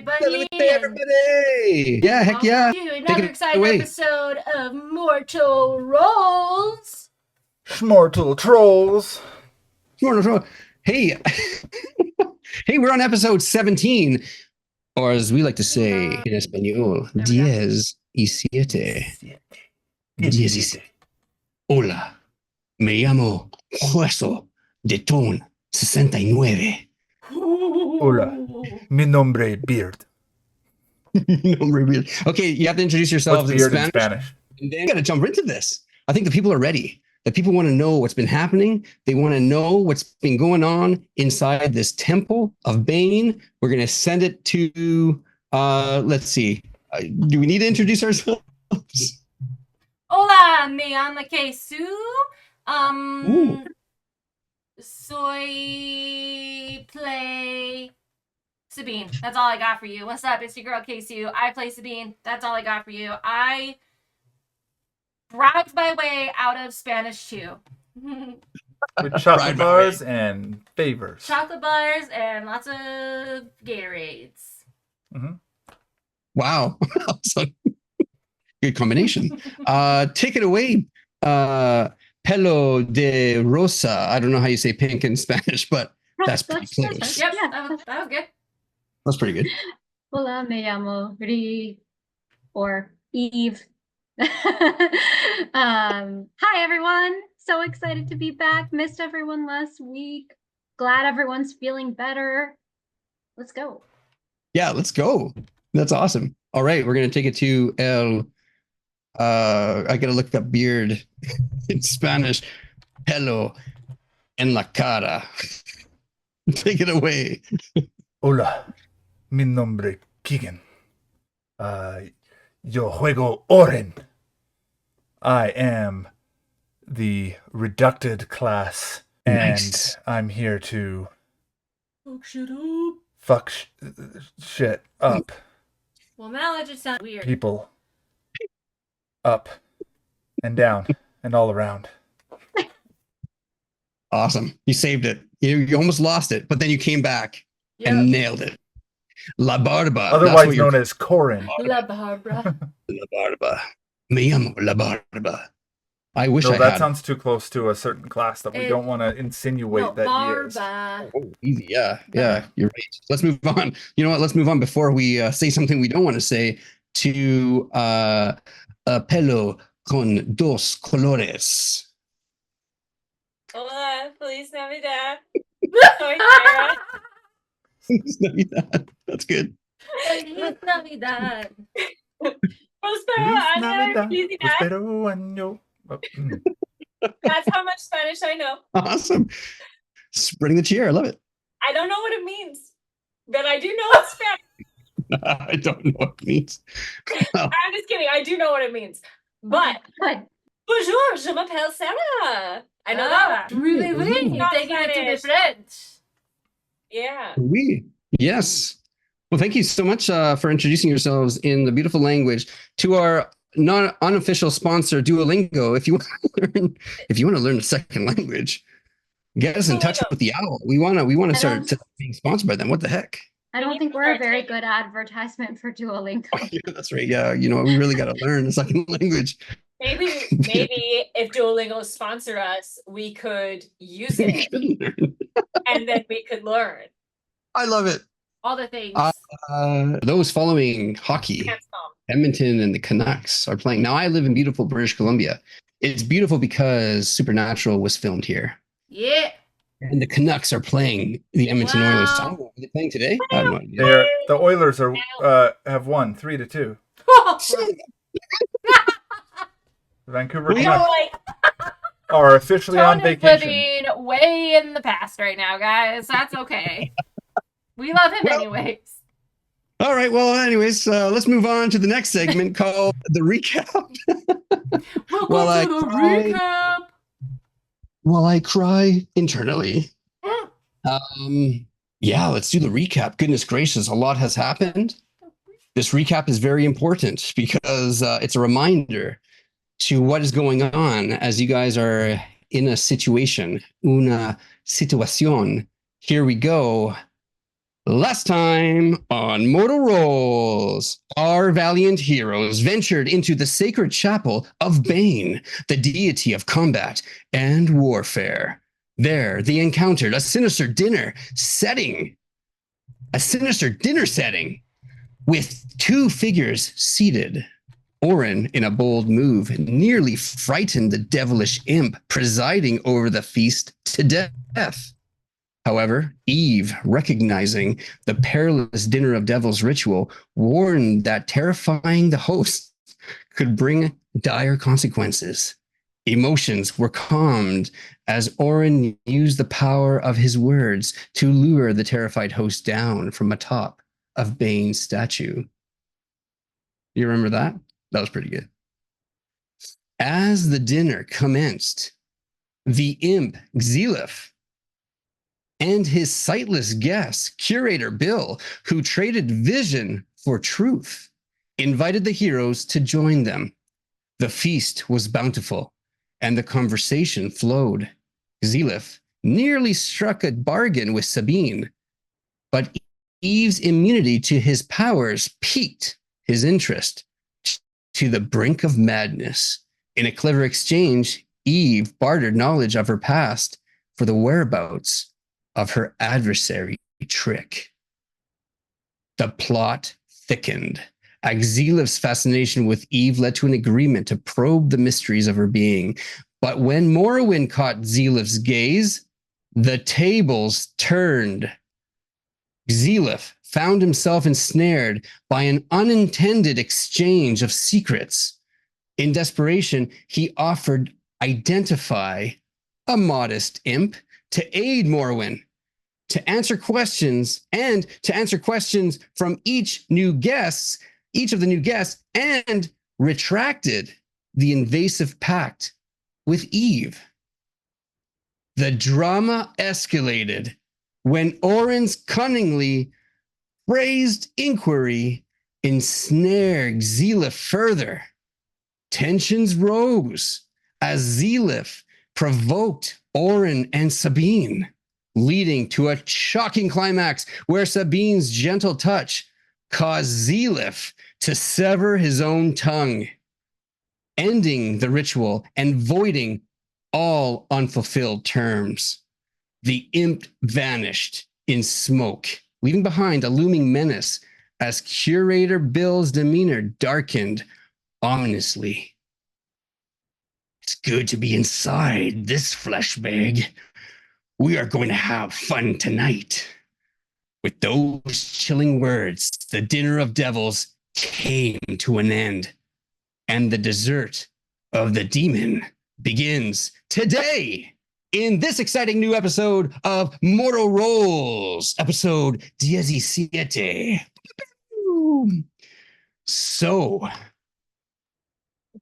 everybody. Everybody! Yeah, heck yeah. To Take another it exciting away. episode of Mortal Rolls. Schmortal Trolls. Hey, hey, we're on episode 17, or as we like to say in español, 17. Hola, me llamo 𝘼𝙣𝙤𝙤𝙤𝙤. Hola, mi nombre Beard. Okay, you have to introduce yourselves What's Beard in Spanish? And then you got to jump into this. I think the people are ready. The people want to know what's been happening. They want to know what's been going on inside this temple of Bane. We're going to send it to, let's see. Do we need to introduce ourselves? Hola, me llamo Jesús. Play Sabine. That's all I got for you. What's up? It's your girl Jesús. I play Sabine. That's all I got for you. I bragged my way out of Spanish too. With chocolate bars and favors. Chocolate bars and lots of Gatorades. Mm-hmm. Wow. Good combination. Take it away, Pelo de Rosa. I don't know how you say pink in Spanish, but that's pretty close. Yep, that was good. That's pretty good. Hola, me llamo Ri or Eve. Hi, everyone. So excited to be back. Missed everyone last week. Glad everyone's feeling better. Let's go. Yeah, let's go. That's awesome. All right, we're going to take it to El. I got to look up beard in Spanish. Pelo en la cara. Take it away. Hola, mi nombre Keegan. Yo juego Oren. I am the reducted class, and Nice. I'm here to Fuck shit up. shit up. Well, now that just sounds weird. People up and down and all around. Awesome. You saved it. You almost lost it, but then you came back and nailed it. La Barba. Otherwise known as Corin. La Barbara. La Barba. Me llamo La Barba. I wish No, I that had. sounds too close to a certain class that we don't want to insinuate that he is. Barba. Oh, easy. Yeah, you're right. Let's move on. You know what? Let's move on before we say something we don't want to say to Pelo con dos colores. Hola, feliz Navidad. That's good. Feliz Navidad. Prospero año y felicidad. Prospero año. Oh, That's how much Spanish I know. Awesome. Spreading the cheer. I love it. I don't know what it means, but I do know it's Spanish. I don't know what it means. I'm just kidding. I do know what it means. But Good. bonjour, je m'appelle Sarah. I know that. Really, really? Not Taking it to the Spanish. French. Yeah. Oui. Yes. Well, thank you so much for introducing yourselves in the beautiful language to our unofficial sponsor, Duolingo. If you want to learn a second language, get us in touch with the owl. We want to start being sponsored by them. What the heck? I don't think we're a very good advertisement for Duolingo. Yeah, that's right. Yeah, we really got to learn a second language. Maybe if Duolingo sponsor us, we could use it and then we could learn. I love it. All the things. Those following hockey, Edmonton and the Canucks are playing. Now, I live in beautiful British Columbia. It's beautiful because Supernatural was filmed here. Yeah. And the Canucks are playing the Edmonton Wow. Oilers. I don't know, are they playing today? I have no idea. the Oilers have won 3-2. Vancouver We Canucks Like, are officially on Tone is vacation. living way in the past right now, guys. That's okay. We love him anyways. All right. Well, anyways, let's move on to the next segment called the recap. Welcome to the recap. While I cry internally. Yeah, let's do the recap. Goodness gracious, a lot has happened. This recap is very important because it's a reminder to what is going on as you guys are in a situation, una situación. Here we go. Last time on Mortal Rolls, our valiant heroes ventured into the sacred chapel of Bane, the deity of combat and warfare. There, they encountered a sinister dinner setting. With two figures seated. Orin, in a bold move, nearly frightened the devilish imp presiding over the feast to death. However, Eve, recognizing the perilous Dinner of Devils ritual, warned that terrifying the host could bring dire consequences. Emotions were calmed as Orin used the power of his words to lure the terrified host down from atop of Bane's statue. You remember that? That was pretty good. As the dinner commenced, the imp 𝘼𝙣𝙣𝙤 and his sightless guest, Curator Bill, who traded vision for truth, invited the heroes to join them. The feast was bountiful, and the conversation flowed. 𝘼𝙣𝙣 nearly struck a bargain with Sabine, but Eve's immunity to his powers piqued his interest to the brink of madness. In a clever exchange, Eve bartered knowledge of her past for the whereabouts of her adversary Trick. The plot thickened. 𝘼𝙣𝙣's fascination with Eve led to an agreement to probe the mysteries of her being. But when Morrowind caught 𝘼𝙣's gaze, the tables turned. 𝘼𝙣𝙣 found himself ensnared by an unintended exchange of secrets. In desperation, he offered identify a modest imp to aid Morrowind, to answer questions from each of the new guests, and retracted the invasive pact with Eve. The drama escalated when Orin's cunningly phrased inquiry ensnared 𝘼𝙣𝙣 further. Tensions rose as 𝘼𝙣𝙣 provoked Orin and Sabine, leading to a shocking climax where Sabine's gentle touch caused 𝘼𝙣𝙣 to sever his own tongue, ending the ritual and voiding all unfulfilled terms. The imp vanished in smoke, leaving behind a looming menace as Curator Bill's demeanor darkened ominously. It's good to be inside this flesh bag. We are going to have fun tonight. With those chilling words, the Dinner of Devils came to an end, and the dessert of the demon begins today in this exciting new episode of Mortal Rolls, episode 17. So,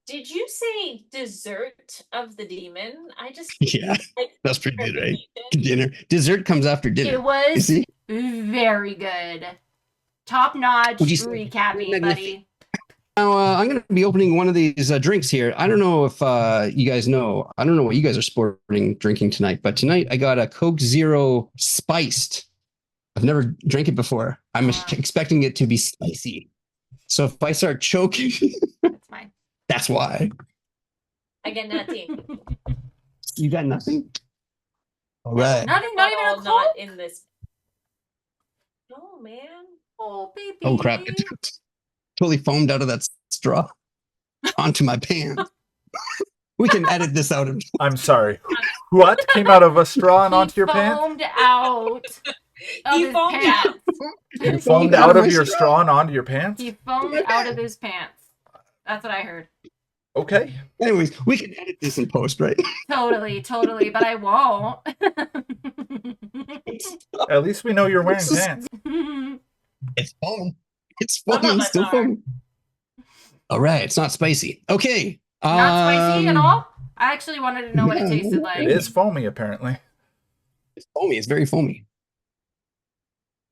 Did you say dessert of the demon? I just yeah, that's pretty good, right? Dinner. Dessert comes after dinner. It was very good. Top notch recapping, buddy. Now, I'm going to be opening one of these drinks here. I don't know if you guys know. I don't know what you guys are sporting drinking tonight, but tonight I got a Coke Zero spiced. I've never drank it before. I'm expecting it to be spicy. So if I start choking, That's fine. That's why. I get nothing. You got nothing? All right. Not even a Coke? Not in this. No, man. Oh, baby. Oh, crap. It totally foamed out of that straw onto my pants. We can edit this out. I'm sorry. What came out of a straw and onto your pants? Foamed out. He foamed out. You foamed out of your straw and onto your pants? He foamed out of his pants. That's what I heard. Okay. Anyways, we can edit this in post, right? Totally, but I won't. At least we know you're wearing pants. It's foaming. It's foaming. Still foaming. All right. It's not spicy. Okay. Not spicy at all? I actually wanted to know what it tasted like. It is foamy, apparently. It's foamy. It's very foamy.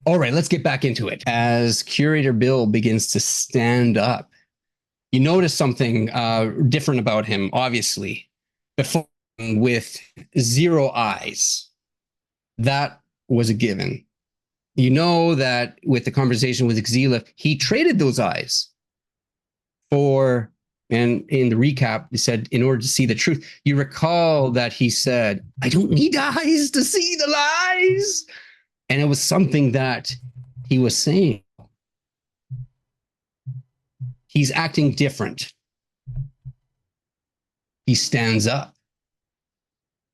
All right. Let's get back into it. As Curator Bill begins to stand up, you notice something different about him, obviously. Before, with 0 eyes. That was a given. You know that with the conversation with 𝘼𝙤𝙤, he traded those eyes for, and in the recap, he said, in order to see the truth. You recall that he said, I don't need eyes to see the lies. And it was something that he was saying. He's acting different. He stands up,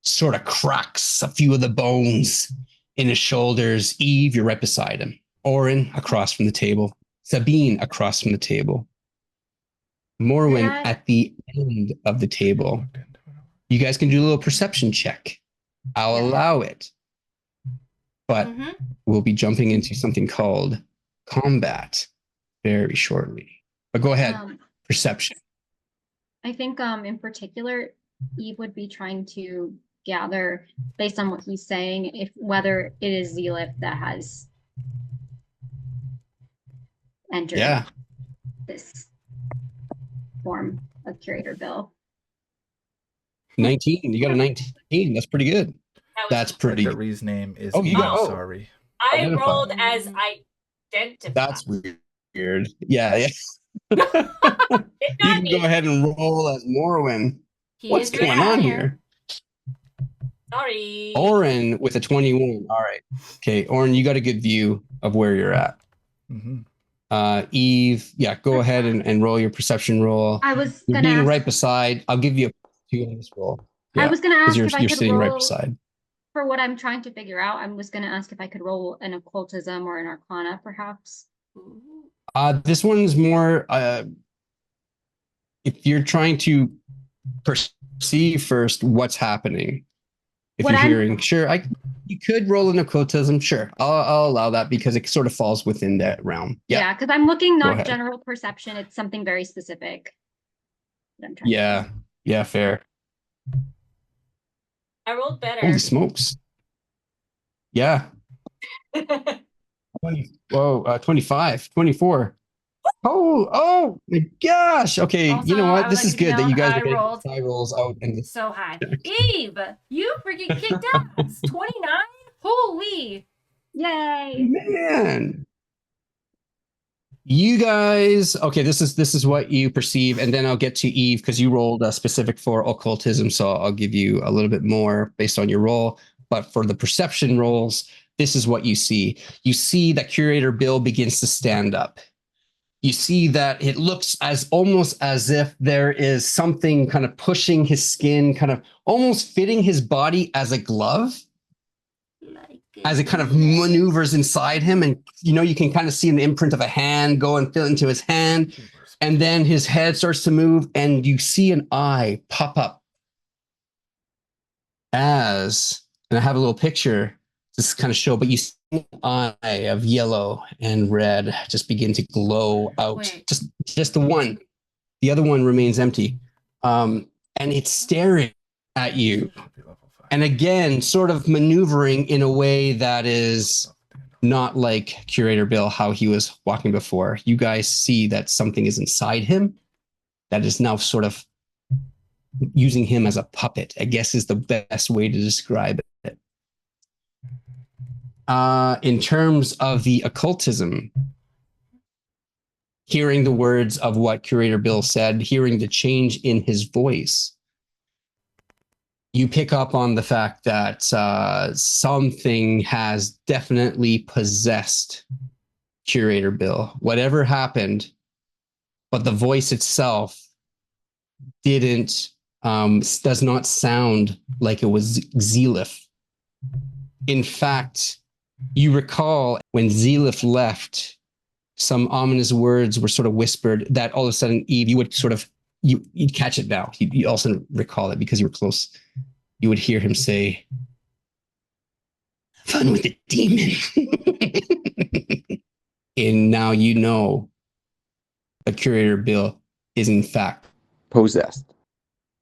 sort of cracks a few of the bones in his shoulders. Eve, you're right beside him. Oren, across from the table. Sabine, across from the table. Morwen, Yeah. at the end of the table. You guys can do a little perception check. I'll Yeah. allow it. But Mhm. we'll be jumping into something called combat very shortly. But go ahead. Perception. I think in particular, Eve would be trying to gather, based on what he's saying, if whether it is 𝘼𝙤 that has entered Yeah. this form of Curator Bill. 19. You got a 19. That's pretty good. That was That's Like pretty that good. Ree's name is Oh, you got- I'm oh. sorry. I Identify. rolled as identify. That's weird. Yeah. It You got can me. go ahead and roll as Morwen. He What's is your going on junior. here? Sorry. Oren with a 21. All right. Okay, Oren, you got a good view of where you're at. Mm-hmm. Eve, yeah, go ahead and roll your perception roll. I was You're gonna being ask, right beside. I'll give you a 2 on this roll. I Yeah, was gonna ask because if I you're could sitting right roll beside. for what I'm trying to figure out. I was gonna ask if I could roll an occultism or an arcana, perhaps. This one's more if you're trying to perceive first what's happening. If What you're I'm- hearing, sure, you could roll an occultism. Sure, I'll allow that because it sort of falls within that realm. Yeah, Because I'm looking Go not ahead. general perception, it's something very specific that I'm trying to yeah, yeah, fair. I rolled better. Holy smokes! Yeah, 25, 24. Oh my gosh. Okay, Also, you know I what? would This like is to be good that you known guys I are getting rolled die rolls out and so high. Eve, you freaking kicked ass. 29? Holy. Yay! man. You guys, okay, this is what you perceive, and then I'll get to Eve because you rolled a specific for occultism, so I'll give you a little bit more based on your roll. But for the perception rolls, this is what you see. You see that Curator Bill begins to stand up. You see that it looks as almost as if there is something kind of pushing his skin, kind of almost fitting his body as a glove, as it kind of maneuvers inside him. And, you can kind of see an imprint of a hand go and fit into his hand. And then his head starts to move and you see an eye pop up and I have a little picture to kind of show, but you see an eye of yellow and red just begin to glow out. Wait. Just the one. The other one remains empty. And it's staring at you. And again, sort of maneuvering in a way that is not like Curator Bill, how he was walking before. You guys see that something is inside him that is now sort of using him as a puppet, I guess is the best way to describe it. In terms of the occultism, hearing the words of what Curator Bill said, hearing the change in his voice, you pick up on the fact that something has definitely possessed Curator Bill. Whatever happened, but the voice itself does not sound like it was 𝘼𝙤𝙤. In fact, you recall when 𝘼𝙤𝙤 left, some ominous words were sort of whispered that all of a sudden, Eve, you would sort of, you'd catch it now. You also recall it because you were close. You would hear him say, fun with the demon. And now you know that Curator Bill is in fact possessed.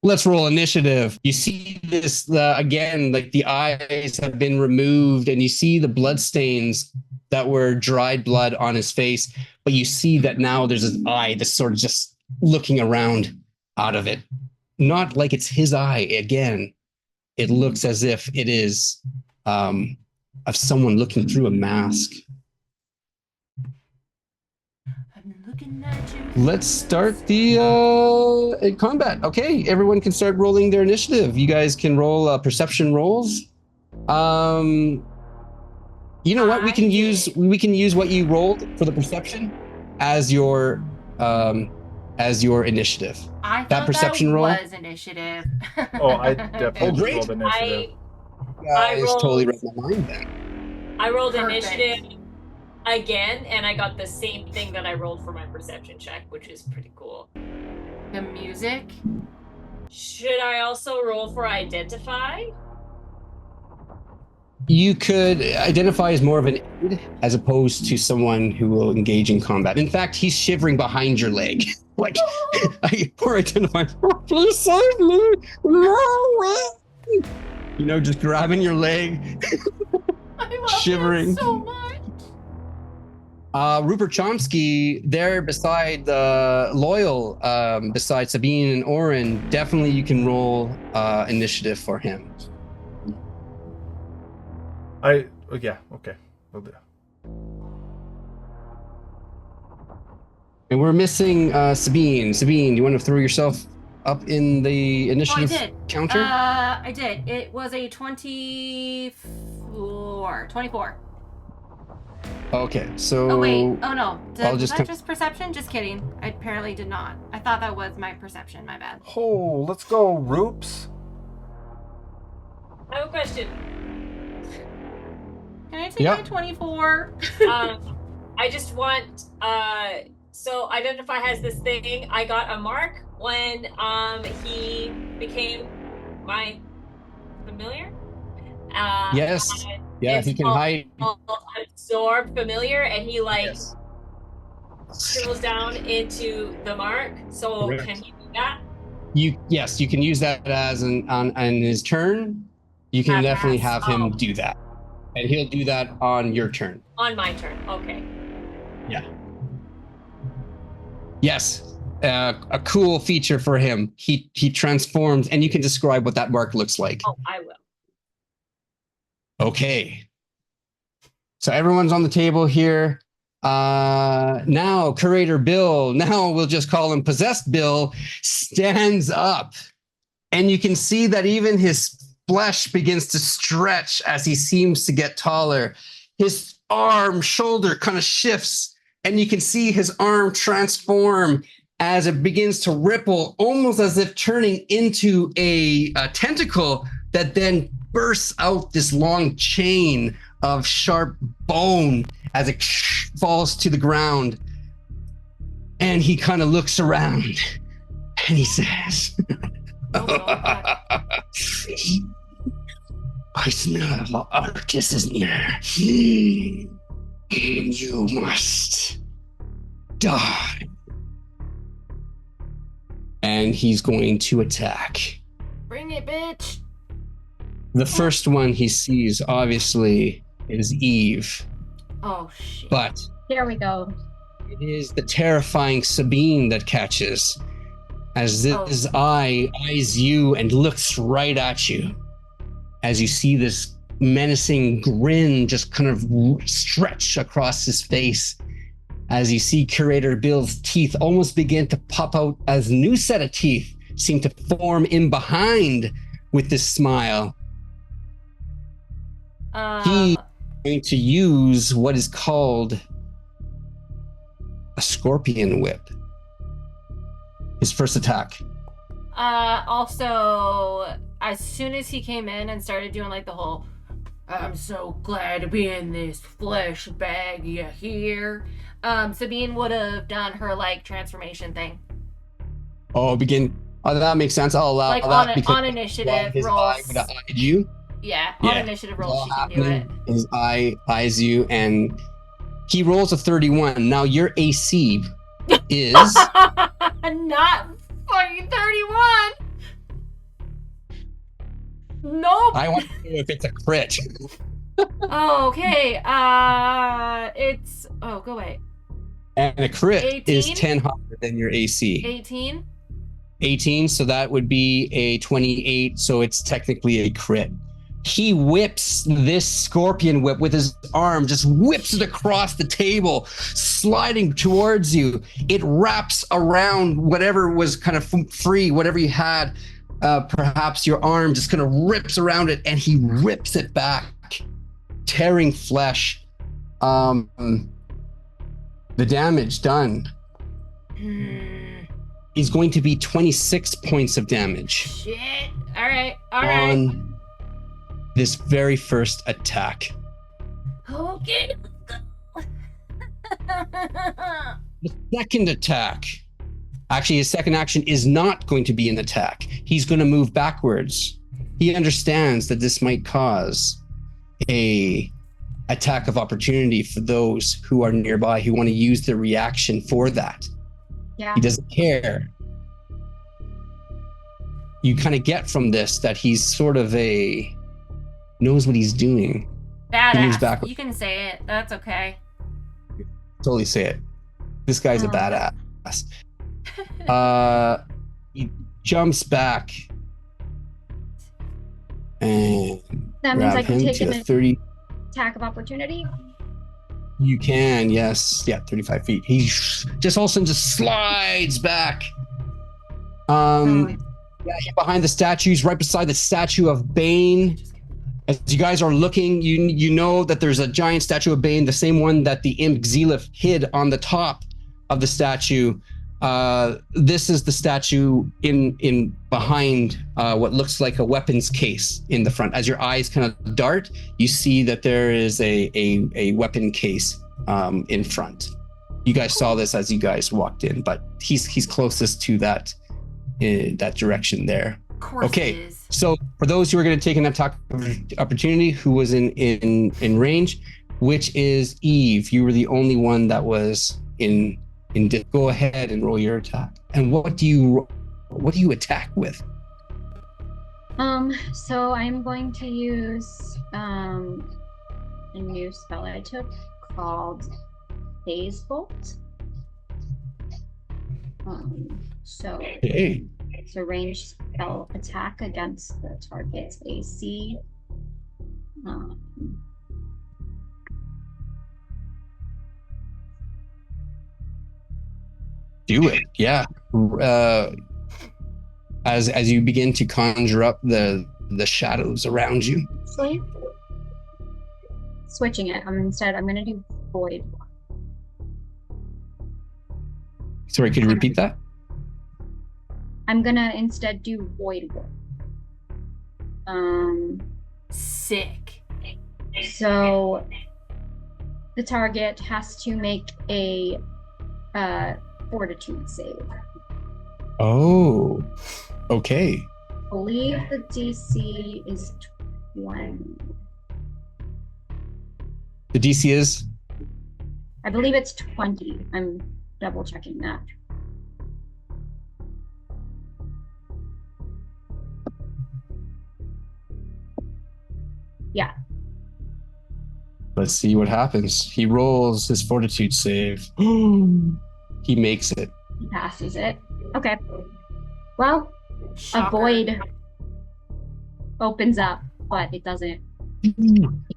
Let's roll initiative. You see this again, like the eyes have been removed and you see the blood stains that were dried blood on his face. But you see that now there's his eye that's sort of just looking around out of it. Not like it's his eye again. It looks as if it is of someone looking through a mask. I'm looking at you. Let's start the combat. Okay, everyone can start rolling their initiative. You guys can roll perception rolls. You know what? We can use what you rolled for the perception as your initiative. I thought That perception roll was initiative. Oh, I definitely great. rolled initiative. I rolled- totally read my mind then. I rolled Perfect. initiative again, and I got the same thing that I rolled for my perception check, which is pretty cool. The music. Should I also roll for identify? You could identify as more of an aid as opposed to someone who will engage in combat. In fact, he's shivering behind your leg. Like, or identify, please save me. No. You know, just grabbing your leg. I love Shivering. him so much. Rupert Chomsky, there beside the Loyal, beside Sabine and Oren, definitely you can roll initiative for him. Yeah, okay. We'll do. And we're missing Sabine. Sabine, do you want to throw yourself up in the initiative counter? I did. It was a 24. Okay, so Oh wait. Oh no. I'll Was just that just perception? Just kidding. I apparently did not. I thought that was my perception. My bad. Oh, let's go, Roops. I have a question. Can I take Yeah. my 24? I just want so identify has this thing. I got a mark when he became my familiar. yes, yeah, it's he can called- hide. Absorb familiar, and he like Yes. scribbles down into the mark. So Correct. can he do that? Yes, you can use that as on his turn. You can definitely have him do that, and he'll do that on your turn. On my turn. Okay. Yes, a cool feature for him. He transforms, and you can describe what that mark looks like. Oh, I will. Okay. So everyone's on the table here. Now, Curator Bill, now we'll just call him Possessed Bill, stands up. And you can see that even his flesh begins to stretch as he seems to get taller. His arm, shoulder kind of shifts, and you can see his arm transform as it begins to ripple, almost as if turning into a tentacle that then bursts out this long chain of sharp bone as it falls to the ground. And he kind of looks around and he says, I smell Arctis is near. You must die. And he's going to attack. Bring it, bitch. The first one he sees, obviously, is Eve. Oh shit. But Here we go. it is the terrifying Sabine that catches, as his eye eyes you and looks right at you. As you see this menacing grin just kind of stretch across his face. As you see Curator Bill's teeth almost begin to pop out as a new set of teeth seem to form in behind with this smile. He's going to use what is called a scorpion whip. His first attack. Also, as soon as he came in and started doing like the whole, I'm so glad to be in this flesh bag you hear, Sabine would have done her like transformation thing. Oh, that makes sense. I'll allow Like that on because initiative his eye rolls. would have eyed you. Yeah, on Yeah. initiative rolls All she can do it. happening. His eye eyes you, and he rolls a 31. Now your AC is Not fucking 31. Nope. I want to know if it's a crit. Oh, okay. It's go away. And a crit is 18? 10 higher than your AC. 18. 18, so that would be a 28, so it's technically a crit. he whips this scorpion whip with his arm, just whips it across the table, sliding towards you. It wraps around whatever was kind of free, whatever you had. Perhaps your arm just kind of rips around it, and he rips it back, tearing flesh. The damage done is going to be 26 points of damage. Shit. All right. All right. On this very first attack. Okay. The second attack. Actually, his second action is not going to be an attack. He's going to move backwards. He understands that this might cause a attack of opportunity for those who are nearby who want to use the reaction for that. Yeah. He doesn't care. You kind of get from this that he's sort of knows what he's doing. He moves Badass. backwards. You can say it. That's okay. Totally say it. This guy's a badass. He jumps back and That means I grab can him take to an the 30. attack of opportunity. You can, yes. Yeah, 35 feet. He just all of a sudden just slides back. Yeah, behind the statues, right beside the statue of Bane. As you guys are looking, you know that there's a giant statue of Bane, the same one that the imp Xileaf hid on the top of the statue. This is the statue in behind what looks like a weapons case in the front. As your eyes kind of dart, you see that there is a weapon case in front. You guys saw this as you guys walked in, but he's closest to that direction there. Of course Okay, it is. so for those who are going to take an attack opportunity, who was in range, which is Eve, you were the only one that was in. Go ahead and roll your attack. And what do you attack with? So I'm going to use a new spell I took called Phase Bolt. So Hey. it's a ranged spell attack against the target's AC. Do it, yeah. As you begin to conjure up the shadows around you. Switching it. I'm going to do Void. Sorry, could you repeat that? I'm going to instead do Void World. Sick. So the target has to make a Fortitude save. Oh, okay. I believe the DC is 20. The DC is? I believe it's 20. I'm double checking that. Yeah. Let's see what happens. He rolls his Fortitude save. He makes it. He passes it. Okay. Well, Shocker. a void opens up, but it doesn't.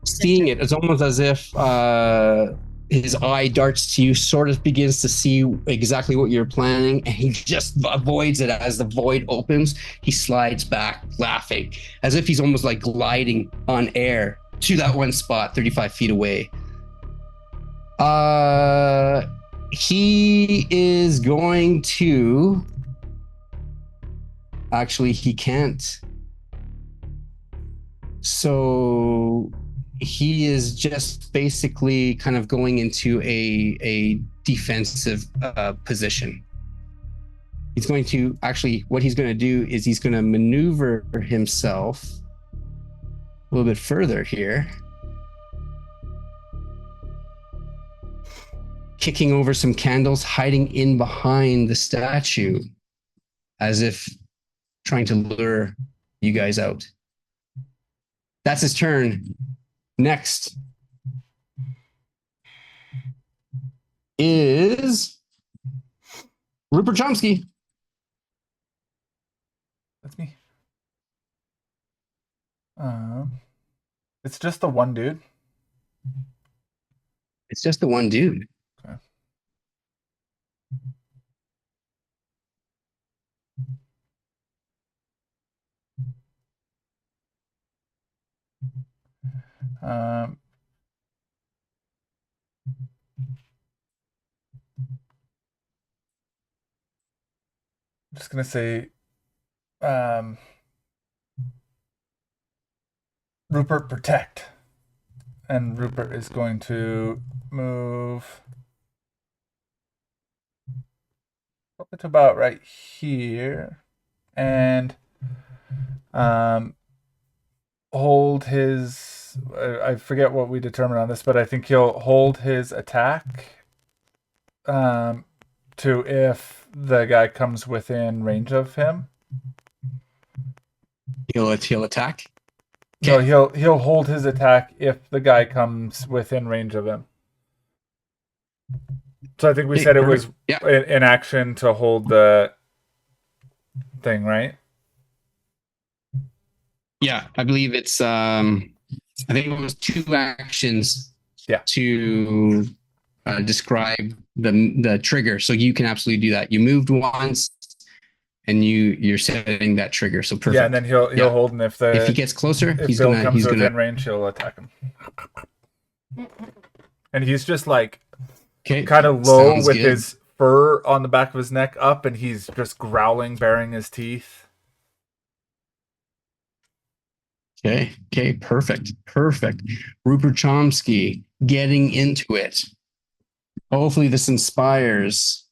Seeing it, it's almost as if his eye darts to you, sort of begins to see exactly what you're planning, and he just avoids it. As the void opens, he slides back, laughing, as if he's almost like gliding on air to that one spot 35 feet away. He is going to... Actually, he can't. So he is just basically kind of going into a defensive position. He's going to actually, what he's going to do is he's going to maneuver himself a little bit further here, kicking over some candles, hiding in behind the statue, as if trying to lure you guys out. That's his turn. Next is Rupert Chomsky. That's me. It's just the one dude. It's just the one dude. Okay. Um, I'm just gonna say, Rupert, protect. And Rupert is going to move up to about right here, and hold his. I forget what we determined on this, but I think he'll hold his attack. To if the guy comes within range of him. He'll attack. No, he'll hold his attack if the guy comes within range of him. So I think we Okay, said it perfect. was Yeah. an action to hold the thing, right? Yeah, I believe it's I think it was 2 actions Yeah. to describe the trigger. So you can absolutely do that. You moved once and you're setting that trigger. So perfect. Yeah, and then he'll Yeah. hold, and if If he gets closer, if he's Bill gonna comes within range, he'll attack him. And he's just like okay, kind of low sounds with good. his fur on the back of his neck up, and he's just growling, baring his teeth. Okay, perfect. Rupert Chomsky getting into it. Hopefully this inspires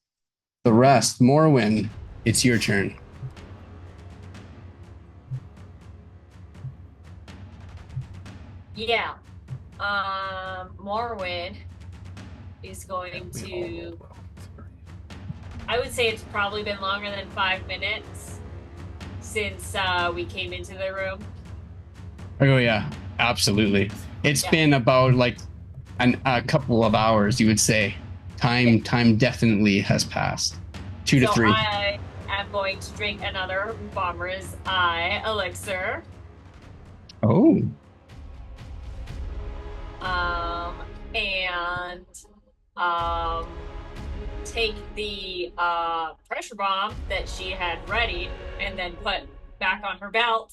the rest. Morwen, it's your turn. Yeah. Morwen is going to. I would say it's probably been longer than 5 minutes since we came into the room. Oh yeah, absolutely. It's been about like a couple of hours, you would say. Time definitely has passed. 2 to 3. I am going to drink another Bomber's Eye elixir. Oh. And take the pressure bomb that she had ready and then put back on her belt.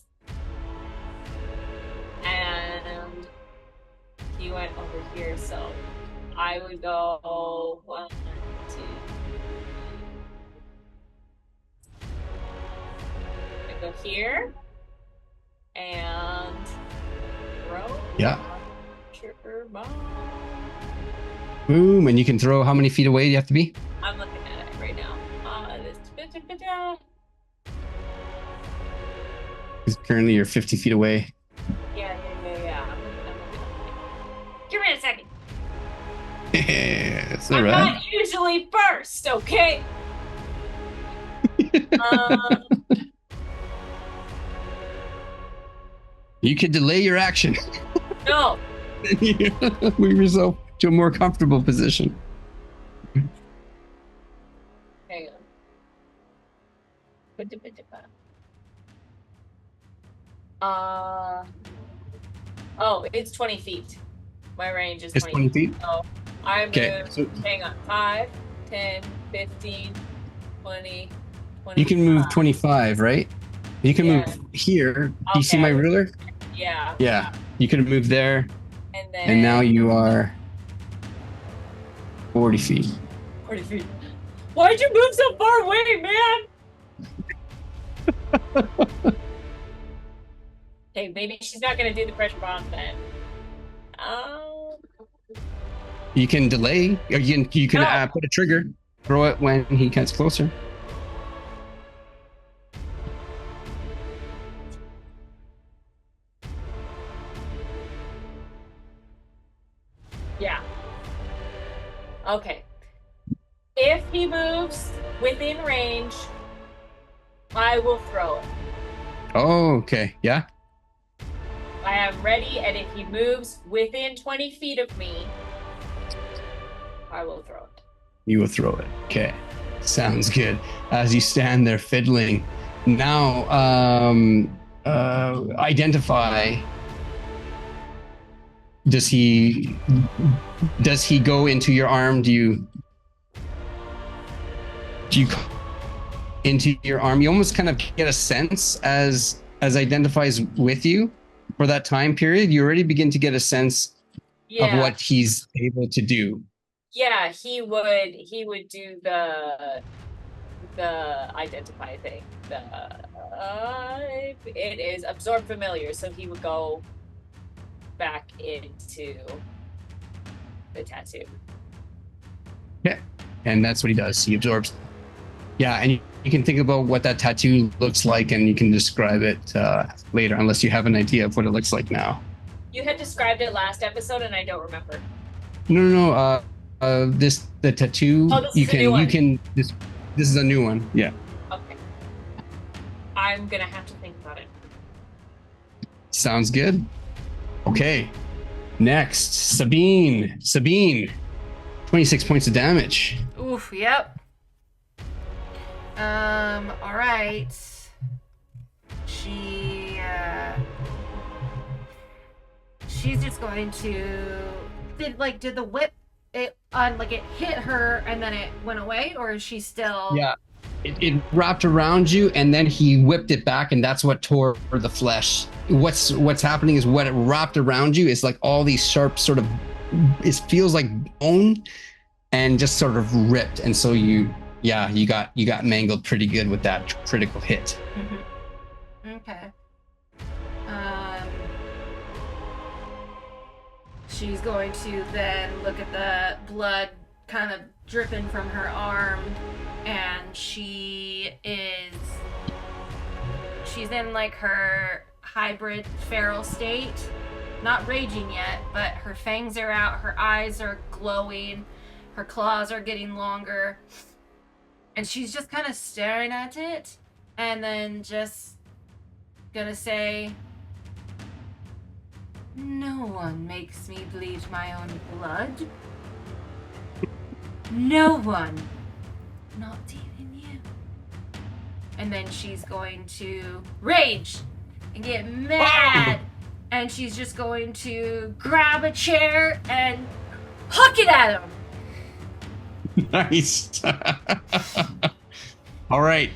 And he went over here, so I would go 1, 2. I go here and throw. Yeah. Trigger bomb. Boom, and you can throw how many feet away do you have to be? I'm looking at it right now. Because currently you're 50 feet away. Yeah. Give me a second. It's all I'm right. not usually first, okay? You could delay your action. No. Move yourself to a more comfortable position. Hang on. Oh, it's 20 feet. My range is It's 20 feet? So I moved, So hang on, 5, 10, 15, 20, 25. you can move 25, right? You can Yeah. move here. Do you see my ruler? Yeah. Yeah. You could have moved there, And then and now you are 40 feet. 40 feet. Why'd you move so far away, man? Hey, maybe she's not gonna do the pressure bomb then. You can delay. Or you can put a trigger. Throw it when he gets closer. Yeah. Okay. If he moves within range, I will throw it. Oh, okay. Yeah. I am ready, and if he moves within 20 feet of me, I will throw it. You will throw it. Okay. Sounds good. As you stand there fiddling, now identify does he go into your arm? Do you go into your arm? You almost kind of get a sense as identifies with you for that time period. You already begin to get a sense of what he's able to do. Yeah, he would do the identify thing. It is absorb familiar, so he would go back into the tattoo. Yeah, and that's what he does. He absorbs. Yeah, and you can think about what that tattoo looks like, and you can describe it later, unless you have an idea of what it looks like now. You had described it last episode, and I don't remember. No. The tattoo. Oh, this is a new one. This is a new one. Yeah. Okay. I'm gonna have to think about it. Sounds good. Okay. Next, Sabine. 26 points of damage. Oof, yep. All right. She's just going to did the whip it hit her and then it went away, or is she still? Yeah. It wrapped around you and then he whipped it back, and that's what tore the flesh. What's happening is what it wrapped around you is like all these sharp sort of, it feels like bone and just sort of ripped, and so you got mangled pretty good with that critical hit. Mm-hmm. Okay. She's going to then look at the blood kind of dripping from her arm, and she's in like her hybrid feral state, not raging yet, but her fangs are out, her eyes are glowing, her claws are getting longer, and she's just kind of staring at it, and then just gonna say, "No one makes me bleed my own blood. No one. Not even you." And then she's going to rage and get mad. And she's just going to grab a chair and huck it at him. Nice. All right.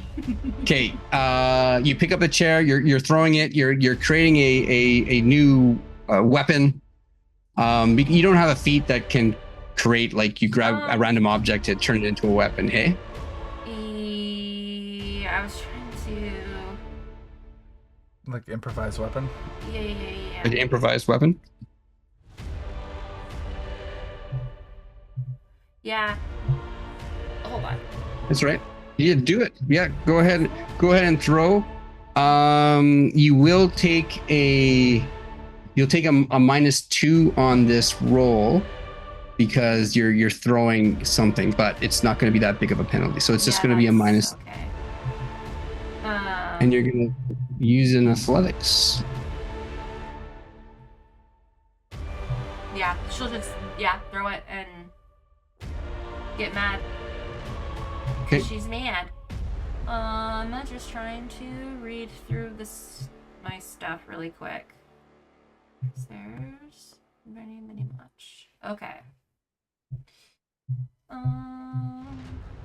Okay. You pick up the chair. You're throwing it. You're creating a new weapon. You don't have a feat that can create, like, you grab a random object to turn it into a weapon. Hey. I was trying to like improvised weapon. Yeah. An improvised weapon. Yeah. Hold on. That's right. Yeah, do it. Yeah, go ahead and throw. You will take a -2 on this roll because you're throwing something, but it's not going to be that big of a penalty. So it's just going to be a minus. Okay. And you're going to use an athletics. Yeah, she'll just throw it and get mad. Okay. She's mad. I'm just trying to read through my stuff really quick. There's many much. Okay.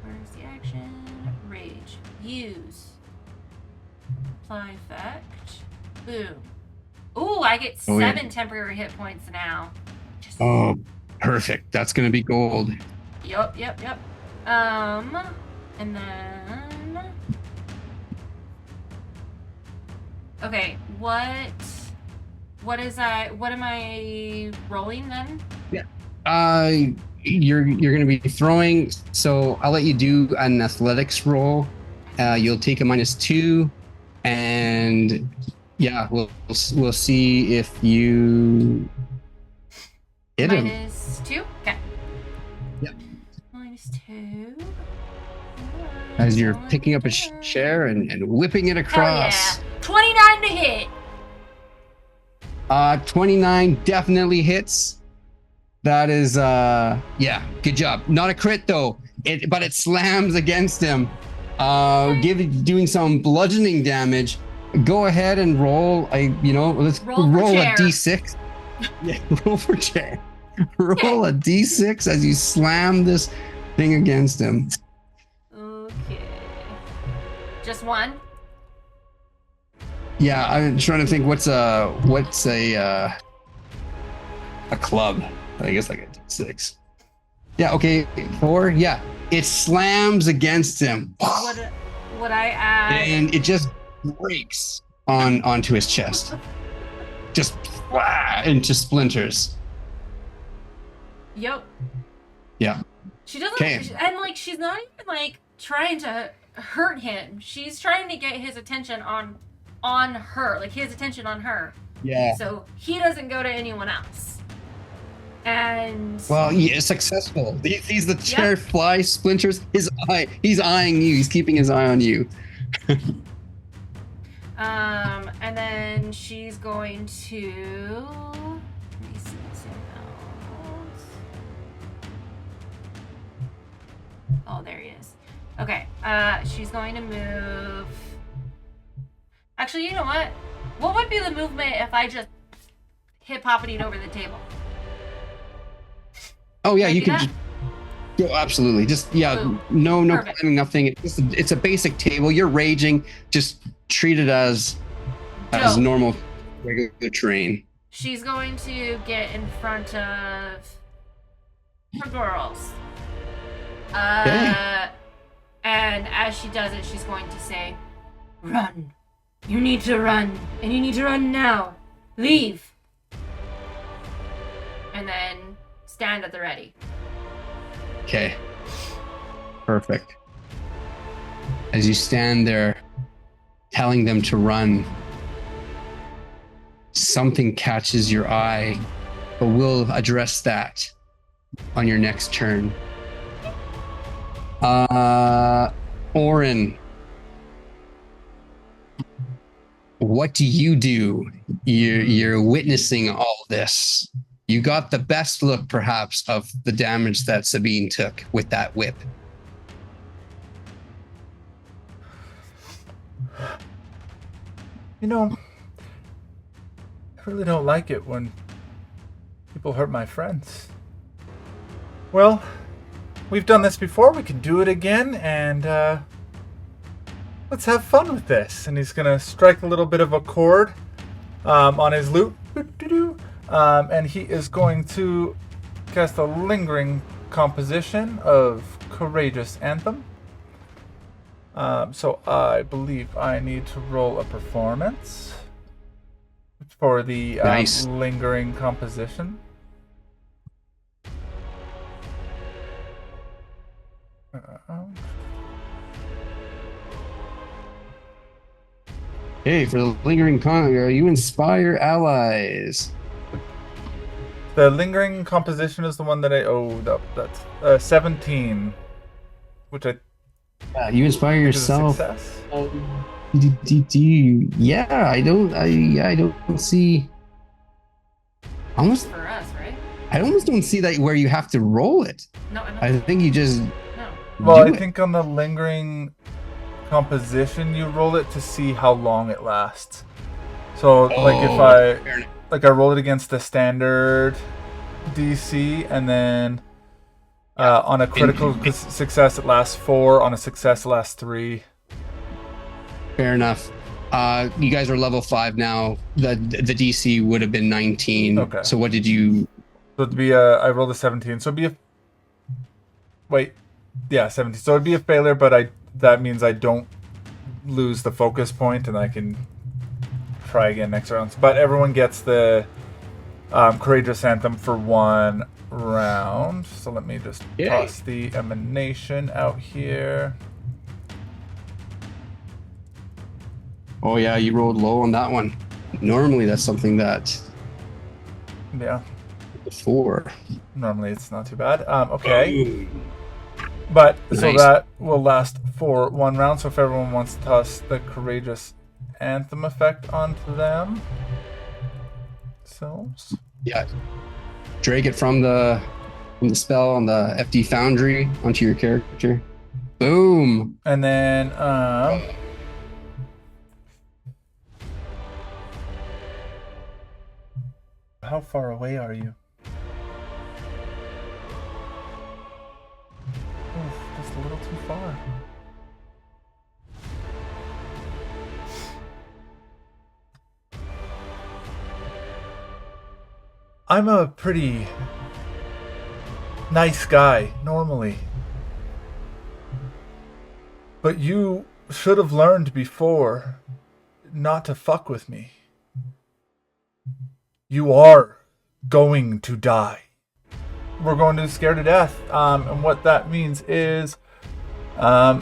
Where's the action? Rage. Use. Apply effect. Boom. Ooh, I get 7 temporary hit points now. Oh, perfect. That's going to be gold. Yep. And then... Okay, what am I rolling then? Yeah. You're going to be throwing, so I'll let you do an athletics roll. You'll take a -2, and yeah, we'll see if you hit him. -2? Okay. Yep. -2. As you're picking up a chair and whipping it across. Hell yeah. 29 to hit. 29 definitely hits. That is, good job. Not a crit though, but it slams against him, doing some bludgeoning damage. Go ahead and roll let's roll a d6. Yeah, roll for check. Roll a d6 as you slam this thing against him. Okay. Just one? Yeah, I'm trying to think what's a club. I guess like a d6. Yeah, okay, 4. Yeah, it slams against him. Would I add? And it just breaks onto his chest. Just into splinters. Yep. Yeah. She doesn't, Okay. and like she's not even like trying to hurt him. She's trying to get his attention on her, like his attention on her. Yeah. So he doesn't go to anyone else. And Well, yeah, successful. He's the chair fly splinters. He's eyeing you. He's keeping his eye on you. and then she's going to. Let me see something else. Oh, there he is. Okay. She's going to move. Actually, you know what? What would be the movement if I just hip hoppity over the table? Oh yeah, Can I you do can. that? Oh, absolutely. Just Boom. no Perfect. climbing, nothing. It's a basic table. You're raging. Just treat it as Dope. normal, regular terrain. She's going to get in front of her girls. Okay. And as she does it, she's going to say, "Run. You need to run. And you need to run now. Leave." And then stand at the ready. Okay. Perfect. As you stand there, telling them to run, something catches your eye, but we'll address that on your next turn. Oren, what do? You're witnessing all this. You got the best look, perhaps, of the damage that Sabine took with that whip. You know, I really don't like it when people hurt my friends. Well, we've done this before. We can do it again, and let's have fun with this. And he's gonna strike a little bit of a chord on his lute. And he is going to cast a lingering composition of Courageous Anthem. So I believe I need to roll a performance for the Nice. lingering composition. Hey, for the lingering you inspire allies. The lingering composition is the one that that's 17, which I Yeah, you inspire think is a yourself. success. Yeah, I don't see. Almost, For us, right? I almost don't see that where you have to roll it. No, I think you just no. Well, do I it. think on the lingering composition, you roll it to see how long it lasts. So, like if fair enough. I roll it against the standard DC, and then on a critical success it lasts 4, on a success it lasts 3. Fair enough. You guys are level 5 now. The DC would have been 19. Okay. So what did you? So it'd be I rolled a 17, so it'd be a 17. So it'd be a failure, but that means I don't lose the focus point, and I can try again next round. But everyone gets the Courageous Anthem for 1 round. So let me just Yay. toss the emanation out here. Oh yeah, you rolled low on that one. Normally that's something that Yeah, before. normally it's not too bad. Okay. But so Nice. that will last for 1 round. So if everyone wants to toss the Courageous Anthem effect onto them. Yeah. Drag it from the spell on the FD Foundry onto your character. Boom. And then how far away are you? Oof, just a little too far. I'm a pretty nice guy, normally. But you should have learned before not to fuck with me. You are going to die. We're going to scare to death. And what that means is I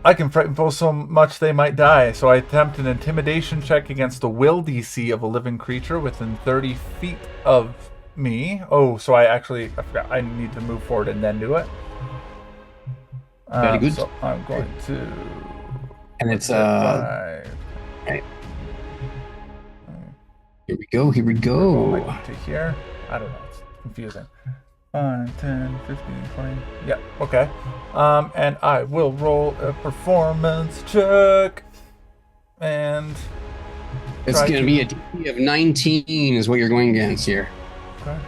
can frighten foes so much they might die. So I attempt an intimidation check against the will DC of a living creature within 30 feet of me. Oh, so I forgot. I need to move forward and then do it. Very good. So I'm going to... And it's five. right. Here we go. Here we go. To here. I don't know. It's confusing. 5, 10, 15, 20. Yeah, okay. And I will roll a performance check. And It's going to be a DC of 19 is what you're going against here. Okay.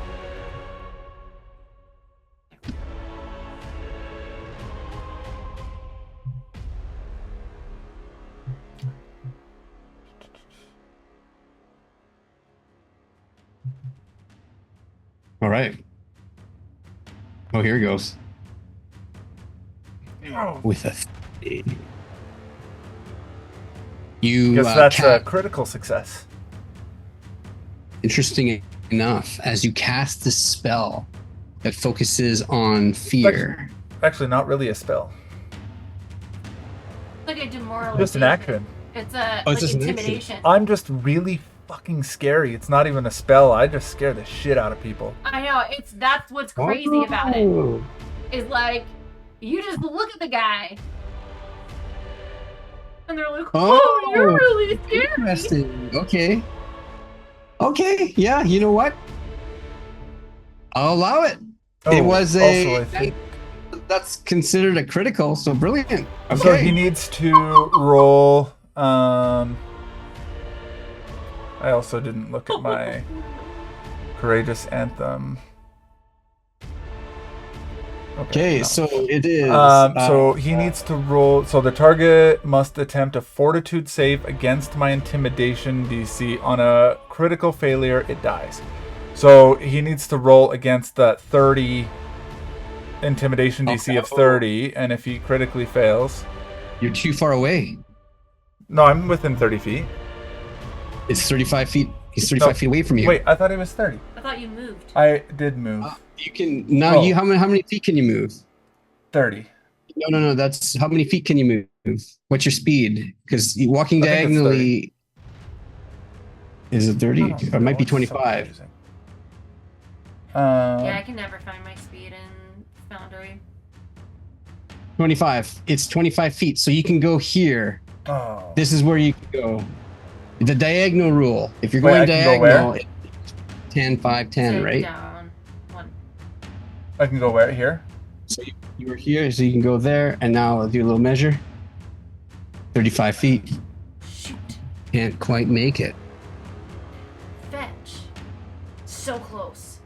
All right. Oh, here he goes. Oh. With a... You Guess that's a critical success. Interesting enough, as you cast this spell that focuses on fear. Actually, not really a spell. It's like a demoralization. Just an action. It's a Oh, it's like just an intimidation. I'm just really fucking scary. It's not even a spell. I just scare the shit out of people. I know. That's what's crazy about it. Oh. Is like you just look at the guy and they're like, "Oh, you're really scary." Interesting. Okay. Okay. Yeah. You know what? I'll allow it. It was also, I think, that's considered a critical. So brilliant. Okay. so he needs to roll. I also didn't look at my courageous anthem. Okay, no. so it is. So he needs to roll. So the target must attempt a fortitude save against my intimidation DC. On a critical failure, it dies. So he needs to roll against that 30 intimidation DC of 30, and if he critically fails, You're too far away. no, I'm within 30 feet. It's 35 feet. He's 35 feet away from you. Wait, I thought he was 30. I thought you moved. I did move. You can now. Oh. You how many feet can you move? 30. No. That's how many feet can you move? What's your speed? Because walking I think it's diagonally. Is it 30? Oh, Or it might be it's so 25. confusing. Yeah, I can never find my speed in Foundry. 25. It's 25 feet. So you can go here. Oh. This is where you can go. The diagonal rule. If you're Wait, going I can go diagonal, where? it's 10, 5, 10, Sit right? down. One. I can go where? Here? So you were here, so you can go there. And now I'll do a little measure. 35 feet. Shoot. Can't quite make it. Fetch. So close.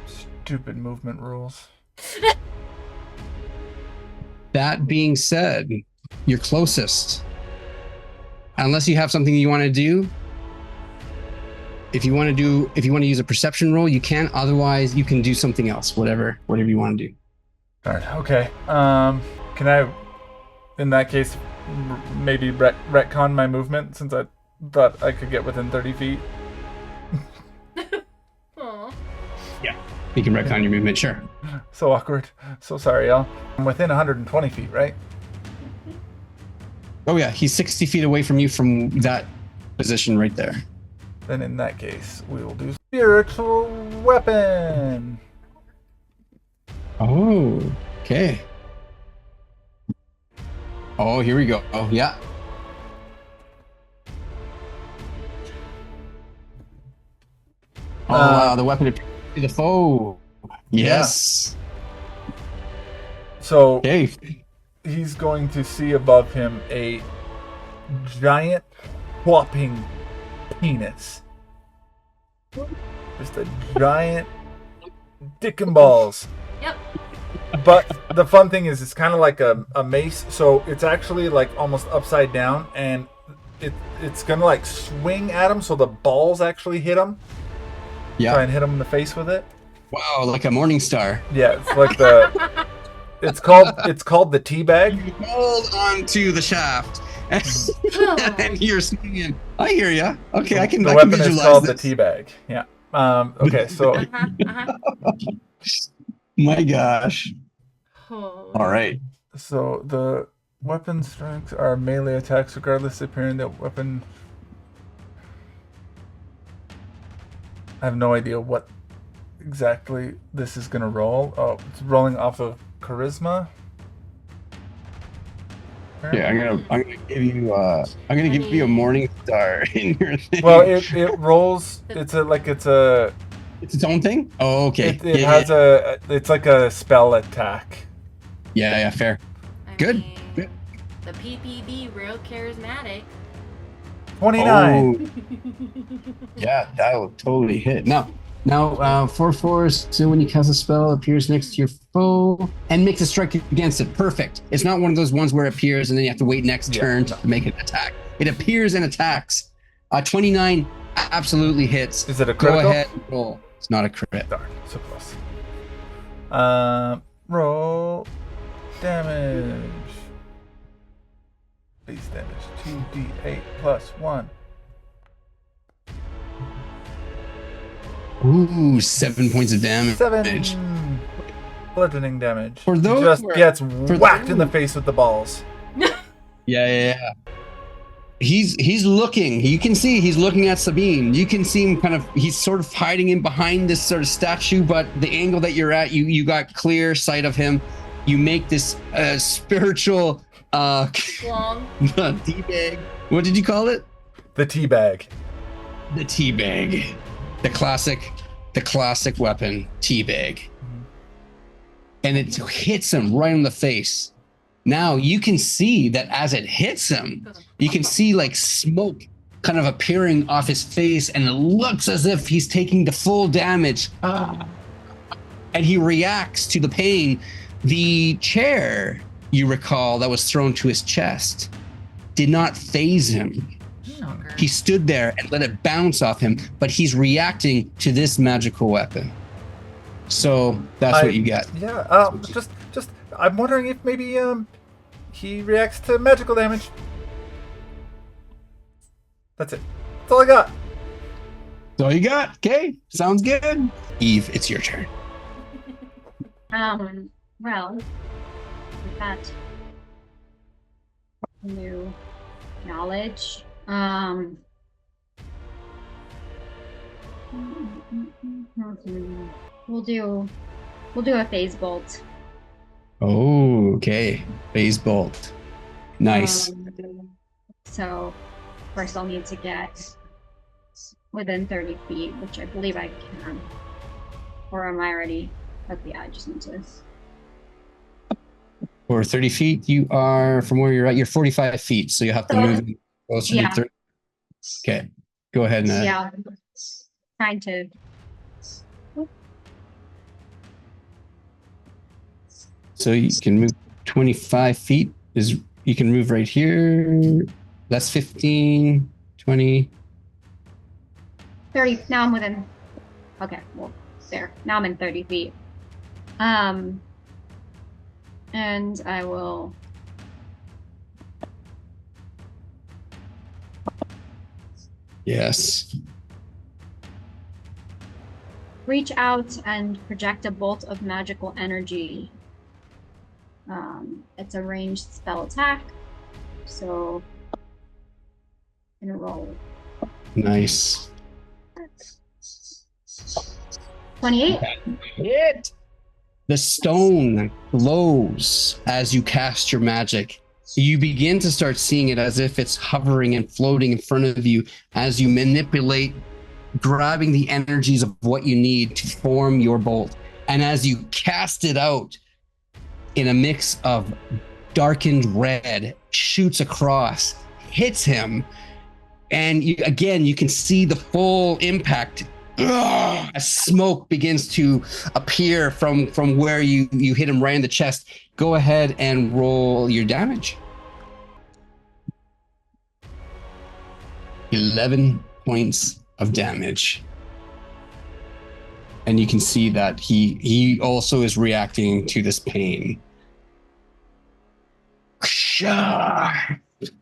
Stupid movement rules. That being said, you're closest. Unless you have something you want to do. If you want to use a perception roll, you can. Otherwise, you can do something else. Whatever you want to do. All right. Okay. Can I, in that case, maybe retcon my movement since I thought I could get within 30 feet? Aw. You can retcon your movement, sure. So awkward. So sorry, y'all. I'm within 120 feet, right? Oh yeah, he's 60 feet away from you from that position right there. Then in that case, we will do spiritual weapon. Oh, okay. Oh, here we go. Oh, yeah. Oh, wow, the weapon appears to be the foe. Yes. So Okay. he's going to see above him a giant whopping penis. Just a giant dick and balls. Yep. But the fun thing is, it's kind of like a mace, so it's actually like almost upside down, and it's gonna like swing at him, so the balls actually hit him. Yeah. Try and hit him in the face with it. Wow, like a morning star. Yeah, it's like the. It's called the tea bag. You hold onto the shaft, and you're swinging. I hear ya. Okay, I can. The I can weapon visualize is called this. the tea bag. Yeah. Okay, so My gosh. Oh. All right. so the weapon strengths are melee attacks, regardless of appearing that weapon. I have no idea what exactly this is gonna roll. Oh, it's rolling off of charisma. Yeah, I'm gonna give you a morning star in your thing. Well, it rolls. It's it's its own thing. Oh, okay. it has a. It's like a spell attack. Yeah, fair. I Good. mean, Good. The PPB real charismatic. 29. Oh, yeah, that will totally hit. Now, 4/4. So when you cast a spell, it appears next to your foe and makes a strike against it. Perfect. It's not one of those ones where it appears and then you have to wait next turn to make an attack. It appears and attacks. 29 absolutely hits. Is it a Go critical? ahead and roll. It's not a crit. Darn, so close. Roll damage. Base damage 2d8 plus 1. Ooh, 7 points of damage. 7 bludgeoning damage. For those he just who are- gets for whacked in the those- face with the balls. Yeah. He's looking. You can see he's looking at Sabine. You can see him he's sort of hiding in behind this sort of statue, but the angle that you're at, you got clear sight of him. You make this spiritual Long. tea bag. What did you call it? The tea bag. The tea bag. The classic weapon, tea bag. And it hits him right in the face. Now you can see that as it hits him, you can see like smoke kind of appearing off his face, and it looks as if he's taking the full damage. And he reacts to the pain. The chair, you recall, that was thrown to his chest did not phase him. Shocker. He stood there and let it bounce off him, but he's reacting to this magical weapon. So that's what you get. Yeah. Just I'm wondering if maybe he reacts to magical damage. That's it. That's all I got. That's all you got. Okay, sounds good. Eve, it's your turn. Well, with that new knowledge, we'll do a phase bolt. Oh, okay. Phase bolt. Nice. So first I'll need to get within 30 feet, which I believe I can. Or am I already? Okay, I just need to. For 30 feet, you are, from where you're at, you're 45 feet, so you have to move closer Yeah. to 30. Okay, go ahead and Yeah, trying to. so you can move 25 feet. You can move right here. That's 15, 20. 30. Now I'm within. Okay, well, there. Now I'm in 30 feet. And I will. Yes. Reach out and project a bolt of magical energy. It's a ranged spell attack. So I'm gonna roll Nice. 28. Hit. The stone glows as you cast your magic. You begin to start seeing it as if it's hovering and floating in front of you as you manipulate, grabbing the energies of what you need to form your bolt. And as you cast it out in a mix of darkened red, shoots across, hits him, And you can see the full impact. As smoke begins to appear from where you hit him right in the chest. Go ahead and roll your damage. 11 points of damage. And you can see that he also is reacting to this pain.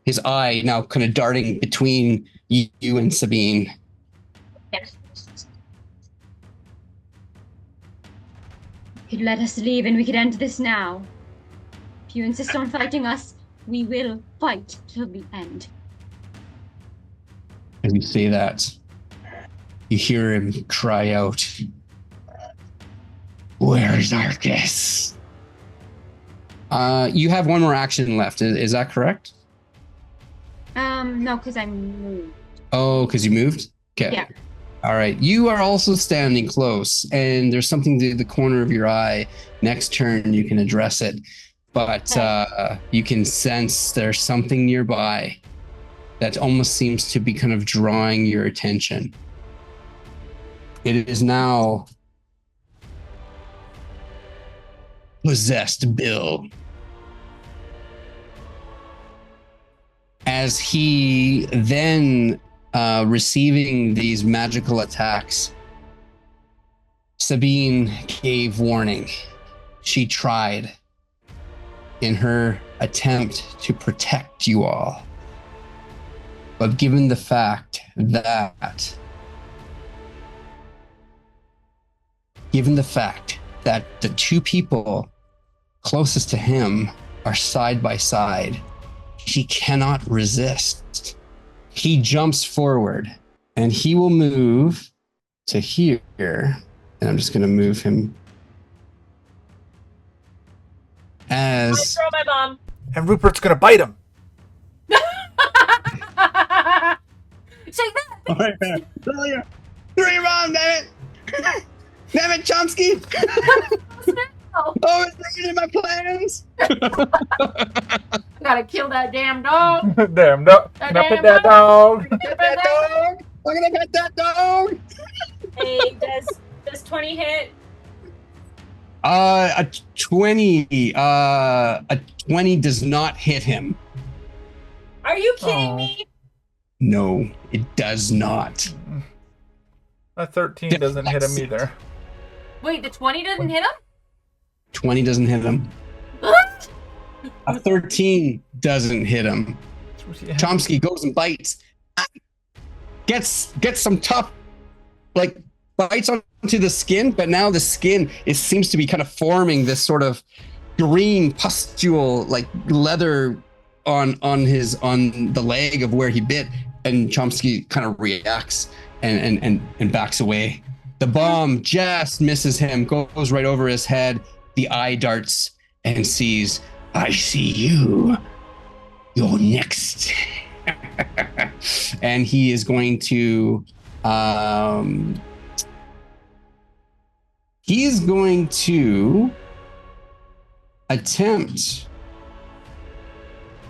His eye now kind of darting between you and Sabine. Yes. You could let us leave and we could end this now. If you insist on fighting us, we will fight till the end. As you say that, you hear him cry out, "Where's Arcus?" You have one more action left. Is that correct? No, because I moved. Oh, because you moved? Okay. Yeah. All right. You are also standing close, and there's something to the corner of your eye. Next turn, you can address it. But you can sense there's something nearby that almost seems to be kind of drawing your attention. It is now possessed Bill. As he then receiving these magical attacks, Sabine gave warning. She tried in her attempt to protect you all. But given the fact that the two people closest to him are side by side, he cannot resist. He jumps forward and he will move to here. And I'm just going to move him I as throw my bomb. And Rupert's gonna bite him. Shake that. all right, man. Throw your bomb, damn it! Damn it, Chomsky! Oh, Oh, it's ruining my plans! gotta kill that damn dog. Damn, no. That Now damn pet that dog. dog. Pet that dog! I'm gonna pet that dog! Hey, does 20 hit? A 20 does not hit him. Are you kidding Oh. me? No, it does not. A 13 doesn't hit him either. Wait, the 20 didn't hit him? 20 doesn't hit him. What? A 13 doesn't hit him. Chomsky goes and bites. Gets some tough, bites onto the skin, but now the skin seems to be kind of forming this sort of green pustule, leather on the leg of where he bit, and Chomsky kind of reacts and backs away. The bomb just misses him, goes right over his head. The eye darts and sees, "I see you. You're next." And he is going to attempt,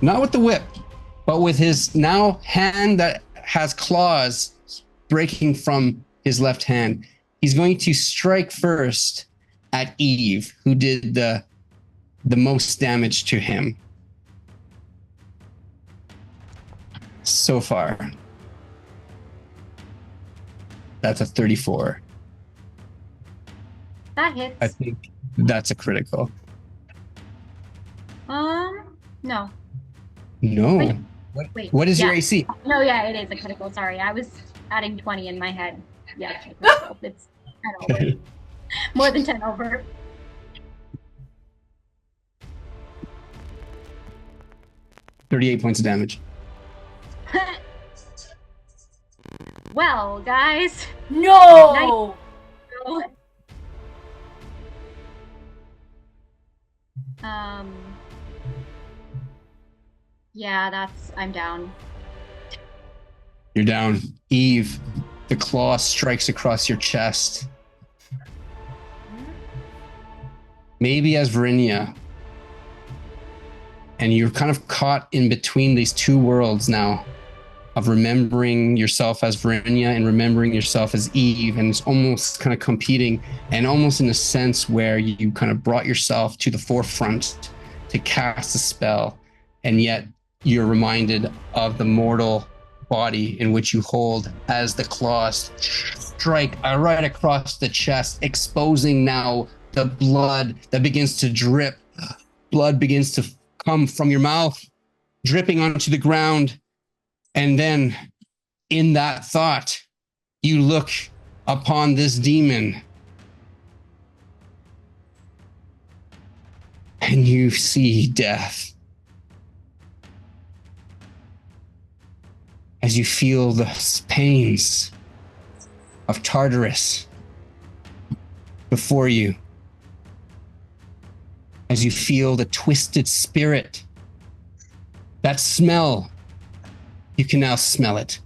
not with the whip, but with his now hand that has claws breaking from his left hand. He's going to strike first at Eve, who did the most damage to him so far. That's a 34. That hits. I think that's a critical. No. No. Wait. What is your Yeah. AC? No, yeah, it is a critical. Sorry, I was adding 20 in my head. Yeah, critical. It's 10 over. More than 10 over. $38 points of damage. Well, guys. No! Yeah, I'm down. You're down. Eve, the claw strikes across your chest. Maybe as Verinia. And you're kind of caught in between these two worlds now of remembering yourself as Verenia and remembering yourself as Eve, and it's almost kind of competing, and almost in a sense where you kind of brought yourself to the forefront to cast a spell, and yet you're reminded of the mortal body in which you hold as the claws strike right across the chest, exposing now the blood that begins to drip. Blood begins to come from your mouth, dripping onto the ground. And then in that thought, you look upon this demon and you see death. As you feel the pains of Tartarus before you. As you feel the twisted spirit, that smell, you can now smell it.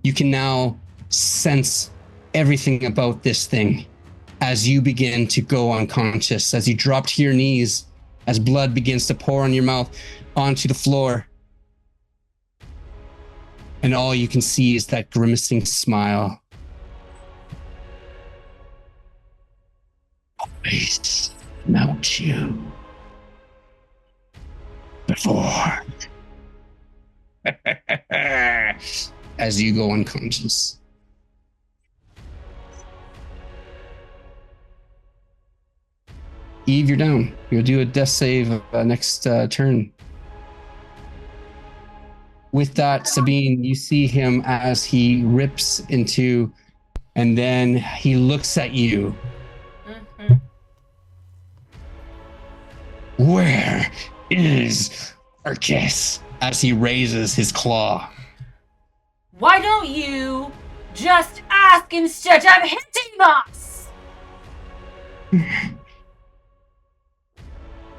You can now sense everything about this thing as you begin to go unconscious, as you drop to your knees, as blood begins to pour on your mouth onto the floor. And all you can see is that grimacing smile. Always melt you before. As you go unconscious. Eve, you're down. You'll do a death save next turn. With that, Sabine, you see him as he rips into, and then he looks at you. Mm-hmm. Where is Arcus? As he raises his claw. Why don't you just ask instead of hitting us?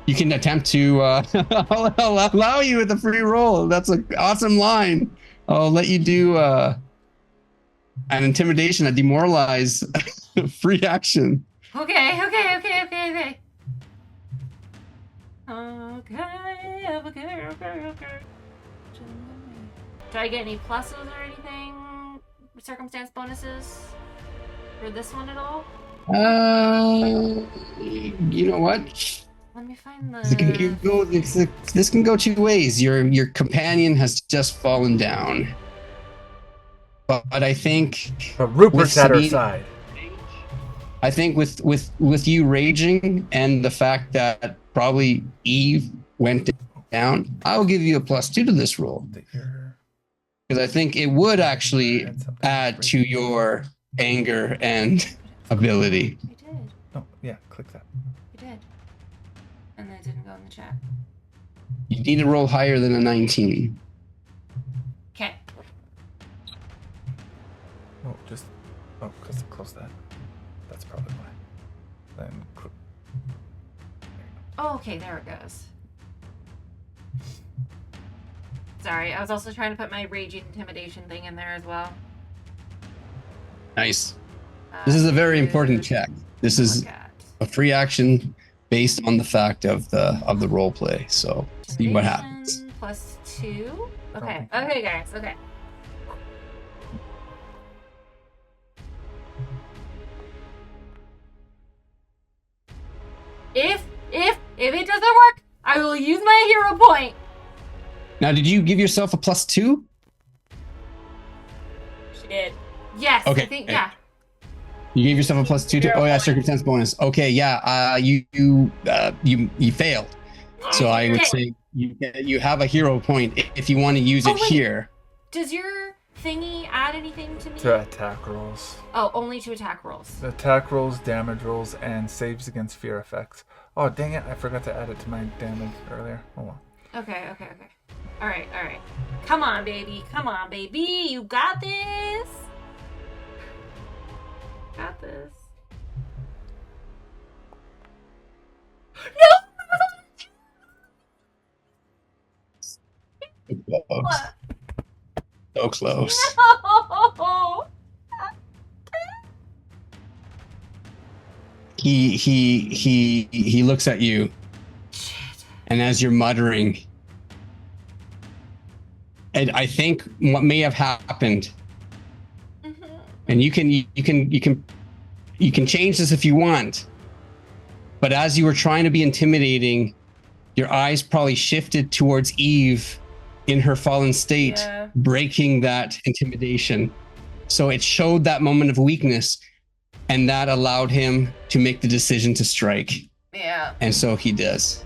You can attempt to, I'll allow you with a free roll. That's an awesome line. I'll let you do an intimidation, a demoralize free action. Okay. Do I get any pluses or anything? Circumstance bonuses for this one at all? You know what? Let me find This can go two ways. Your companion has just fallen down, but I think. But Rupert's at her Sabine, side. I think with you raging and the fact that probably Eve went down, I will give you a +2 to this roll. Because I think it would actually add to your anger and ability. I did. Oh, yeah, click that. I did. And that didn't go in the chat. You need to roll higher than a 19. Okay. Oh, because close that. That's probably why. Then click. Oh, okay, there it goes. Sorry, I was also trying to put my raging intimidation thing in there as well. Nice. This is a very important check. This is a free action based on the fact of the role play. So see what happens. +2. Okay. Okay, guys. Okay. If it doesn't work, I will use my hero point. Now, did you give yourself a +2? She did. Yes. Okay. I think yeah. You gave yourself a +2 to. Oh yeah, circumstance bonus. Okay, yeah. You failed. So I would say you have a hero point if you want to use it here. Does your thingy add anything to me? To attack rolls. Oh, only to attack rolls. Attack rolls, damage rolls, and saves against fear effects. Oh, dang it. I forgot to add it to my damage earlier. Hold on. Okay. All right. Come on, baby. You got this. Got this. No! So close. No! He looks at you. Shit. And as you're muttering, And I think what may have happened, and you can change this if you want, but as you were trying to be intimidating, your eyes probably shifted towards Eve in her fallen state, breaking that intimidation. So it showed that moment of weakness, and that allowed him to make the decision to strike. Yeah. And so he does.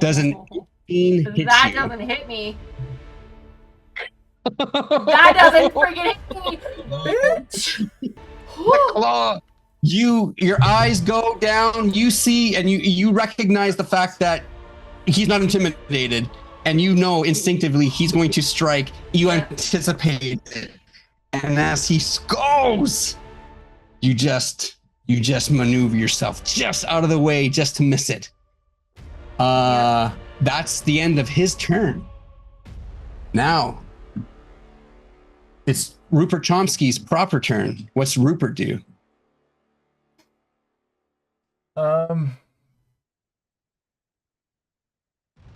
Doesn't hit that you. doesn't hit me. That doesn't freaking hit me. The claw. Your eyes go down. You see, and you recognize the fact that he's not intimidated, and you know instinctively he's going to strike. You anticipate it, and as he goes, you just maneuver yourself just out of the way just to miss it. That's the end of his turn. Now it's Rupert Chomsky's proper turn. What's Rupert do?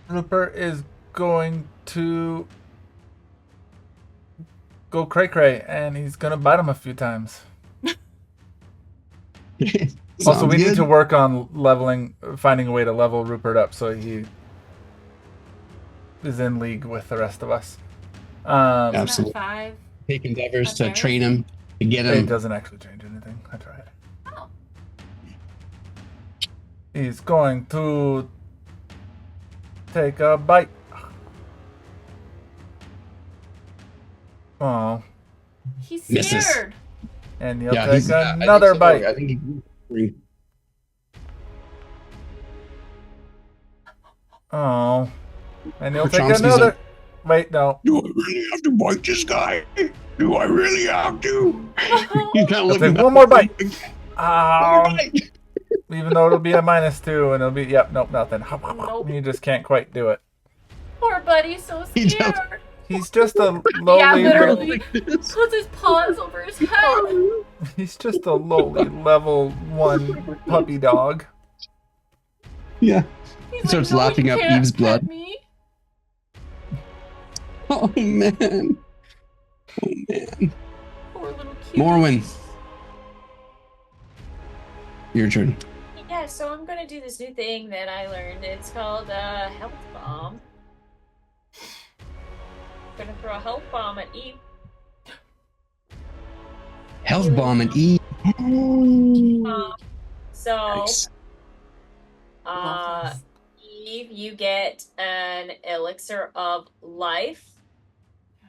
Rupert is going to go cray-cray, and he's going to bite him a few times. Also, we need to work on finding a way to level Rupert up so he is in league with the rest of us. Absolutely. Take endeavors to train him, to get him. It doesn't actually change anything. I tried. Oh. He's going to take a bite. Oh. He's Misses. scared. And he'll take another bite. I think he... Oh. And he'll take Chomsky's another... Wait, no. Do I really have to bite this guy? Do I really have to? You gotta He'll take one more bite. Ow. Bite. Even though it'll be a -2 and it'll be... Yep, nope, nothing. Nope. You just can't quite do it. Poor buddy's so He scared. He's just a lowly... Yeah, little- literally. Puts his paws over his head. He's just a lowly level 1 puppy dog. Yeah. He's Starts "No, you lapping up can't Eve's pet blood. me." Oh man. Oh man. Poor little cute. Morwen. Your turn. Yeah, so I'm gonna do this new thing that I learned. It's called health bomb. Gonna throw a health bomb at Eve. Health bomb and E. So, Nice. Eve, you get an elixir of life.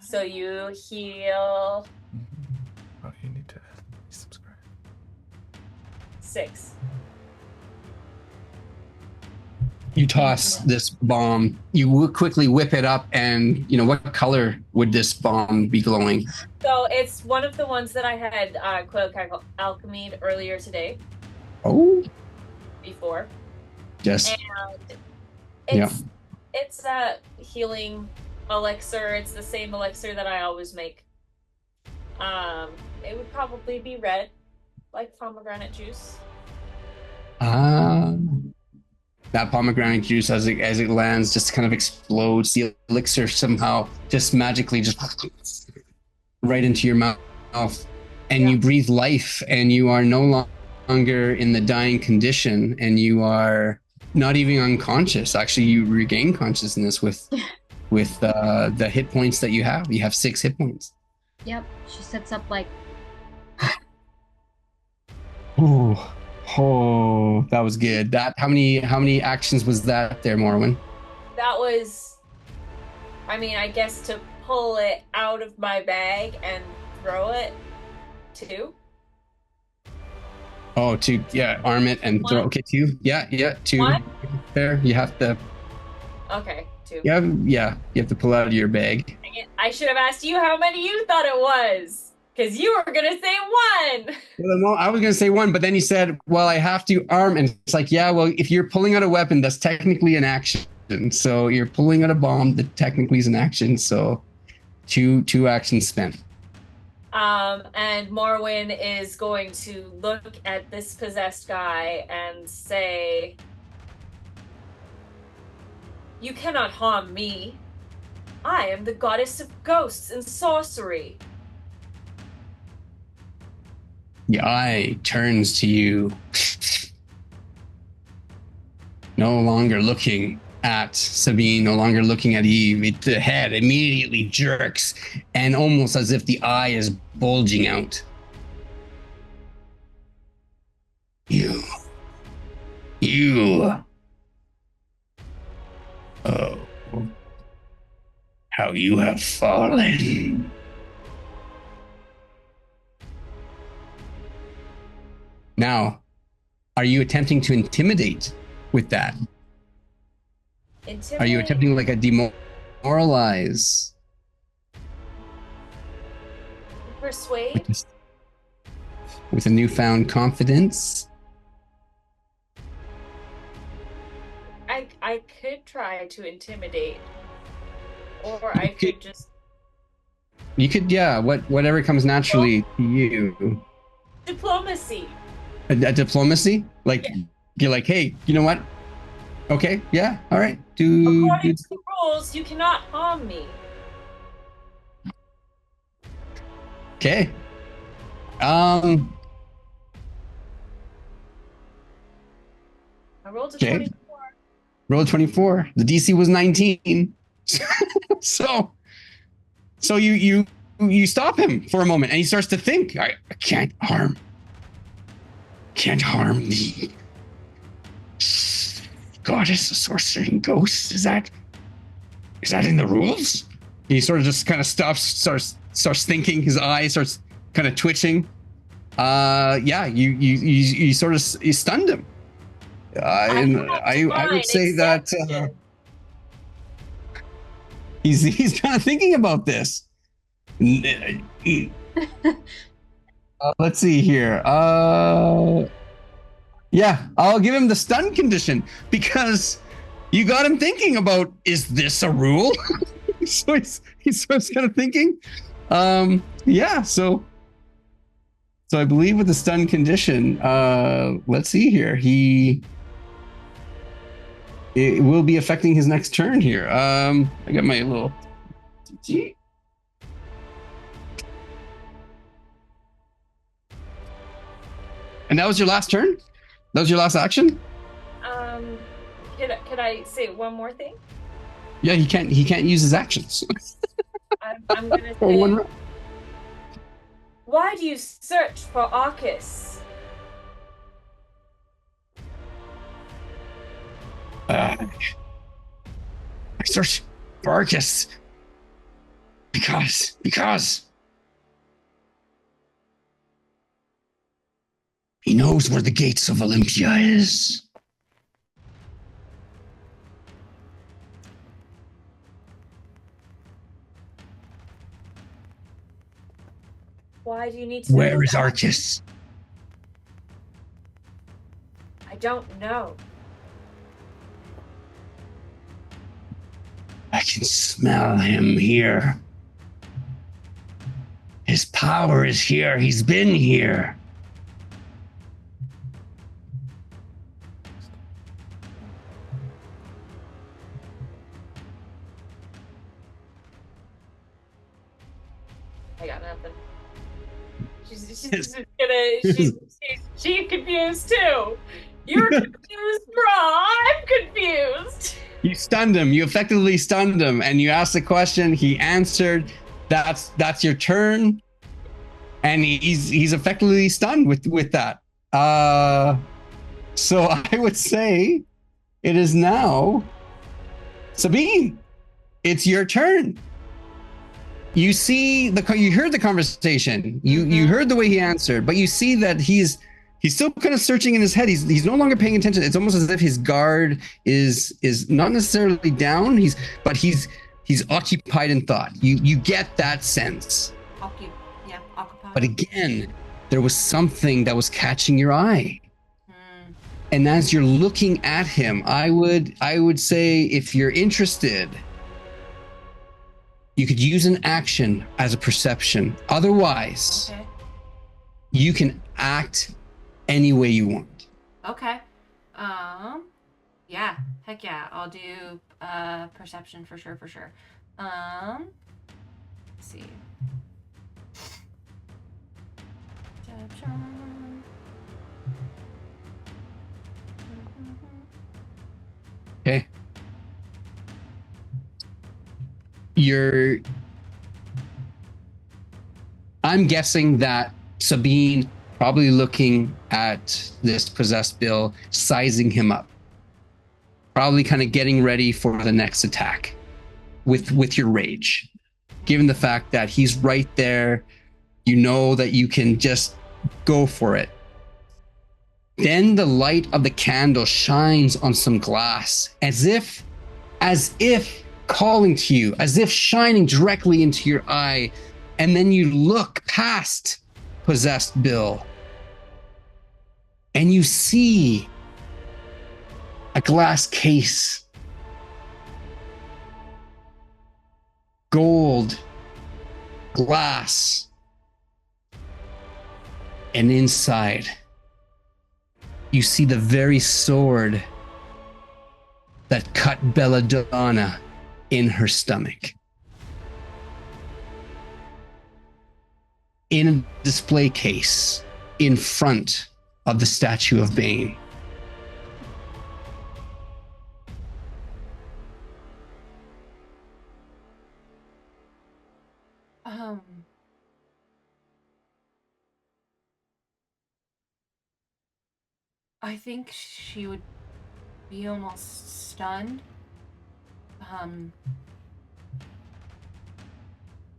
So you heal Oh, you need to subscribe. 6. You toss this bomb. You quickly whip it up, and what color would this bomb be glowing? So it's one of the ones that I had alchemied earlier today. Oh, Before. yes. And it's a healing elixir. It's the same elixir that I always make. It would probably be red, like pomegranate juice. That pomegranate juice, as it lands, just kind of explodes. The elixir somehow just magically just right into your mouth, and you breathe life, and you are no longer in the dying condition, and you are not even unconscious. Actually, you regain consciousness with the hit points that you have. You have 6 hit points. Yep. She sits up like. Oh, that was good. That how many actions was that there, Morwen? That was, I guess to pull it out of my bag and throw it. 2. Oh, arm it and throw. Okay, 2. Yeah, 2. 1? There, you have to. Okay, 2. Yeah, you have to pull out of your bag. Dang it. I should have asked you how many you thought it was. Because you were going to say 1. Well, I was going to say 1, but then you said, well, I have to arm. And it's like, yeah, well, if you're pulling out a weapon, that's technically an action. So you're pulling out a bomb that technically is an action. So two actions spent. And Morwen is going to look at this possessed guy and say, You cannot harm me. I am the goddess of ghosts and sorcery. The eye turns to you, no longer looking at Sabine, no longer looking at Eve. The head immediately jerks, and almost as if the eye is bulging out. You. Oh, how you have fallen. Now, are you attempting to intimidate with that? Intimidate? Are you attempting like a demoralize? Persuade? With a newfound confidence? I could try to intimidate. Or I could just... You could, yeah, whatever comes naturally to you. Diplomacy. A diplomacy? Like, Yeah. You're like, hey, you know what? Okay, yeah, all right. According to the rules, you cannot harm me. Okay. I rolled a Okay. 24. Roll 24. The DC was 19. so you stop him for a moment, and he starts to think, I can't harm the goddess of sorcery and ghosts. Is that in the rules? He sort of just kind of starts thinking. His eye starts kind of twitching. Yeah, you sort of you stunned him. And I would say that he's kind of thinking about this. Let's see here. Yeah, I'll give him the stun condition because you got him thinking about, is this a rule? So he starts kind of thinking. Yeah, so I believe with the stun condition, let's see here. It will be affecting his next turn here. I got my little... And that was your last turn? That was your last action? Could I say one more thing? Yeah, he can't use his actions. I'm gonna For say, one round. why do you search for Arcus? I search for Arcus because he knows where the gates of Olympia is. Why do you need to know Where is that? Arcus? I don't know. I can smell him here. His power is here. He's been here. I got nothing. She's just gonna. She's confused too. You're confused, bro. I'm confused. You stunned him. You effectively stunned him, and you asked the question. He answered. That's your turn, and he's effectively stunned with that. So I would say it is now Sabine. It's your turn. You see you heard the conversation. You heard the way he answered, but you see that he's still kind of searching in his head. He's no longer paying attention. It's almost as if his guard is not necessarily down. He's occupied in thought. You get that sense. Occupied. But again, there was something that was catching your eye. And as you're looking at him, I would say, if you're interested, you could use an action as a perception. Otherwise, Okay. you can act any way you want. Okay. Yeah, heck yeah. I'll do perception for sure, for sure. Let's see. Perception. Okay. I'm guessing that Sabine probably looking at this possessed Bill, sizing him up, probably kind of getting ready for the next attack with your rage. Given the fact that he's right there, you know that you can just go for it. Then the light of the candle shines on some glass, as if calling to you, as if shining directly into your eye. And then you look past possessed Bill and you see a glass case, gold glass, and inside you see the very sword that cut belladonna in her stomach. In a display case in front of the statue of Bane. I think she would be almost stunned.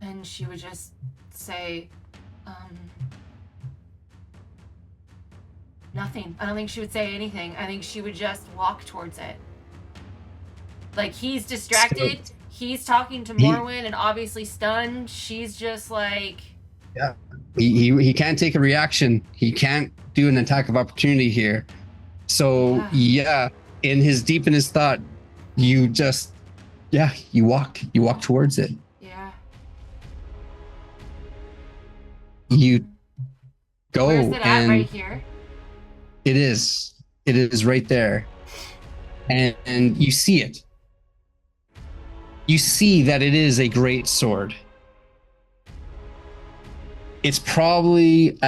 And she would just say, nothing. I don't think she would say anything. I think she would just walk towards it. Like, he's distracted. He's talking to Morwen and obviously stunned. She's just like... Yeah. He can't take a reaction. He can't do an attack of opportunity here. So, yeah, in his thought, you just... Yeah, you walk towards it. Yeah. You go. Where's it at? Right here? It is right there. And you see it. You see that it is a great sword. It's probably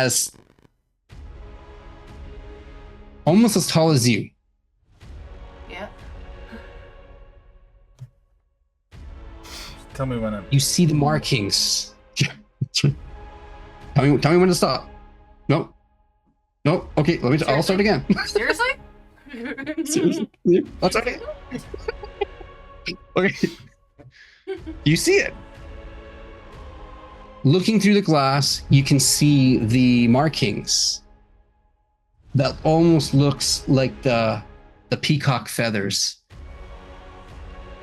almost as tall as you. Yeah. Tell me when I'm... You see the markings. Tell me when to stop. Nope. Okay, I'll start again. Seriously? Seriously? Yeah, I'll start again. Okay. You see it. Looking through the glass, you can see the markings. That almost looks like the peacock feathers,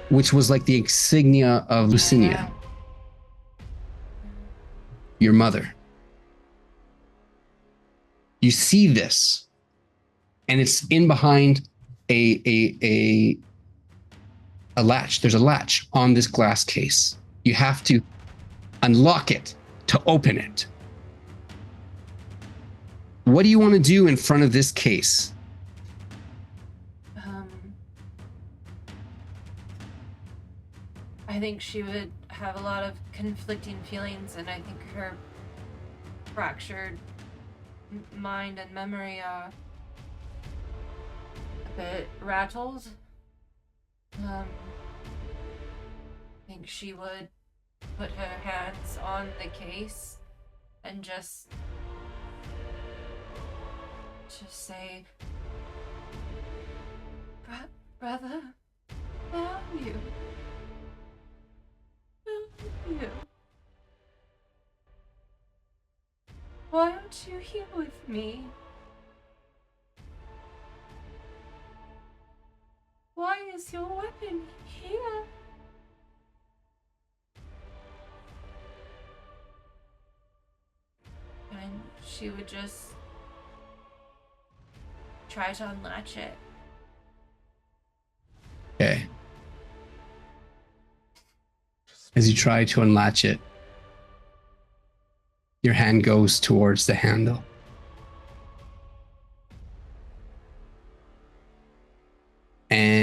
which was like the insignia of Lucinia, your mother. You see this, and it's in behind a latch. There's a latch on this glass case. You have to unlock it to open it. What do you want to do in front of this case? I think she would have a lot of conflicting feelings, and I think her fractured mind and memory are a bit rattled. I think she would put her hands on the case and just say, brother, where are you? Where are you? Why aren't you here with me? Why is your weapon here? And she would just try to unlatch it. Okay. As you try to unlatch it, your hand goes towards the handle. And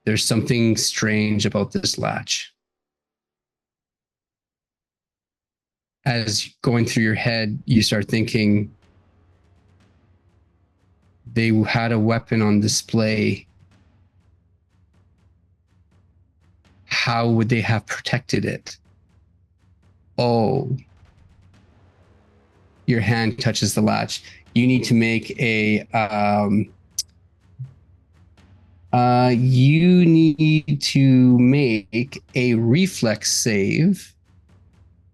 there's something strange about this latch. As going through your head, you start thinking they had a weapon on display. How would they have protected it? Oh, your hand touches the latch. You need to make a reflex save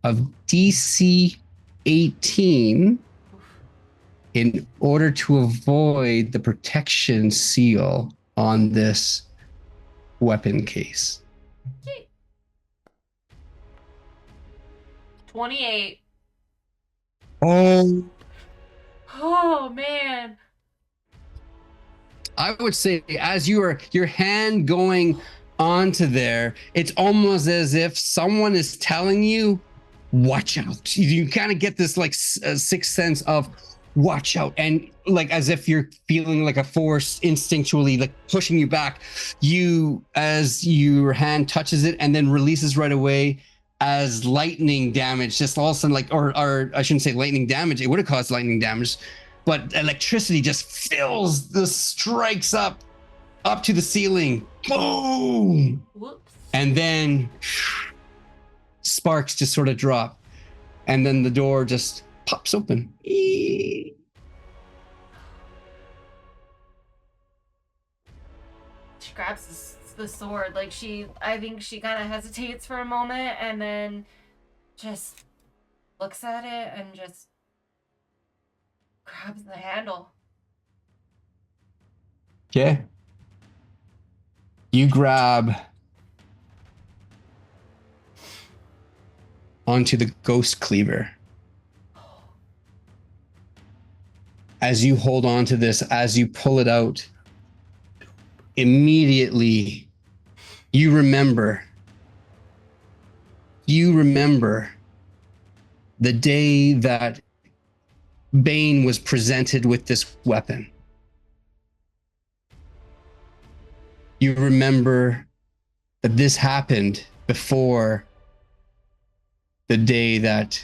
of DC 18 in order to avoid the protection seal on this weapon case. 28. Oh, man. I would say as your hand going onto there, it's almost as if someone is telling you, watch out. You kind of get this like sixth sense of watch out, and like as if you're feeling like a force instinctually like pushing you back. You, as your hand touches it and then releases right away, as lightning damage, just all of a sudden, like, or I shouldn't say lightning damage, it would have caused lightning damage, but electricity just fills the strikes up to the ceiling. Boom! Whoops. And then sparks just sort of drop, and then the door just pops open. She grabs the sword. Like I think she kind of hesitates for a moment and then just looks at it and just grabs the handle. Okay. You grab onto the ghost cleaver. As you hold on to this, as you pull it out, immediately you remember the day that Bane was presented with this weapon. You remember that this happened before the day that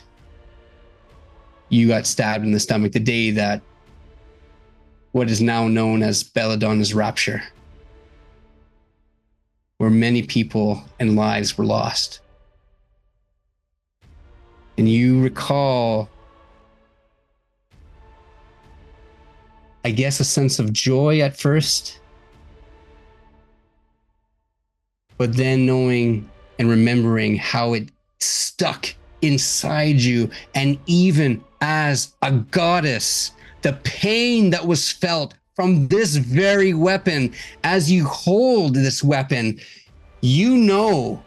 you got stabbed in the stomach, the day that what is now known as Belladonna's rapture, where many people and lives were lost. And you recall, I guess, a sense of joy at first, but then knowing and remembering how it stuck inside you. And even as a goddess, the pain that was felt from this very weapon, as you hold this weapon, you know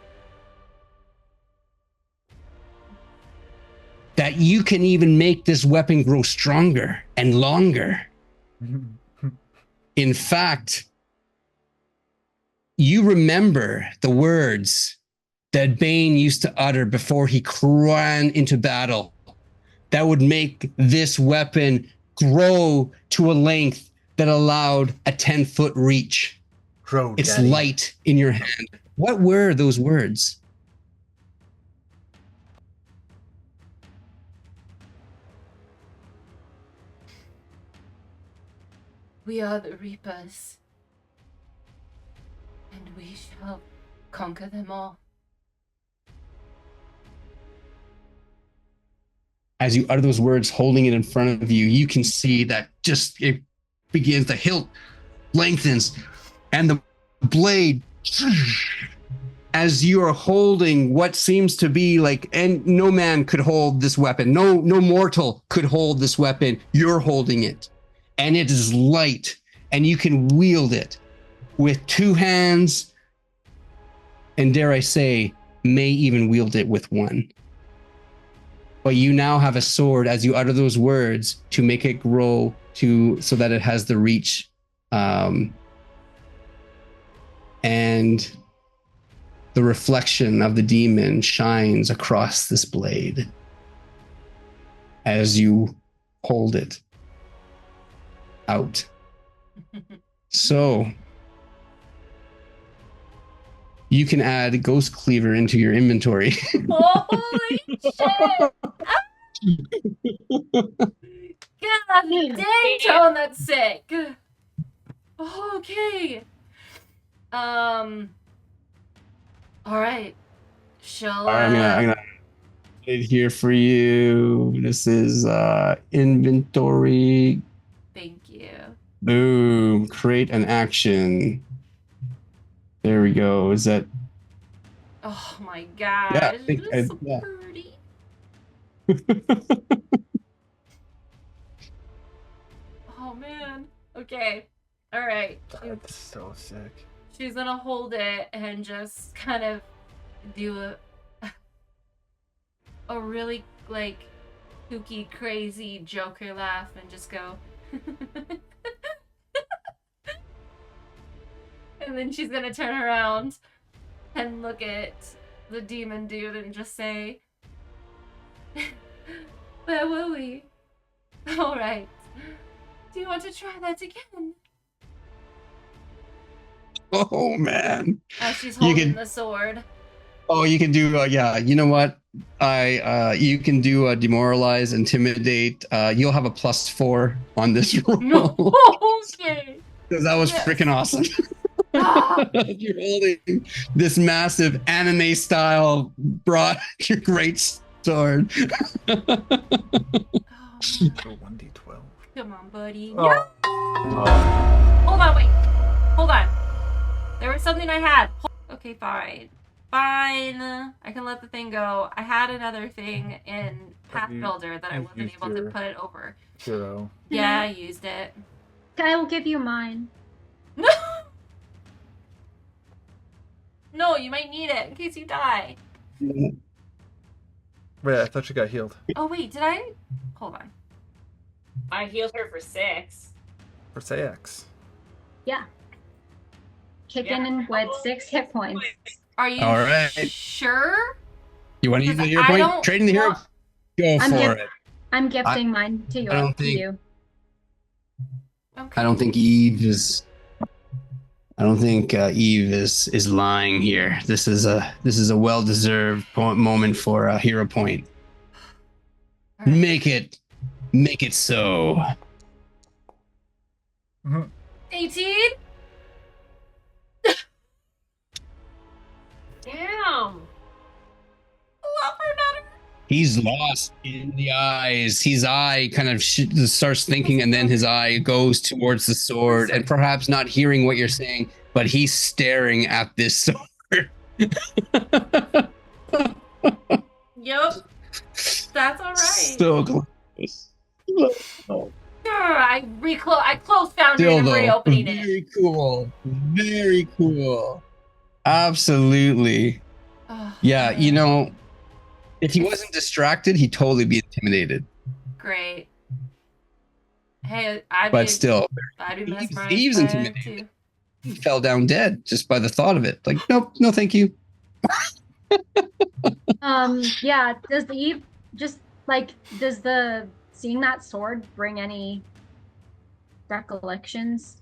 that you can even make this weapon grow stronger and longer. In fact, you remember the words that Bane used to utter before he ran into battle that would make this weapon grow to a length that allowed a 10-foot reach. Grow, it's Daddy. light in your hand. What were those words? We are the Reapers, and we shall conquer them all. As you utter those words, holding it in front of you, you can see that just it begins, the hilt lengthens, and the blade, as you are holding what seems to be like, and no man could hold this weapon, no mortal could hold this weapon, you're holding it, and it is light, and you can wield it with two hands, and dare I say, may even wield it with one. But you now have a sword, as you utter those words, to make it grow so that it has the reach. And the reflection of the demon shines across this blade as you hold it out. So you can add Ghost Cleaver into your inventory. Holy shit! God dang, Tone, that's sick. Okay. All right. Shall All right, I'm gonna put it here for you. This is inventory. Thank you. Boom. Create an action. There we go. Is that? Oh my gosh. Yeah, I think This is so yeah. pretty. Oh man. Okay. All right. That's so sick. She's gonna hold it and just kind of do a really like kooky, crazy Joker laugh and just go. And then she's gonna turn around and look at the demon dude and just say, "Where were we? All right. Do you want to try that again?" Oh man. As she's You holding can- the sword. Oh, you can do yeah. You know what? You can do demoralize, intimidate. You'll have a +4 on this roll. No. Okay. Because that was Yes. freaking awesome. Ah. You're holding this massive anime style broad great sword. Oh, man. So 1d12. Come on, buddy. Oh. Hold on, wait. Hold on. There was something I had. Okay, fine. Fine. I can let the thing go. I had another thing in Pathfinder that I you've wasn't used able to your- put it over. Zero. Yeah, I used it. I will give you mine. No! No, you might need it in case you die. Wait, I thought you got healed. Oh, wait, did I? Hold on. I healed her for 6. For Sayax. Yeah. Kicking in with 6 hit points. Are you All right. sure? You want to use the hero I point? don't Trading the hero? want- Go I'm for giv- it. I'm gifting mine to you. I don't to think- you. Okay. I don't think Eve is. I don't think Eve is lying here. This is a well-deserved moment for a hero point. All right. Make it so. 18? Damn. Love her, not her. He's lost in the eyes. His eye kind of starts thinking, and then his eye goes towards the sword, and perhaps not hearing what you're saying, but he's staring at this sword. Yup. That's alright. So close. I close found it Still and though, reopening it. very cool. Very cool. Absolutely. Oh, Yeah, man. you know, if he wasn't distracted, he'd totally be intimidated. Great. Hey, I'd But be, still, I'd be Eve's mesmerized by it intimidated. too. he fell down dead just by the thought of it. Like, nope, no, thank you. Yeah, does the Eve just like does the seeing that sword bring any recollections?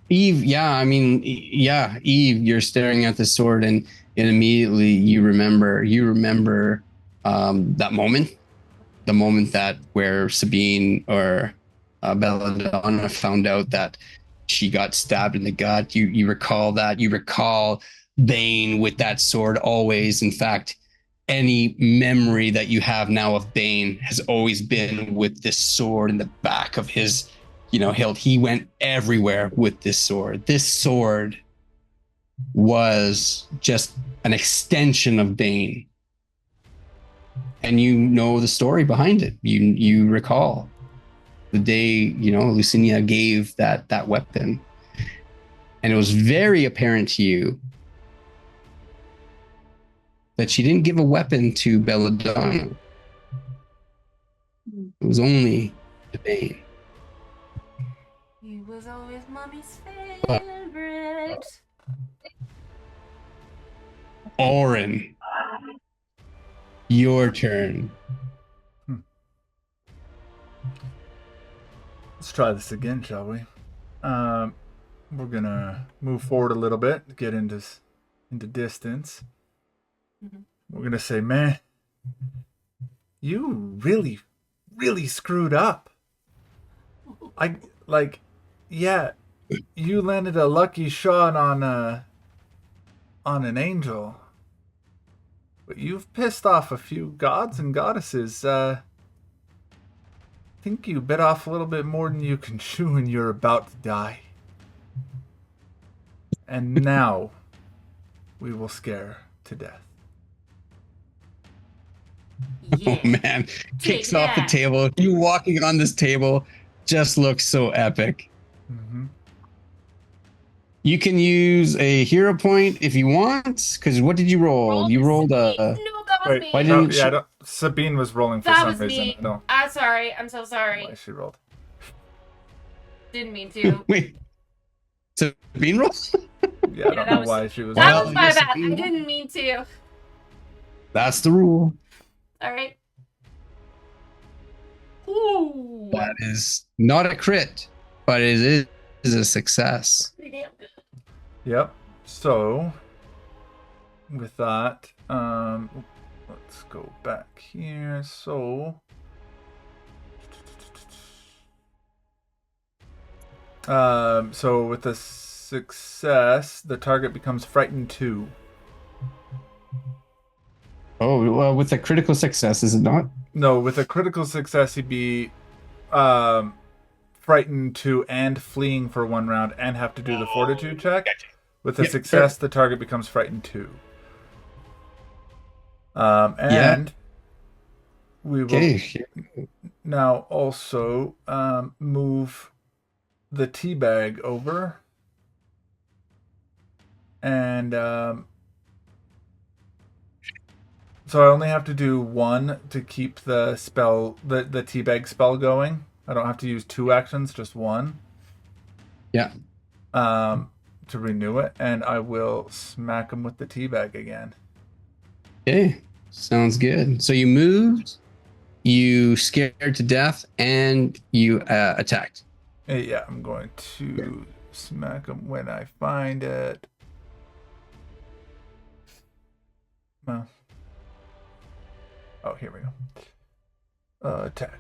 Eve, yeah, I mean, yeah, Eve, you're staring at the sword, and immediately you remember that moment, the moment that where Sabine or Belladonna found out that she got stabbed in the gut. You recall that. You recall Bane with that sword always. In fact, any memory that you have now of Bane has always been with this sword in the back of his, hilt. He went everywhere with this sword. This sword was just an extension of Bane. And you know the story behind it. You recall the day, Lucinia gave that weapon. And it was very apparent to you that she didn't give a weapon to Belladonna. It was only to Bane. He was always mommy's favorite. Oren, your turn. Let's try this again, shall we? We're gonna move forward a little bit, get into into distance. Mhm. We're going to say, man, you really, really screwed up. Yeah, you landed a lucky shot on an angel. But you've pissed off a few gods and goddesses. I think you bit off a little bit more than you can chew and you're about to die. And now we will scare to death. Yeah. Oh man, kicks Take off the that. table. You walking on this table just looks so epic. Mm-hmm. You can use a hero point if you want, because what did you roll? You rolled a. No, that was Wait, me. why didn't yeah, Sabine was rolling for That some was reason. me. I don't I'm sorry. I'm so know sorry. why she rolled. Didn't mean to. Wait. Sabine roll? Yeah, I Yeah, don't that know was- why she was. That Well, was my yes, bad. I Sabine. didn't mean to. That's the rule. All right. Ooh. That is not a crit, but it is a success. Pretty damn good. Yep. So, with that, let's go back here. So, so with a success, the target becomes frightened 2. Oh, well, with a critical success, is it not? No, with a critical success, he'd be frightened 2 and fleeing for 1 round and have to do the fortitude check. With a Yep, success, the target becomes frightened 2. And we will Okay. now also move the tea bag over. And so I only have to do 1 to keep the spell, the teabag spell going. I don't have to use 2 actions, just 1. Yeah. To renew it, and I will smack him with the teabag again. Okay. Sounds good. So you moved, you scared to death, and you attacked. Yeah, I'm going to smack him when I find it. Well. Oh, here we go. Attack.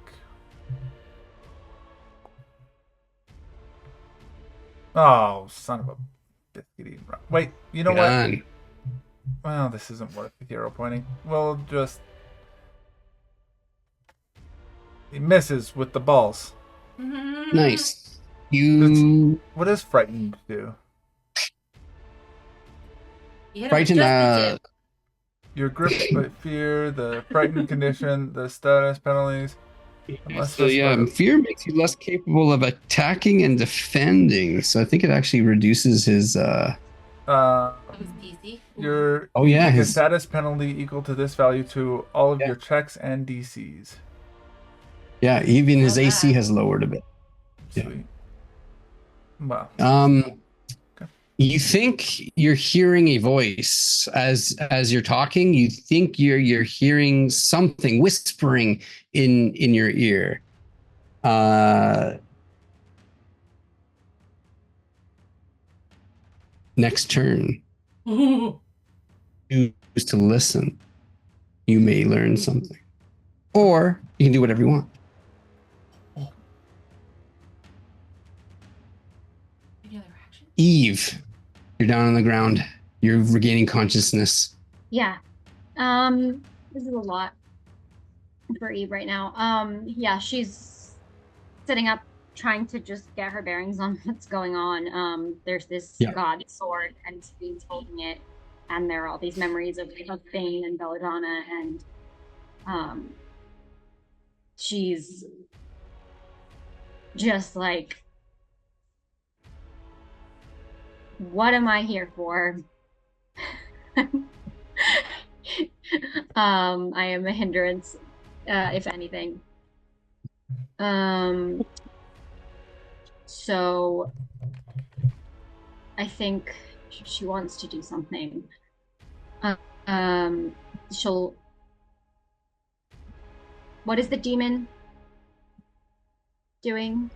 Oh, son of a biscuit eating. Wait, you know what? Done. Well, this isn't worth the hero pointing. We'll just. He misses with the balls. Nice. You What does frightened do? You hit him with frighten. just the tip. You're gripped by fear, the frightened condition, the status penalties. Unless So yeah, fear makes you less capable of attacking and defending. So I think it actually reduces his. It was easy. Your Oh yeah, take a his. status penalty equal to this value to all of Yeah. your checks and DCs. Yeah, even his Not AC bad. has lowered a bit. Yeah. Sweet. Wow. You think you're hearing a voice as you're talking. You think you're hearing something whispering in your ear. Next turn, choose to listen. You may learn something, or you can do whatever you want. Any other action? Eve, you're down on the ground. You're regaining consciousness. Yeah. This is a lot for Eve right now. Yeah, she's sitting up, trying to just get her bearings on what's going on. There's this Yeah. god sword, and Sabine's holding it, and there are all these memories of Thane and Belladonna, and she's just like, what am I here for? I am a hindrance, if anything. So I think she wants to do something. She'll. What is the demon doing?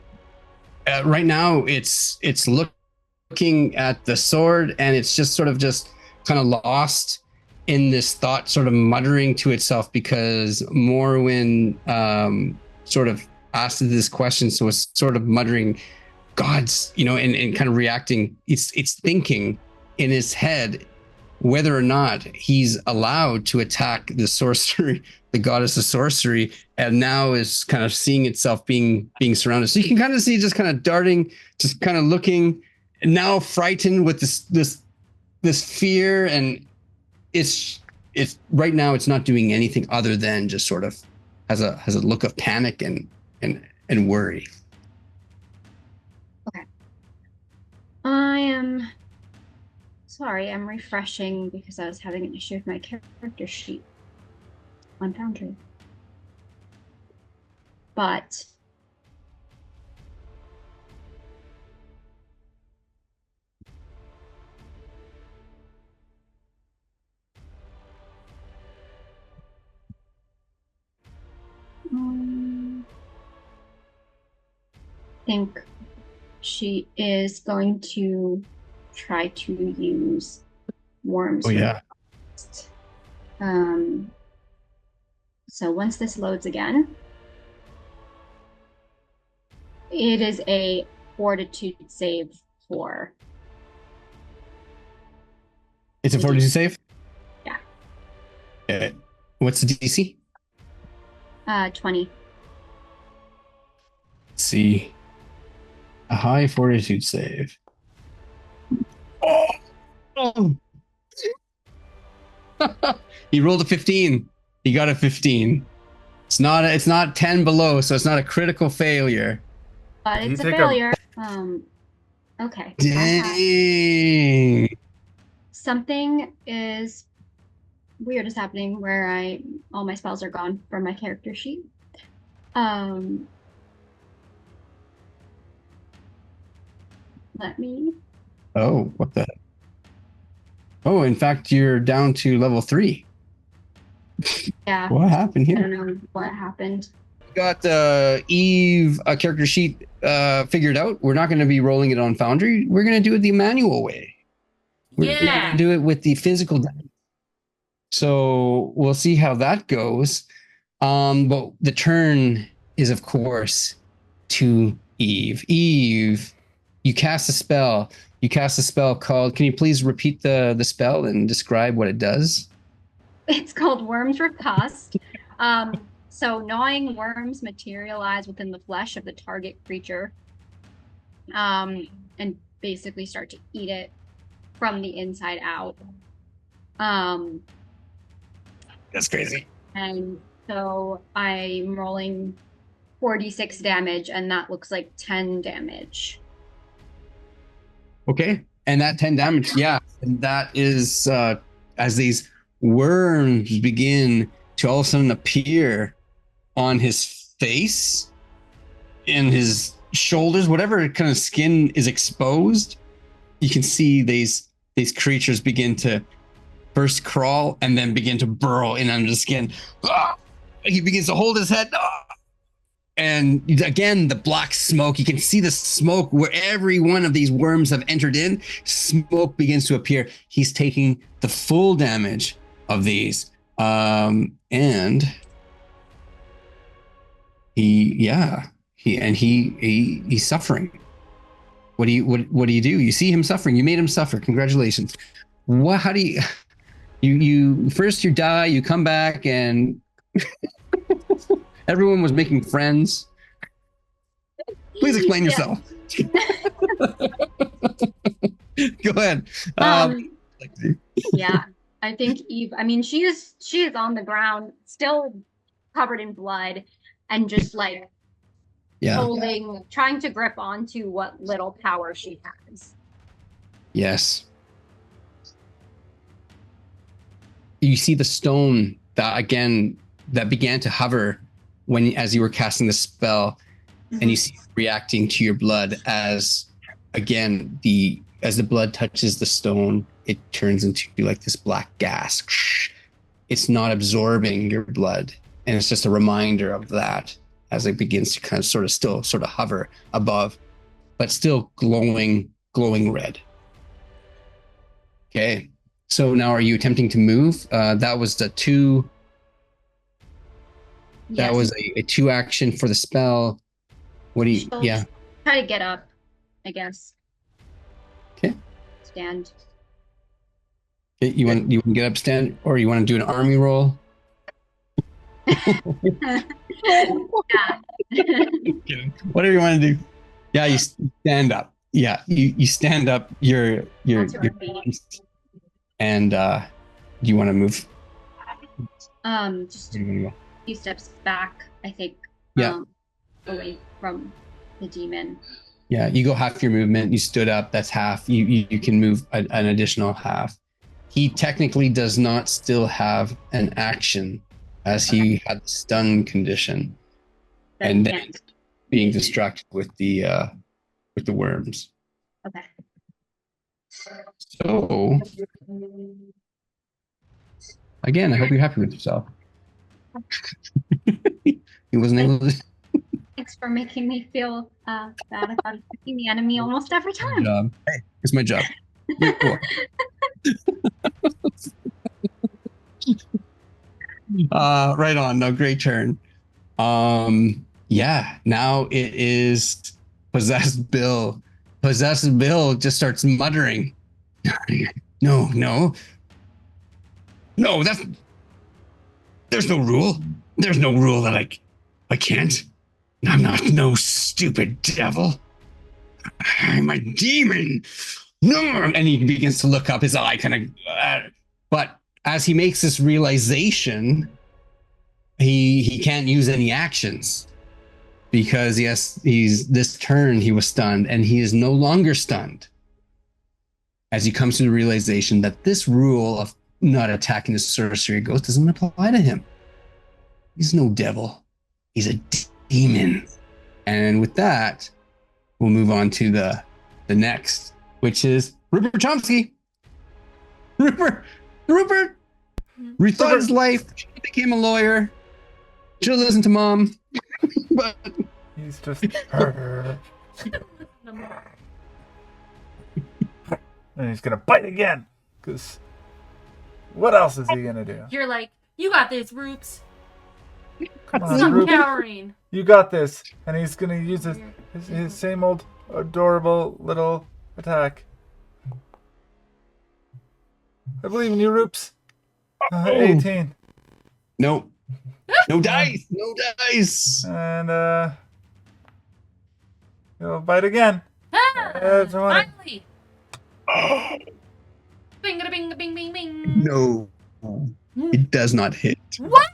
Right now, it's looking at the sword, and it's just sort of just kind of lost in this thought, sort of muttering to itself, because Morwen sort of asked this question, so it's sort of muttering God's, and kind of reacting. It's thinking in his head whether or not he's allowed to attack the sorcery, the goddess of sorcery, and now is kind of seeing itself being surrounded. So you can kind of see just kind of darting, just kind of looking, now frightened with this fear, and it's right now it's not doing anything other than just sort of has a look of panic and worry. Okay. I am sorry, I'm refreshing because I was having an issue with my character sheet on Foundry. But I think she is going to try to use worms. Oh yeah. So once this loads again, it is a fortitude save for. It's a fortitude save? Yeah. What's the DC? 20. Let's see. A high fortitude save. Oh! He rolled a 15. He got a 15. It's not 10 below, so it's not a critical failure. But it's a failure. Okay. Dang. Something is weird is happening where all my spells are gone from my character sheet. Let me. Oh, what the? Oh, in fact, you're down to level 3. Yeah. What happened here? I don't know what happened. Got Eve a character sheet figured out. We're not going to be rolling it on Foundry. We're going to do it the manual way. We're going to do it with the physical dice. So we'll see how that goes. But the turn is, of course, to Eve. Eve, you cast a spell. You cast a spell called. Can you please repeat the spell and describe what it does? It's called Worms Recast. So gnawing worms materialize within the flesh of the target creature, and basically start to eat it from the inside out. That's crazy. And so I'm rolling 4d6 damage, and that looks like 10 damage. Okay, and that 10 damage, yeah, and that is as these worms begin to all of a sudden appear on his face, in his shoulders, whatever kind of skin is exposed, you can see these creatures begin to first crawl and then begin to burrow in under the skin. He begins to hold his head. And again, the black smoke, you can see the smoke where every one of these worms have entered in. Smoke begins to appear. He's taking the full damage of these. And he's suffering. What do you do? You see him suffering. You made him suffer. Congratulations. How do you first you die, you come back, and everyone was making friends. Please explain yourself. Go ahead. Yeah, I think Eve, she is on the ground, still covered in blood, and just like trying to grip onto what little power she has. Yes. You see the stone that began to hover as you were casting the spell, and you see it reacting to your blood as the blood touches the stone, it turns into like this black gas. It's not absorbing your blood, and it's just a reminder of that as it begins to kind of sort of hover above, but still glowing red. Okay. So now are you attempting to move? That was the 2. That Yes. was a 2 action for the spell. What do you? She'll Yeah. try to get up, I guess. Okay. Stand. Okay, you want to get up, stand, or you want to do an army roll? Yeah. Whatever you want to do. Yeah, you stand up. Yeah, you stand up. Your Onto our feet. and you want to move. Just Where do you a wanna go? few steps back, I think. Yeah. Away from the demon. Yeah, you go half your movement. You stood up. That's half. You can move an additional half. He technically does not still have an action, as he had the stun condition, Then and he then can't. being distracted with the worms. Okay. So again, I hope you're happy with yourself. He wasn't able to. Thanks for making me feel bad about attacking the enemy almost every Good time. job. Hey, it's my job. You're cool. Right on. No, great turn. Yeah. Now it is possessed Bill. Possessed Bill just starts muttering. No. There's no rule. There's no rule that I can't. I'm not no stupid devil. I'm a demon. No. And he begins to look up, his eye kind of, but as he makes this realization, he can't use any actions because he's this turn he was stunned, and he is no longer stunned as he comes to the realization that this rule of not attacking the sorcery ghost doesn't apply to him. He's no devil. He's a demon. And with that, we'll move on to the next, which is Rupert Chomsky. Rupert rethought his life, became a lawyer, should have listened to mom. But He's just. And he's gonna bite again. Because what else is he gonna do? You're like, you got this, Roops. Come on, Stop Rupert. cowering. You got this. And he's gonna use his same old adorable little attack. I believe in you, Roops. 18. no dice. And he'll bite again. Ah, That's one. finally. Bing, bing, bing, bing, bing. No, it does not hit. What?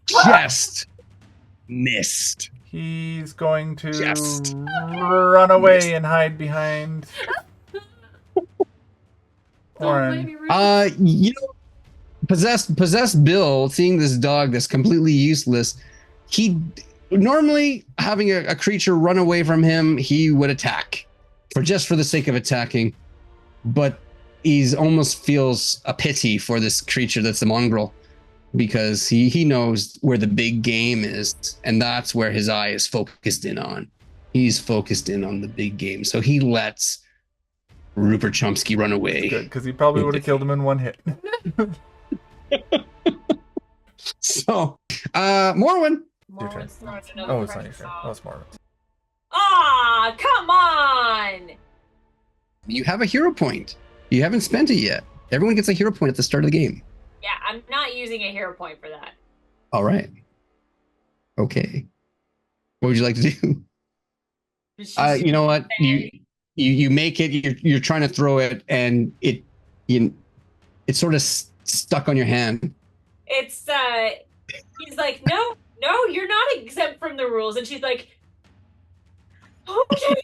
Just missed. He's going to Just run away and hide behind Don't blame Oren. me, Roops. You know, possessed Bill, seeing this dog that's completely useless, he normally having a creature run away from him, he would attack for the sake of attacking, but he's almost feels a pity for this creature that's a mongrel, because he knows where the big game is, and that's where his eye is focused in on. He's focused in on the big game, so he lets Rupert Chomsky run away. Good, because he probably would have killed him in one hit. So, Morwen. Your turn. Morwen's throwing Oh, another it's not your precious turn. song. Oh, it's Marvin. Ah, come on! You have a hero point. You haven't spent it yet. Everyone gets a hero point at the start of the game. Yeah, I'm not using a hero point for that. All right. Okay. What would you like to do? You know what? You make it. You're trying to throw it, and it's sort of stuck on your hand. It's he's like, no, you're not exempt from the rules, and she's like, okay.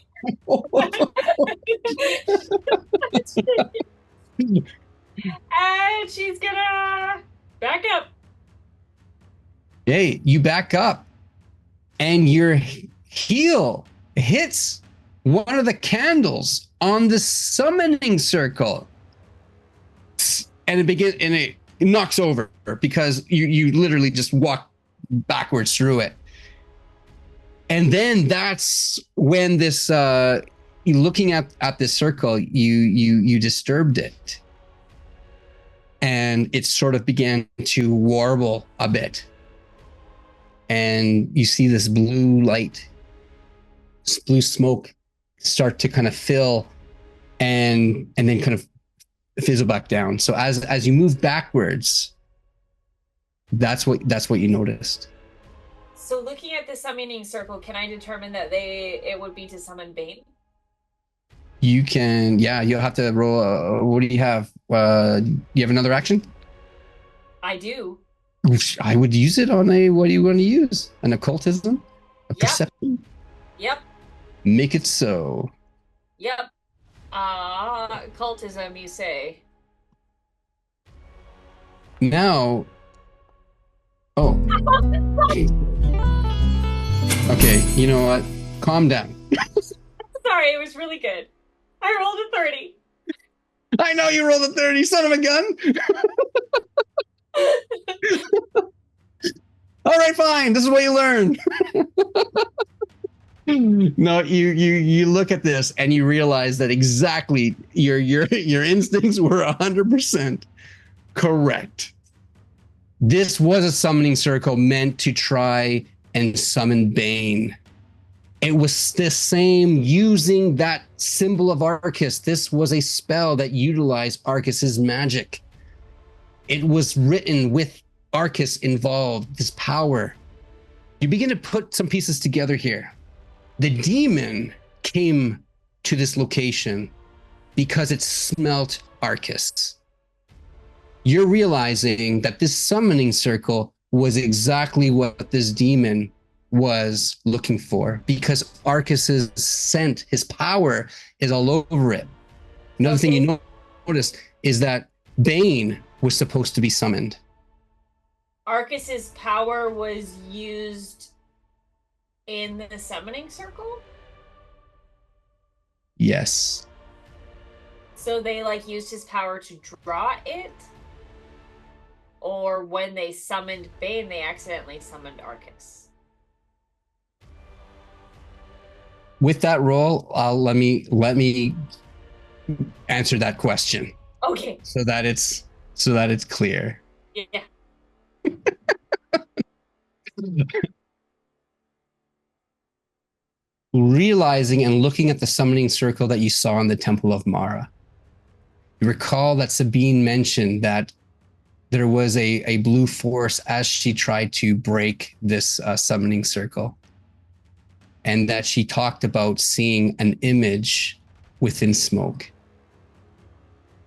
And she's gonna back up. Hey, you back up, and your heel hits one of the candles on the summoning circle, and it knocks over because you literally just walk backwards through it. And then that's when this looking at this circle, you disturbed it, and it sort of began to warble a bit, and you see this blue light, this blue smoke start to kind of fill and then kind of fizzle back down. So as you move backwards, that's what you noticed. So looking at the summoning circle, can I determine that it would be to summon Bane? You can, yeah, you'll have to roll. What do you have? You have another action? I do. I would use it on what do you want to use? An occultism? A perception? Yep. Make it so. Yep. Cultism, you say? Now. Oh. Okay, you know what? Calm down. Sorry, it was really good. I rolled a 30. I know you rolled a 30, son of a gun. All right, fine. This is what you learn. No, you look at this and you realize that exactly your instincts were 100% correct. This was a summoning circle meant to try and summon Bane. It was the same using that symbol of Arcus. This was a spell that utilized Arcus's magic. It was written with Arcus involved, this power. You begin to put some pieces together here. The demon came to this location because it smelt Arcus. You're realizing that this summoning circle was exactly what this demon was looking for, because Arcus's scent, his power, is all over it. Another thing you notice is that Bane was supposed to be summoned. Arcus's power was used in the summoning circle? Yes. So they used his power to draw it? Or when they summoned Bane, they accidentally summoned Arcus? With that roll, let me answer that question. Okay. So that it's clear. Yeah. Realizing and looking at the summoning circle that you saw in the Temple of Mara, you recall that Sabine mentioned that there was a blue force as she tried to break this summoning circle, and that she talked about seeing an image within smoke.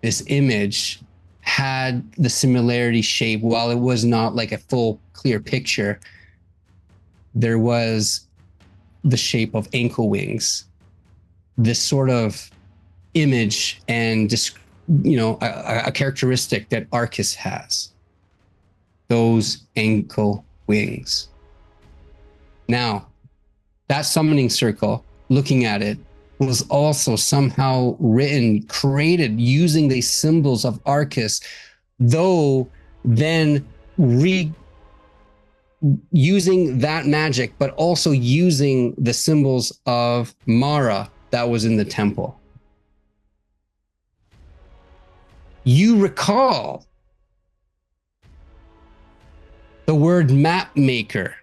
This image had the similarity shape. While it was not like a full clear picture, there was the shape of ankle wings, this sort of image and just, a characteristic that Arcus has, those ankle wings. Now, that summoning circle, looking at it, was also somehow created using the symbols of Arcus, though then using that magic, but also using the symbols of Mara that was in the temple. You recall the word map maker.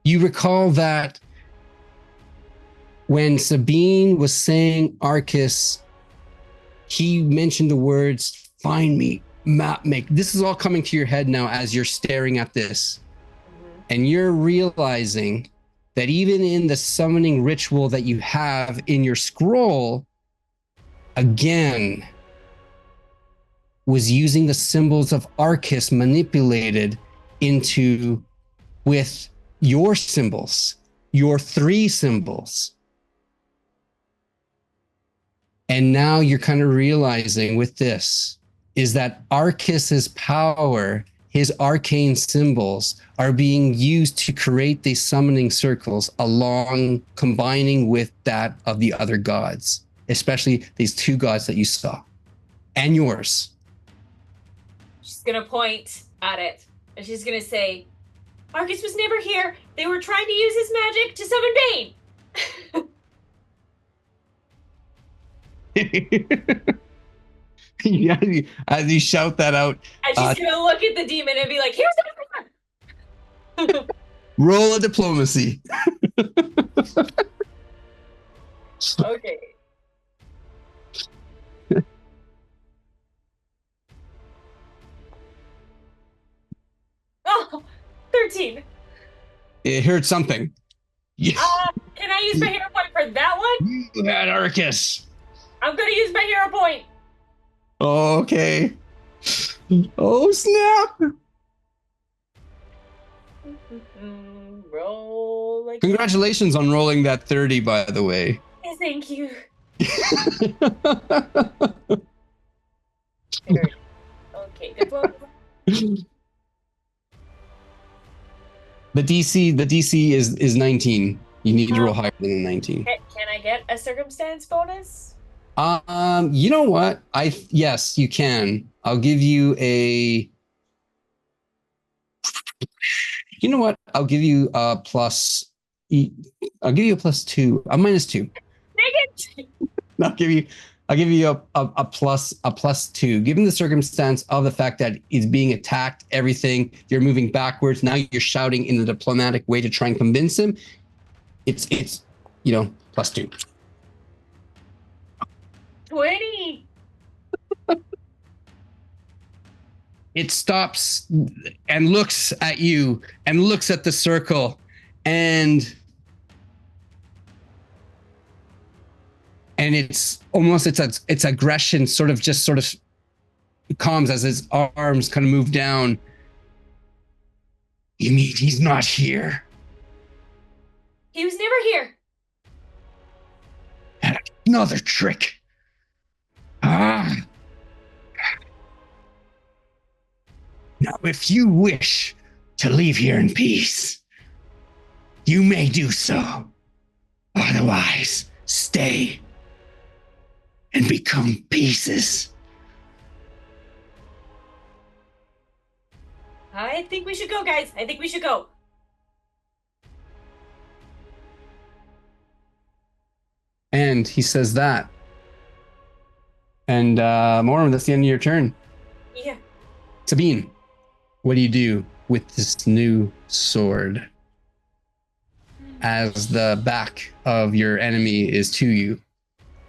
You recall that when Sabine was saying Arcus, he mentioned the words, find me, map make. This is all coming to your head now as you're staring at this. And you're realizing that even in the summoning ritual that you have in your scroll, again, was using the symbols of Arcus manipulated into with your symbols, your 3 symbols. And now you're kind of realizing with this is that Arcus's power, his arcane symbols, are being used to create these summoning circles combining with that of the other gods, especially these 2 gods that you saw, and yours. She's gonna point at it, and she's gonna say, Arcus was never here. They were trying to use his magic to summon Bane. Okay. Yeah, as you shout that out, And she's gonna look at the demon and be like, "Here's everyone." roll a diplomacy. Okay. Oh, 13. It heard something. Yeah. Can I use my hero point for that one? You had Arcus. I'm gonna use my hero point. Okay. Oh, snap. Roll like. Congratulations on rolling that 30, by the way. Thank you. Okay, diplomacy. The DC is 19. You need to roll higher than a 19. Can I get a circumstance bonus? You know what? Yes, you can. I'll give you a. You know what? I'll give you a plus. I'll give you a +2. A -2. Dang it! I'll give you a +2. Given the circumstance of the fact that he's being attacked, everything, you're moving backwards. Now you're shouting in a diplomatic way to try and convince him. It's +2. 20. It stops and looks at you and looks at the circle, and it's almost its aggression sort of calms as his arms kind of move down. You mean he's not here? He was never here. And another trick. Ah. Now, if you wish to leave here in peace, you may do so. Otherwise, stay and become pieces. I think we should go, guys. I think we should go. And he says that. And Moram, that's the end of your turn. Yeah. Sabine, what do you do with this new sword? As the back of your enemy is to you,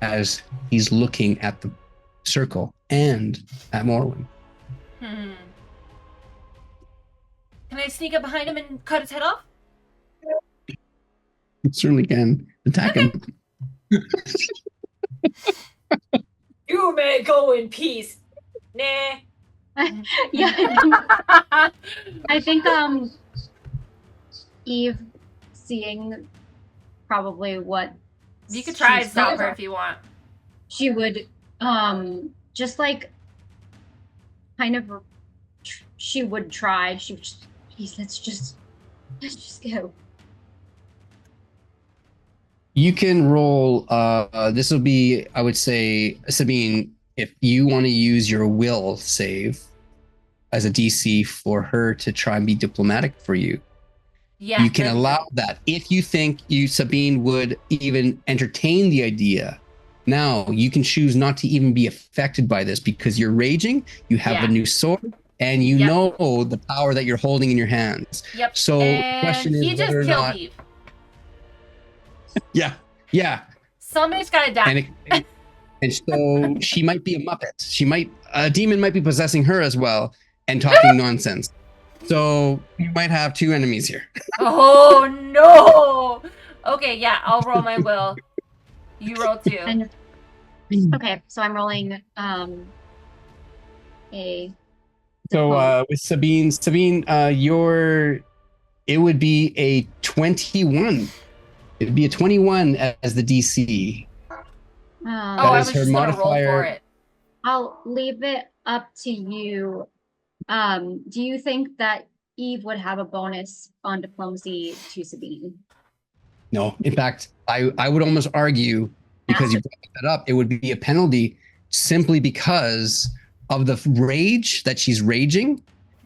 as he's looking at the circle and at Morwen. Can I sneak up behind him and cut his head off? You certainly can attack him. You may go in peace. Nah. Yeah. I think Eve, seeing probably what You could try and she's stop done, her if you want. she would just like kind of she would try. She would just, please, let's just go. You can roll, this will be, I would say, Sabine, if you want to use your will save as a DC for her to try and be diplomatic for you. Yeah. You can allow that. If you think Sabine would even entertain the idea, now you can choose not to even be affected by this because you're raging, you have a new sword, and you know the power that you're holding in your hands. Yep. So and the question is he just whether or killed not... Eve. Yeah. Somebody's got to die. And so she might be a Muppet. A demon might be possessing her as well and talking nonsense. So you might have two enemies here. Oh no! Okay, yeah, I'll roll my will. You roll 2. Okay, so I'm rolling a. So with Sabine, it would be a 21. It'd be a 21 as the DC. I was her just gonna roll modifier. for it. I'll leave it up to you. Do you think that Eve would have a bonus on diplomacy to Sabine? No, in fact, I would almost argue, because you brought that up, it would be a penalty simply because of the rage that she's raging,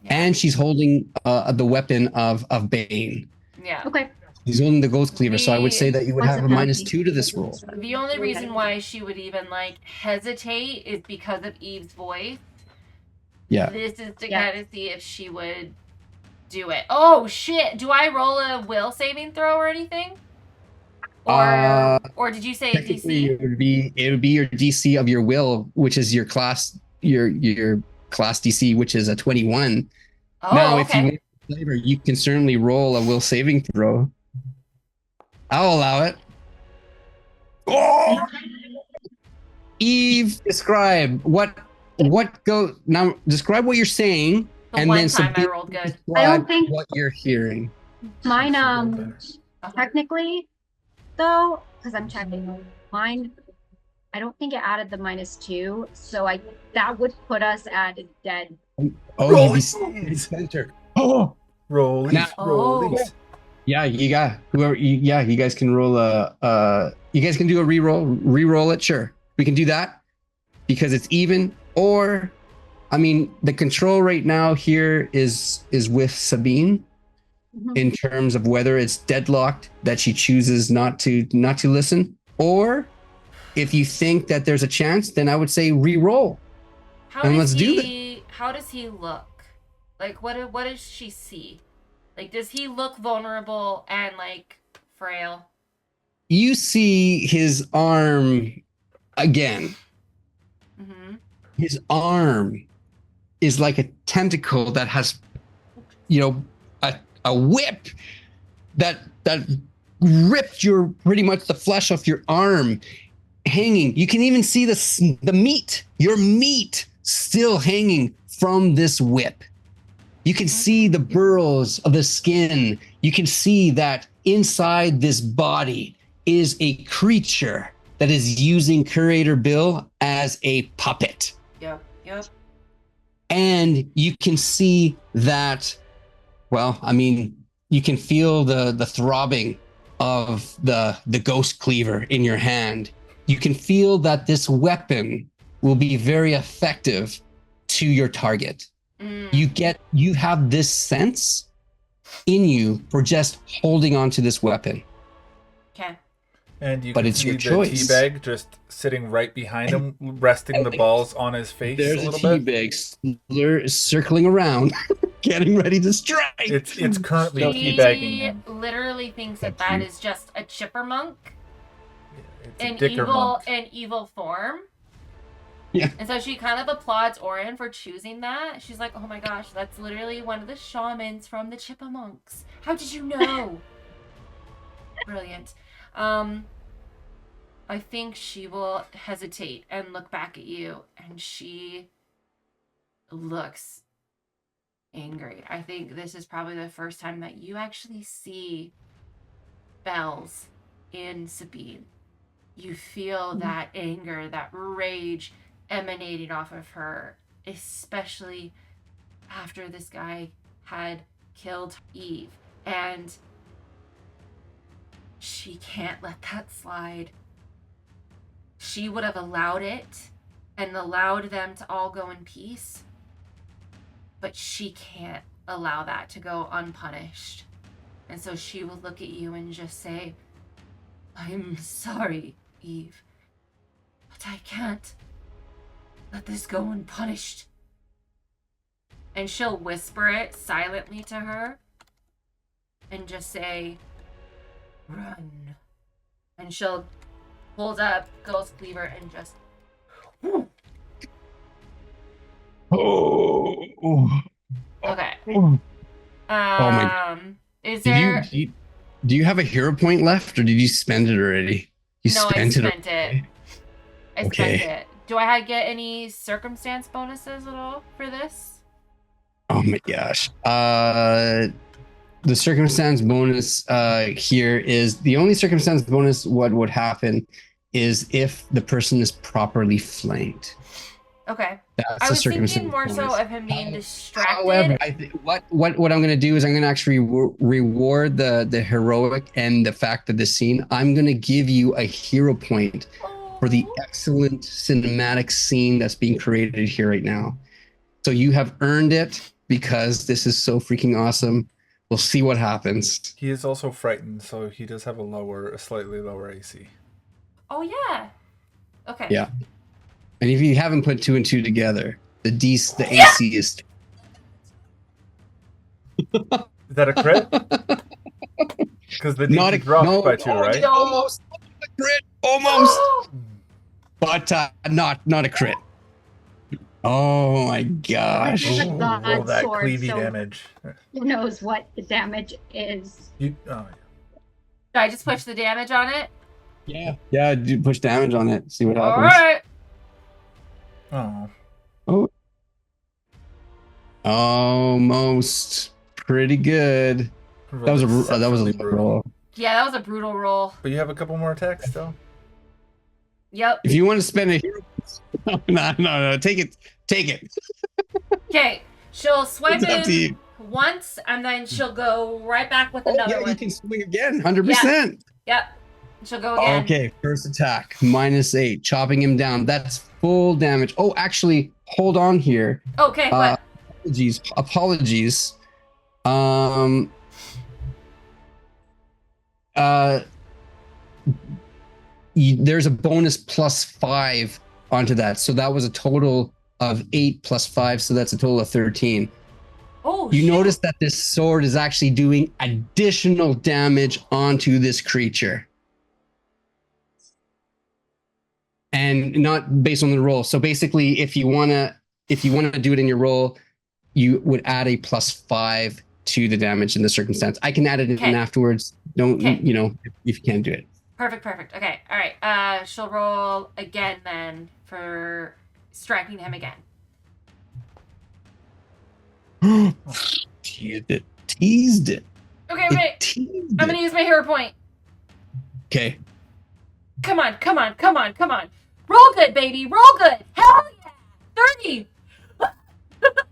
and she's holding the weapon of Bane. Yeah. Okay. He's only the ghost cleaver, so I would say that you would What's have a a penalty? -2 to this roll. The only reason why she would even like hesitate is because of Eve's voice. Yeah. This is to Yeah. kind of see if she would do it. Oh shit! Do I roll a will saving throw or anything? Or did you say a Technically, DC? it would be your DC of your will, which is your class class DC, which is a 21. Oh, Now, okay. if you want flavor, you can certainly roll a will saving throw. I'll allow it. Oh! Eve, describe what go now. Describe what you're saying, The and one then time I Sabine, rolled good. describe I don't think- what you're hearing. Mine, Uh-huh. technically, though, because I'm checking mine, I don't think it added the -2, so that would put us at dead. Oh, Roll you'd be it. center. Oh, Rollies, Now- rollies. yeah, you got whoever. You guys can roll you guys can do a re-roll it. Sure, we can do that because it's even. Or, I mean, the control right now here is with Sabine Mhm. in terms of whether it's deadlocked that she chooses not to listen, or if you think that there's a chance, then I would say re-roll. How And does let's do he? How does he look? Like, what does she see? Like, does he look vulnerable and like frail? You see his arm again. Mm-hmm. His arm is like a tentacle that has, a whip that ripped pretty much the flesh off your arm, hanging. You can even see the meat, your meat, still hanging from this whip. You can see the burrows of the skin. You can see that inside this body is a creature that is using Curator Bill as a puppet. Yep. And you can see that, well, I mean, you can feel the throbbing of the ghost cleaver in your hand. You can feel that this weapon will be very effective to your target. You have this sense in you for just holding on to this weapon. Okay. And you But can it's see your the choice. teabag just sitting right behind him, resting the balls on his face There's a a little bit. teabag circling around, getting ready to strike. It's currently She teabagging him. literally thinks that Thank you. is just a chippermonk, It's a dicker monk. an evil form. Yeah. And so she kind of applauds Orin for choosing that. She's like, "Oh my gosh, that's literally one of the shamans from the Chipmunks. How did you know?" Brilliant. I think she will hesitate and look back at you, and she looks angry. I think this is probably the first time that you actually see bells in Sabine. You feel that anger, that rage emanating off of her, especially after this guy had killed Eve. And she can't let that slide. She would have allowed it and allowed them to all go in peace, but she can't allow that to go unpunished. And so she will look at you and just say, "I'm sorry, Eve, but I can't let this go unpunished." And she'll whisper it silently to her and just say, "Run." And she'll hold up Ghost Cleaver and just... Oh. Okay. Oh. My Is there... Do you have a hero point left, or did you spend it already? No, I spent it. I Okay. spent it. Do I get any circumstance bonuses at all for this? Oh my gosh. The circumstance bonus here is the only circumstance bonus. What would happen is if the person is properly flanked. Okay. That's I a was circumstance thinking more so bonus. of him being distracted. However, what I'm going to do is I'm going to actually reward the heroic and the fact of the scene. I'm going to give you a hero point for the excellent cinematic scene that's being created here right now. So you have earned it because this is so freaking awesome. We'll see what happens. He is also frightened, so he does have a slightly lower AC. Oh yeah. Okay. Yeah. And if you haven't put 2 and 2 together, the AC is. Is that a crit? Because the DC dropped by 2, right? Almost a crit, almost, but not a crit. Oh my gosh! Oh, God, Roll that sword, cleavy so- damage. Who knows what the damage is? Oh, Did I just push the damage on it? Yeah. Do push damage on it. See what happens. All right. oh. Almost pretty good. That was a Exceptionally roll. Yeah, that was a brutal roll. But you have a couple more attacks still. Yep. If you want to spend a hero, no, take it. Okay. She'll swipe It's up to in you. once, and then she'll go right back with Oh, another yeah, one. you can swing again, 100%. Yep. She'll go again. Okay, first attack, -8, chopping him down. That's full damage. Oh, actually, hold on here. Okay. What? Apologies. There's a bonus +5 onto that, so that was a total of 8 + 5, so that's a total of 13. Oh. You shit. notice that this sword is actually doing additional damage onto this creature. And not based on the roll. So basically, if you wanna do it in your roll, you would add a +5 to the damage in the circumstance. I can add it in Okay. afterwards. Don't Okay. if you can't do it. Perfect. Okay. All right. She'll roll again then for striking him again. Teased it. Okay. Teased I'm gonna use my hero point. Okay. Come on. Roll good, baby. Roll good. Hell yeah. 30.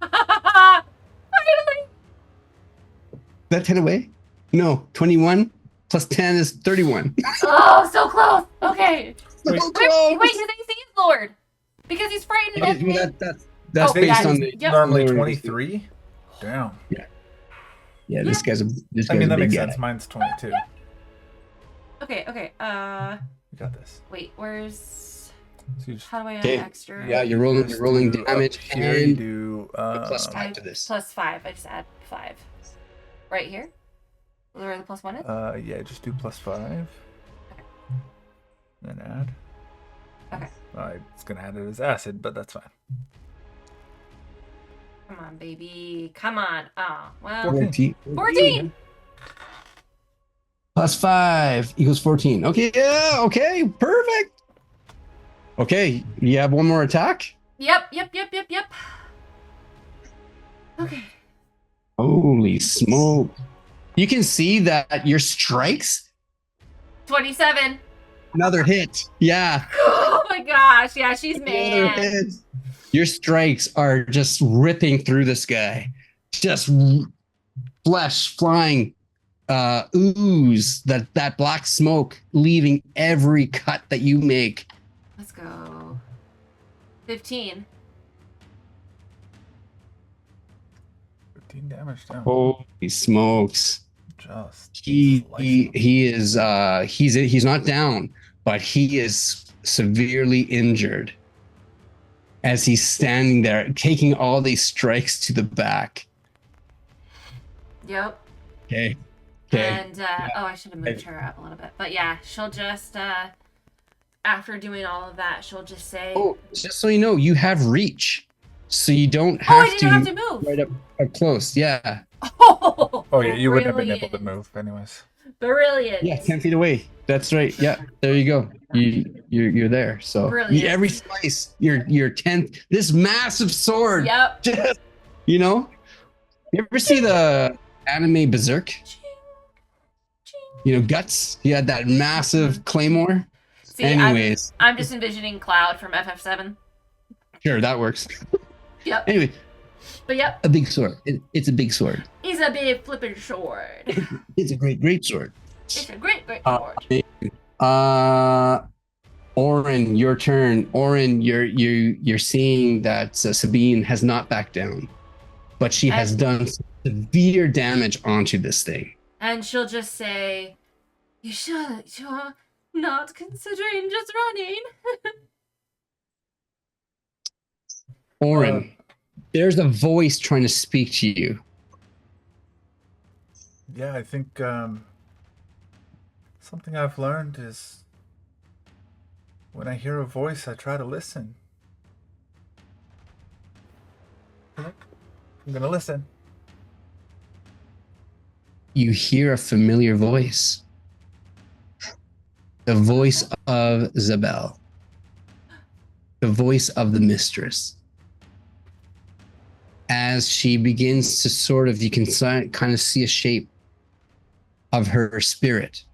Finally. That 10 away? No, 21 plus 10 is 31. Oh, so close. Okay. So Wait, close. his AC is lowered because he's frightened. Okay, of me. that's Oh, based yeah. on the Yep. Normally lower 23. Damn. Yeah, this guy's a I mean, a that big makes guy. sense. Mine's 22. Okay. You got this. Wait, where's... So you just, How do I add Okay. extra? Yeah, you're rolling do, damage here you and do a +5 to this. Plus 5. I just add 5. Right here? Where the +1 is? yeah, just do +5. Then add. Okay. It's gonna add it as acid, but that's fine. Come on, baby. Come on. Oh, well. 14. +5 equals 14. Okay, yeah, okay, perfect. Okay, you have one more attack? Yep. Okay. Holy smoke. You can see that your strikes, 27. another hit. Yeah. Oh my gosh. Yeah, she's Another mad. hit. Your strikes are just ripping through this guy. Just flesh flying, ooze, that black smoke leaving every cut that you make. Let's go. 15. 15 damage down. Holy smokes. Just He slicing. he's not down, but he is severely injured as he's standing there taking all these strikes to the back. Yep. Okay. And, I should have moved her up a little bit. But yeah, she'll just, after doing all of that, she'll just say... Oh, just so you know, you have reach, so you don't Oh, I have didn't have to move. right up close. Yeah. Oh yeah, you wouldn't have been able to move anyways. Brilliant. Yeah, 10 feet away. That's right. Yeah, there you go. You're there. So Brilliant. every slice, your 10th. This massive sword. Yep. Just, you ever see the anime Berserk? Guts. He had that massive claymore. See, Anyways, I'm just envisioning Cloud from FF7. sure, that works. Yep. Anyway, But yep, a big sword. It's a big sword. he's a big flippin' sword. It's a great sword. It's a great sword. Oren, your turn. Oren, you're seeing that Sabine has not backed down, but she has done some severe damage onto this thing. And she'll just say, "You sure you're not considering just running?" Orin, there's a voice trying to speak to you. Yeah, I think something I've learned is when I hear a voice, I try to listen. I'm gonna listen. You hear a familiar voice. The voice of Zabel. The voice of the mistress. As she begins to sort of, you can kind of see a shape of her spirit.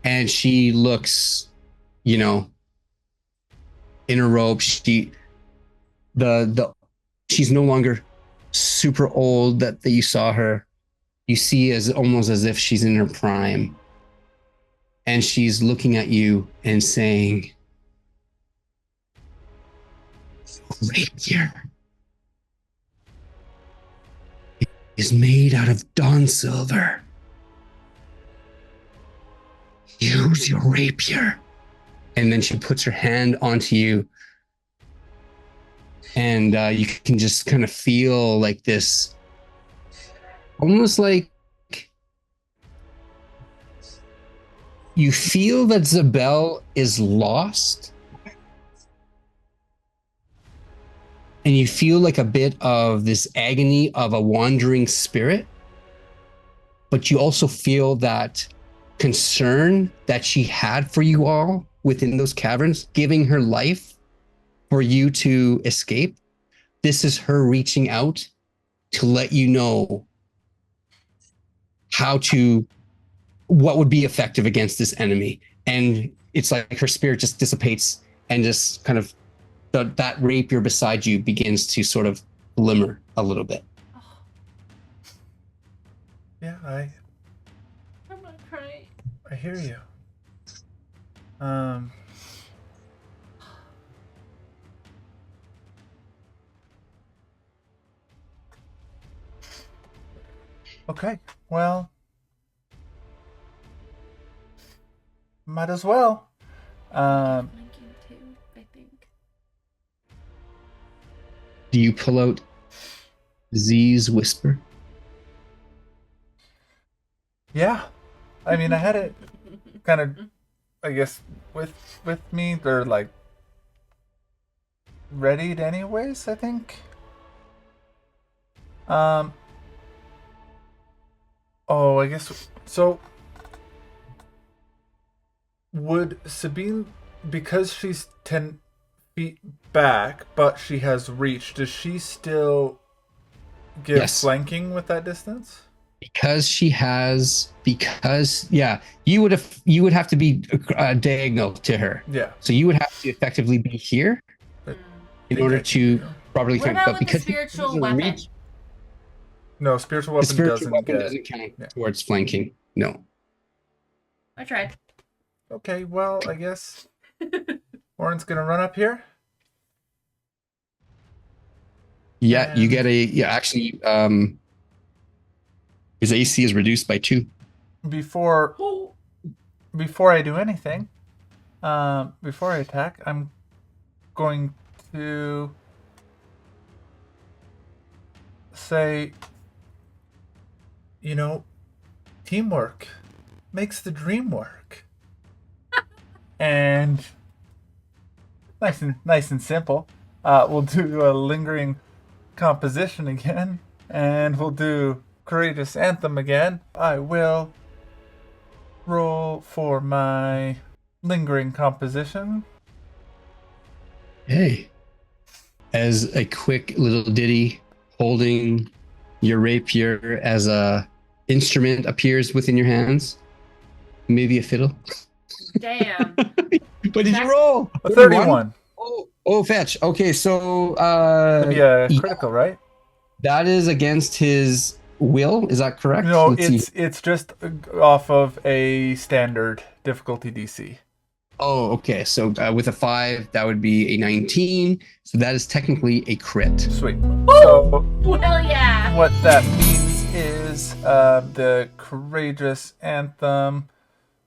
And she looks, you know, in her robe. She's no longer super old that you saw her. You see as almost as if she's in her prime. And she's looking at you and saying, "Rapier is made out of dawn silver. Use your rapier." And then she puts her hand onto you. And you can just kind of feel like this, almost like you feel that Zabel is lost. And you feel like a bit of this agony of a wandering spirit. But you also feel that concern that she had for you all within those caverns, giving her life for you to escape. This is her reaching out to let you know what would be effective against this enemy. And it's like her spirit just dissipates and just kind of that rapier beside you begins to sort of glimmer a little bit. Yeah, I'm not crying. I hear you. Okay, well, might as well. Blinking too, I think. Do you pull out Z's whisper? Yeah, I mean, I had it kind of, I guess, with me. They're like readied anyways, I think. Oh, I guess so. Would Sabine, because she's 10 feet back, but she has reach, does she still give Yes. flanking with that distance? Yeah, you would have to be diagonal to her. Yeah. So you would have to effectively be here in order to properly What flank. about But with the because spiritual she has a weapon? reach, No, spiritual the weapon spiritual weapon get. doesn't count Yeah. towards flanking. No. I tried. Okay, well, I guess Warren's gonna run up here. Yeah, you And- get actually his AC is reduced by 2. Before I do anything, before I attack, I'm going to say, teamwork makes the dream work. And nice and simple. We'll do a lingering composition again, and we'll do courageous anthem again. I will roll for my lingering composition. Hey. As a quick little ditty holding your rapier as a instrument appears within your hands. Maybe a fiddle. Damn. What did you roll? A 31. Oh, fetch. Okay, so That'd be a critical, right? that is against his will. Is that correct? No, Let's see. it's just off of a standard difficulty DC. Oh, okay. So with a 5, that would be a 19. So that is technically a crit. Sweet. So Well, yeah. what that means is the courageous anthem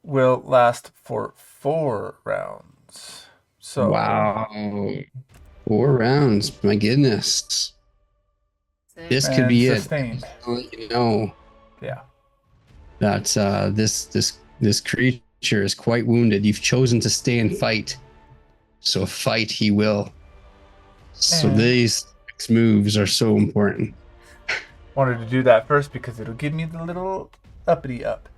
will last for 4 rounds. So Wow. 4 rounds. My goodness. This could and be it. sustained. I'll let you know Yeah. that this creature is quite wounded. You've chosen to stay and fight, so fight he will. So And- these next moves are so important. Wanted to do that first because it'll give me the little uppity up.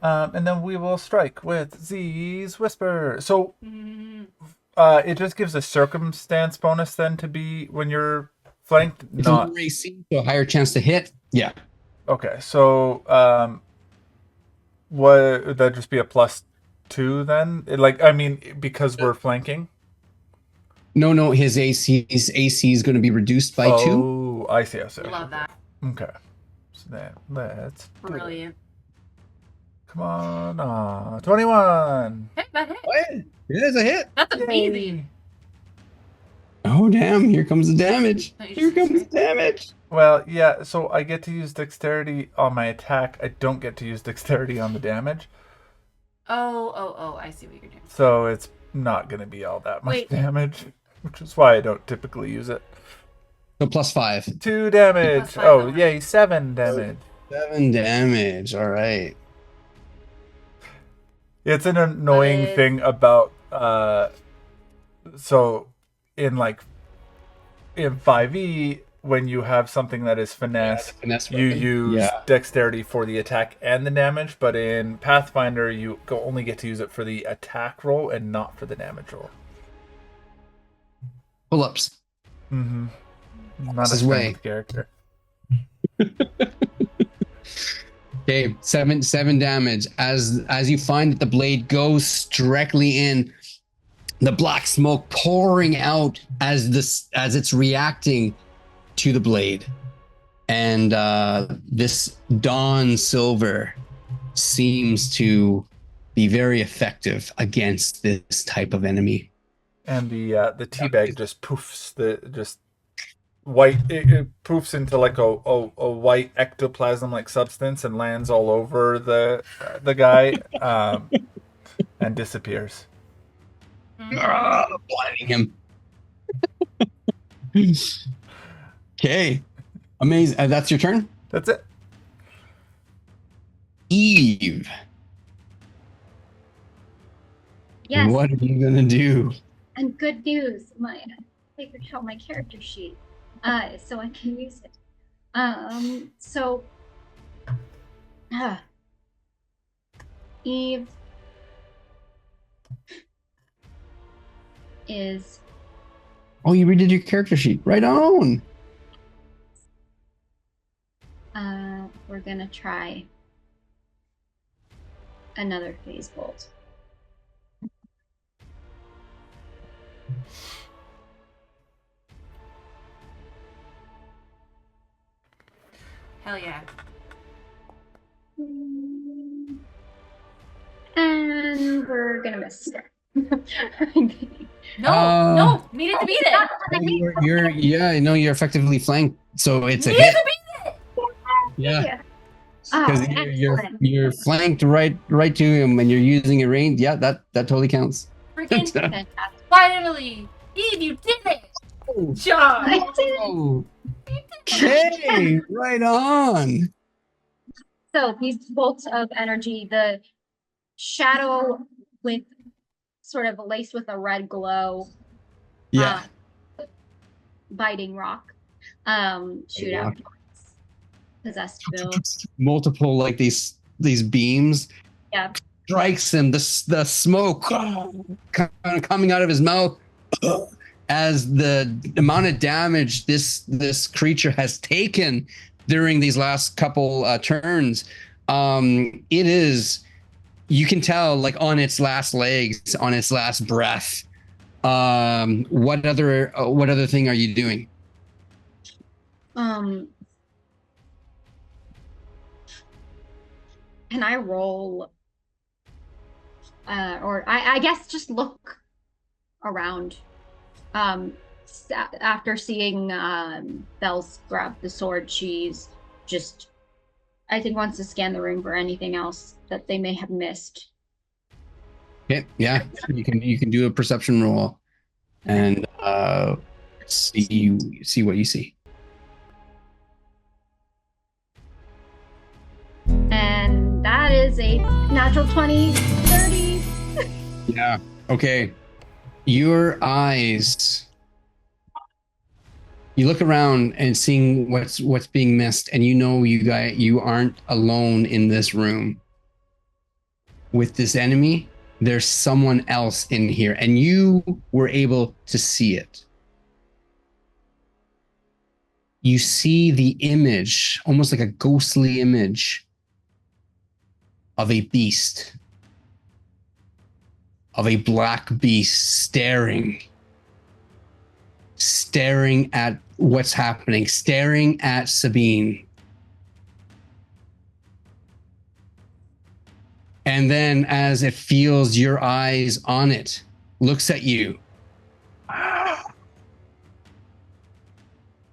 And then we will strike with Z's Whisper. So it just gives a circumstance bonus then to be when you're flanked, It's not a AC, so a higher chance to hit. Yeah. okay. So would that just be a +2 then? Because we're flanking. No, his AC is going to be reduced by 2. Oh, I see. Love that. Okay. So then let's Brilliant. come on. 21. Hey, that hit. What? It is a hit. That's amazing. Yay. Oh damn! Here comes the damage. Nice. Here comes the damage. Well, yeah, so I get to use dexterity on my attack. I don't get to use dexterity on the damage. Oh, I see what you're doing. So it's not going to be all that much Wait. damage, which is why I don't typically use it. So +5. 2 damage. Plus 5 Oh, damage. yay, 7 damage. 7 damage. All right. It's an annoying But- thing about so in 5e when you have something that is finesse, Finesse you weapon. use Yeah. dexterity for the attack and the damage, but in Pathfinder you only get to use it for the attack roll and not for the damage roll. Pull-ups. Mm-hmm. Not That's a his way. strength character. Okay, 7 damage. As you find that the blade goes directly in, the black smoke pouring out as it's reacting to the blade, and this dawn silver seems to be very effective against this type of enemy. And the teabag just poofs just white. It poofs into like a white ectoplasm like substance and lands all over the guy and disappears. Blinding him. Okay, amazing. That's your turn, That's it. Eve. Yes, What are you gonna do? and good news. My figured out my character sheet, so I can use it. Eve is Oh, you redid your character sheet. Right on. we're gonna try another phase bolt. Hell yeah. And we're gonna miss. No, needed to beat it. You're effectively flanked, so it's a Needed hit. to beat it. Yeah, Oh, because excellent. you're flanked right to him, and you're using a range. Yeah, that totally counts. Freaking Fantastic. finally, Eve, you did it. Job. I did. Oh, okay, right on. So these bolts of energy, the shadow with sort of laced with a red glow, Yeah, biting rock, shoot Yeah. out towards possessed Bill. multiple like these beams. Yeah. Strikes him. The smoke kind of coming out of his mouth as the amount of damage this creature has taken during these last couple turns. It is, you can tell, like on its last legs, on its last breath. What other thing are you doing? Can I roll, or I guess just look around. After seeing Bells grab the sword, she's just I think wants to scan the room for anything else that they may have missed. Okay, yeah, you can do a perception roll, and see what you see. And that is a natural 20, 30. Yeah. Okay. Your eyes. You look around and seeing what's being missed, and you aren't alone in this room with this enemy. There's someone else in here, and you were able to see it. You see the image, almost like a ghostly image of a beast, of a black beast staring at what's happening, staring at Sabine. And then as it feels your eyes on it, looks at you,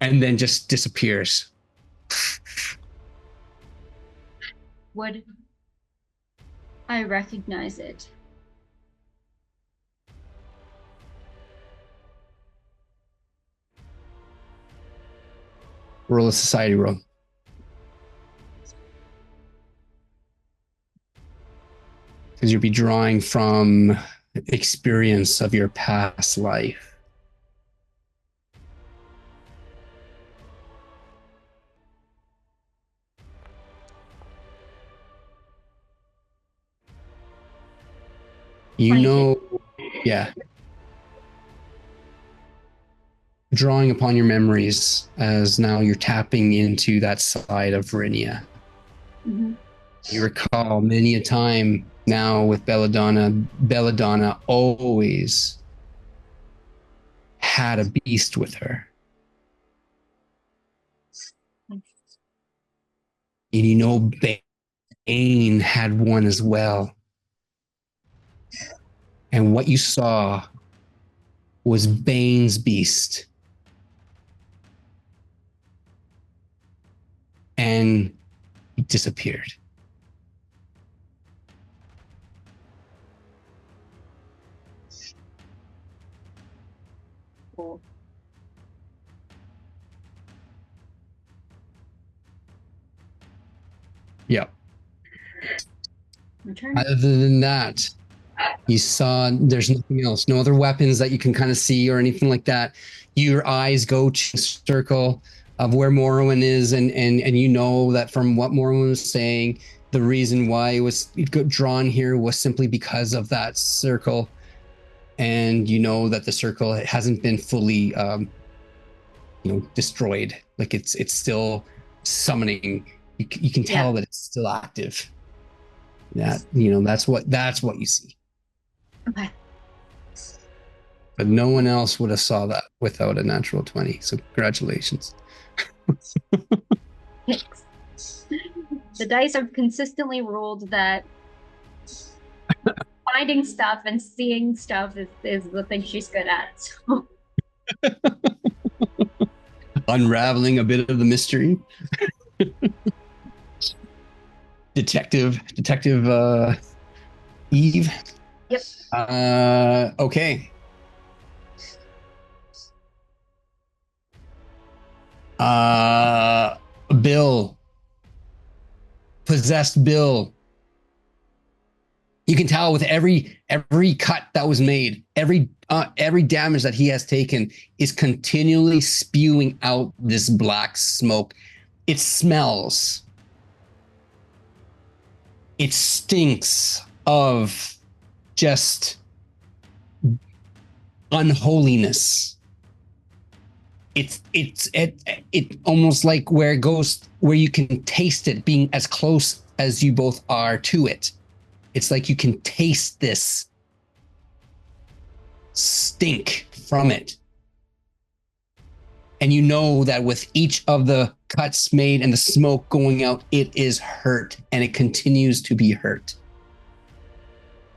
and then just disappears. Would I recognize it? Roll a society roll. Because you'll be drawing from experience of your past life. You know, yeah. Drawing upon your memories as now you're tapping into that side of Verinia. Mm-hmm. You recall many a time now with Belladonna always had a beast with her. And you know Bane had one as well. And what you saw was Bane's beast. And he disappeared. Cool. Yep. Return. Other than that, you saw there's nothing else, no other weapons that you can kind of see or anything like that. Your eyes go to the circle of where Morrowind is, and you know that from what Morrowind was saying, the reason why it was drawn here was simply because of that circle. And you know that the circle hasn't been fully destroyed. Like it's still summoning. You can tell that it's still active. That that's what you see. Okay. But no one else would have saw that without a natural 20. So congratulations. Thanks. The dice have consistently ruled that finding stuff and seeing stuff is the thing she's good at. So. Unraveling a bit of the mystery. Detective Eve. Yep. Okay. Bill. Possessed Bill. You can tell with every cut that was made, every damage that he has taken is continually spewing out this black smoke. It smells. It stinks of just unholiness. It almost like where it goes, where you can taste it being as close as you both are to it. It's like you can taste this stink from it. And you know that with each of the cuts made and the smoke going out, it is hurt, and it continues to be hurt.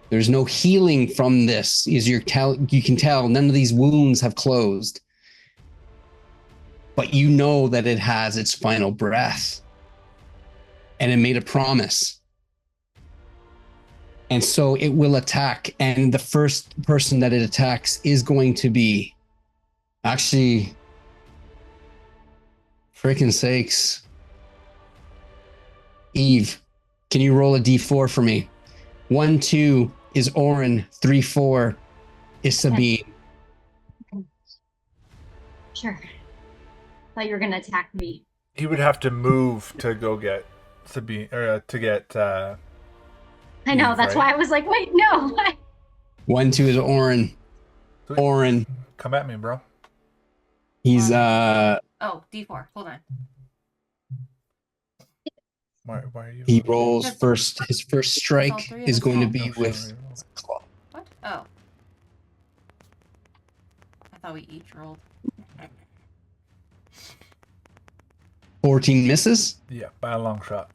There's no healing from this. You can tell none of these wounds have closed. But you know that it has its final breath. and it made a promise. And so it will attack. And the first person that it attacks is going to be actually, freaking sakes. Eve, can you roll a d4 for me? 1, 2 is Oren. 3, 4 is Sabine. Sure. Thought you were gonna attack me. He would have to move to go get Sabine, or to get. I know. Eve, That's right? why I was like, wait, no. 1, 2 is Oren. Sweet. Oren. Come at me, bro. He's Oh, D4. Hold on. Why are you? he rolls first. His first strike three of is us going to roll. be Oh, with sorry. claw. What? Oh. I thought we each rolled. 14 misses. Yeah, by a long shot.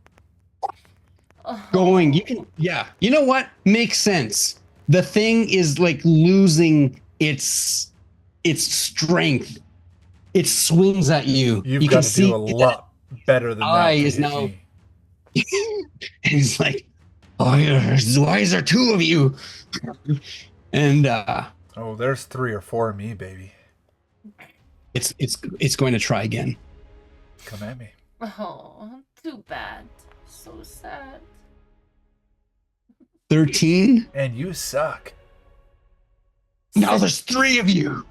Oh. Going, you can, yeah. You know what? Makes sense. The thing is like losing its strength. It swings at you. You've You got can to see do a lot better than that. eye to is hit now- me. and he's like, "Oh, why is there 2 of you?" And Oh, there's 3 or 4 of me, baby. it's going to try again. Come at me. Oh, too bad. So sad. 13. And you suck. Now there's 3 of you.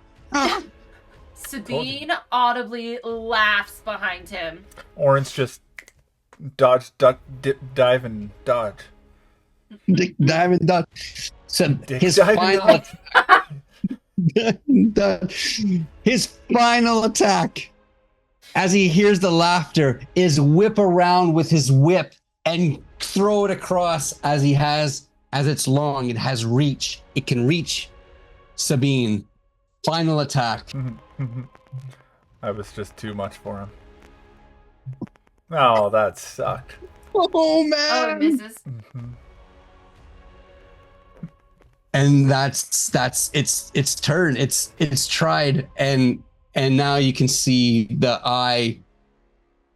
Sabine audibly laughs behind him. Orange just dodge, duck, dip, dive, and dodge. Dick Diamond Dot. So Dick, his dive, and final dodge. his final attack, as he hears the laughter, is whip around with his whip and throw it across as it's long. It has reach. It can reach Sabine. Final attack. I was just too much for him. Oh, that sucked. Oh Oh, it man! misses. And that's its turn. It's tried, and now you can see the eye.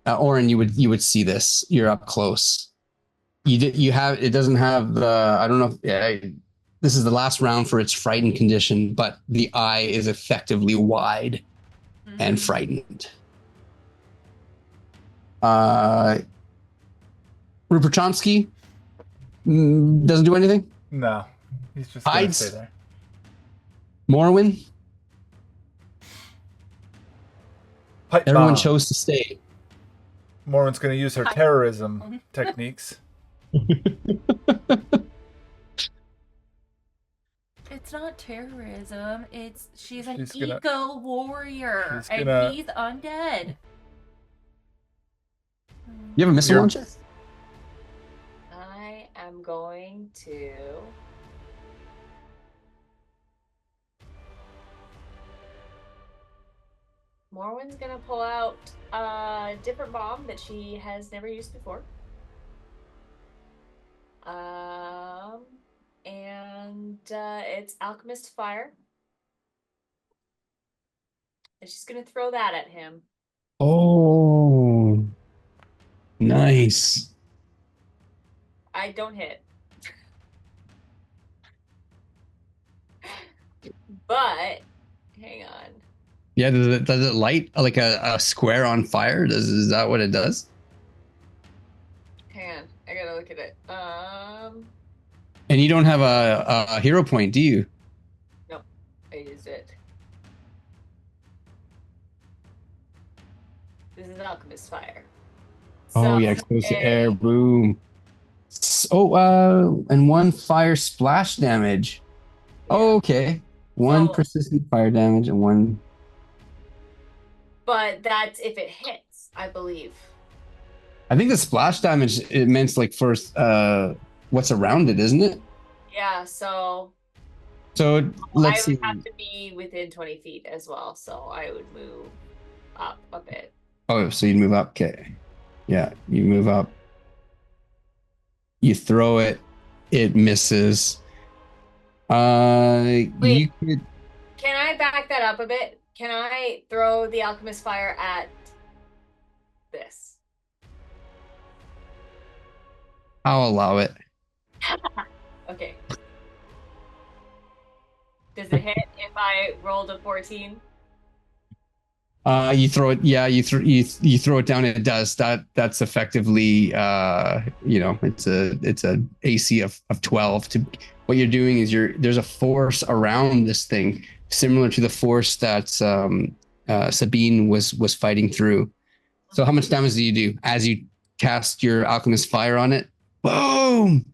Oren, you would see this. You're up close. It doesn't have the, I don't know if this is the last round for its frightened condition, but the eye is effectively wide and frightened. Rupert Chomsky doesn't do anything. No, he's just gonna Hides. stay there. Morrowind, Pipe everyone bomb. chose to stay. Morwen's gonna use her terrorism techniques. It's not terrorism. She's an She's gonna- eco warrior, she's and gonna- he's undead. You have a missile You're- launcher? I am going to. Morwen's gonna pull out a different bomb that she has never used before. And it's Alchemist Fire. And she's gonna throw that at him. Oh, nice. I don't hit. But hang on. Yeah, does it light like a square on fire? Is that what it does? Hang on. I gotta look at it. And you don't have a hero point, do you? Nope. I used it. This is Alchemist Fire. Oh yeah, exposed to air, boom. And 1 fire splash damage. Oh, okay. 1 So- persistent fire damage and 1. But that's if it hits, I believe. I think the splash damage it meant like first what's around it, isn't it? Yeah, so So let's I see. would have to be within 20 feet as well, so I would move up a bit. Oh, so you'd move up. Okay. Yeah, you move up. You throw it. It misses. You Wait. could. Can I back that up a bit? Can I throw the Alchemist Fire at this? I'll allow it. Okay. Does it hit if I rolled a 14? You throw it. Yeah, you throw it down. It does that. That's effectively, it's a AC of 12. To what you're doing is there's a force around this thing similar to the force that Sabine was fighting through. So how much damage do you do as you cast your alchemist fire on it? Boom!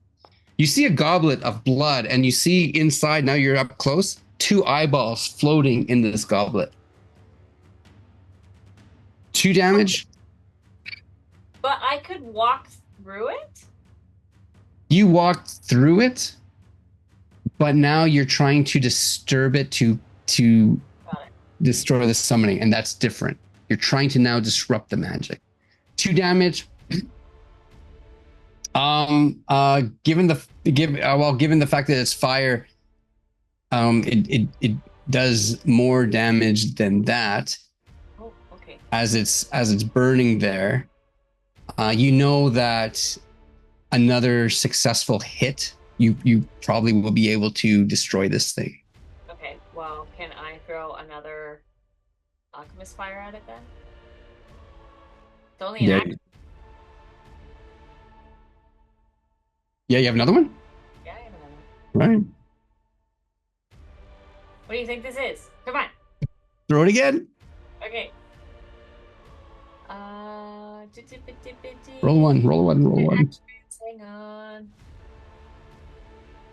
You see a goblet of blood, and you see inside. Now you're up close. 2 eyeballs floating in this goblet. 2 damage. But I could walk through it? You walked through it, but now you're trying to disturb it to destroy the summoning, and that's different. You're trying to now disrupt the magic. 2 damage. Given the fact that it's fire, it does more damage than that. As it's burning there, you know that another successful hit, you probably will be able to destroy this thing. Okay, well, can I throw another alchemist fire at it then? It's only an action. Yeah, you have another one? Yeah, I have another one. Right. What do you think this is? Come on. Throw it again. Okay. Roll one. Hang on.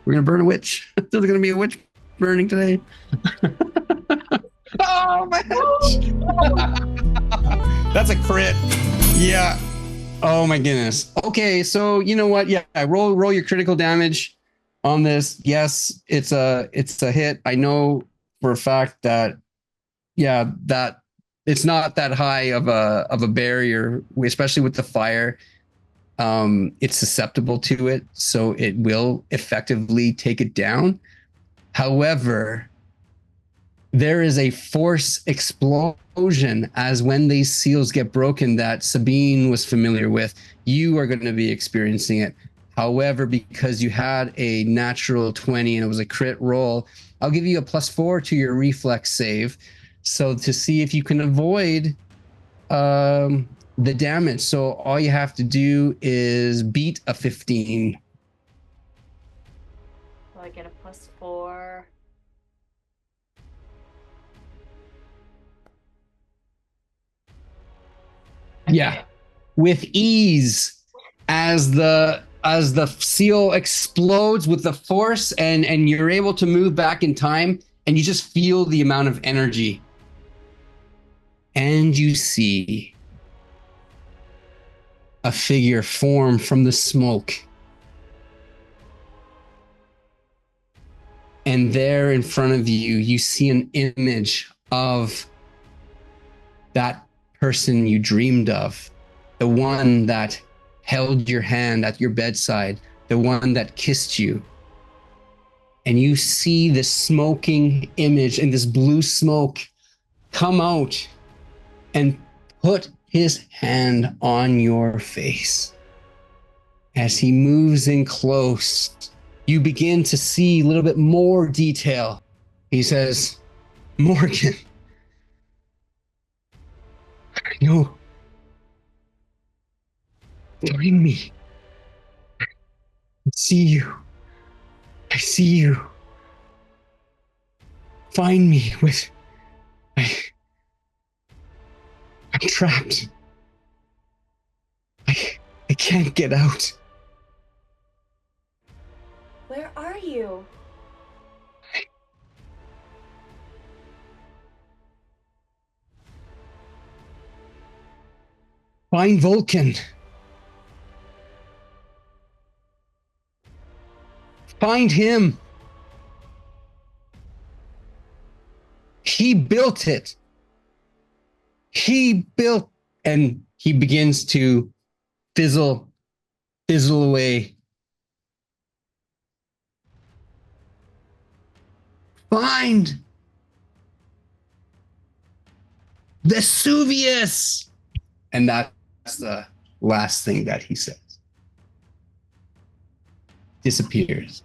We're gonna burn a witch. There's gonna be a witch burning today. Oh my gosh! That's a crit. Yeah. Oh my goodness. Okay, so you know what? Yeah, roll your critical damage on this. Yes, it's a hit. I know for a fact that that it's not that high of a barrier, especially with the fire. It's susceptible to it, so it will effectively take it down. However, there is a force explosion as when these seals get broken that Sabine was familiar with. You are going to be experiencing it. However, because you had a natural 20 and it was a crit roll, I'll give you a +4 to your reflex save. So to see if you can avoid the damage. So all you have to do is beat a 15. So I get a +4. Yeah, with ease, as the seal explodes with the force, and you're able to move back in time, and you just feel the amount of energy, and you see a figure form from the smoke, and there in front of you, you see an image of that person you dreamed of, the one that held your hand at your bedside, the one that kissed you. And you see this smoking image and this blue smoke come out and put his hand on your face. As he moves in close, you begin to see a little bit more detail. He says, "Morgan, I know. Find me. I see you. I see you. Find me with... I'm trapped. I can't get out." Where are you? Find Vulcan. Find him. He built it. He built, and he begins to fizzle away. Find Vesuvius. And that's the last thing that he says. disappears.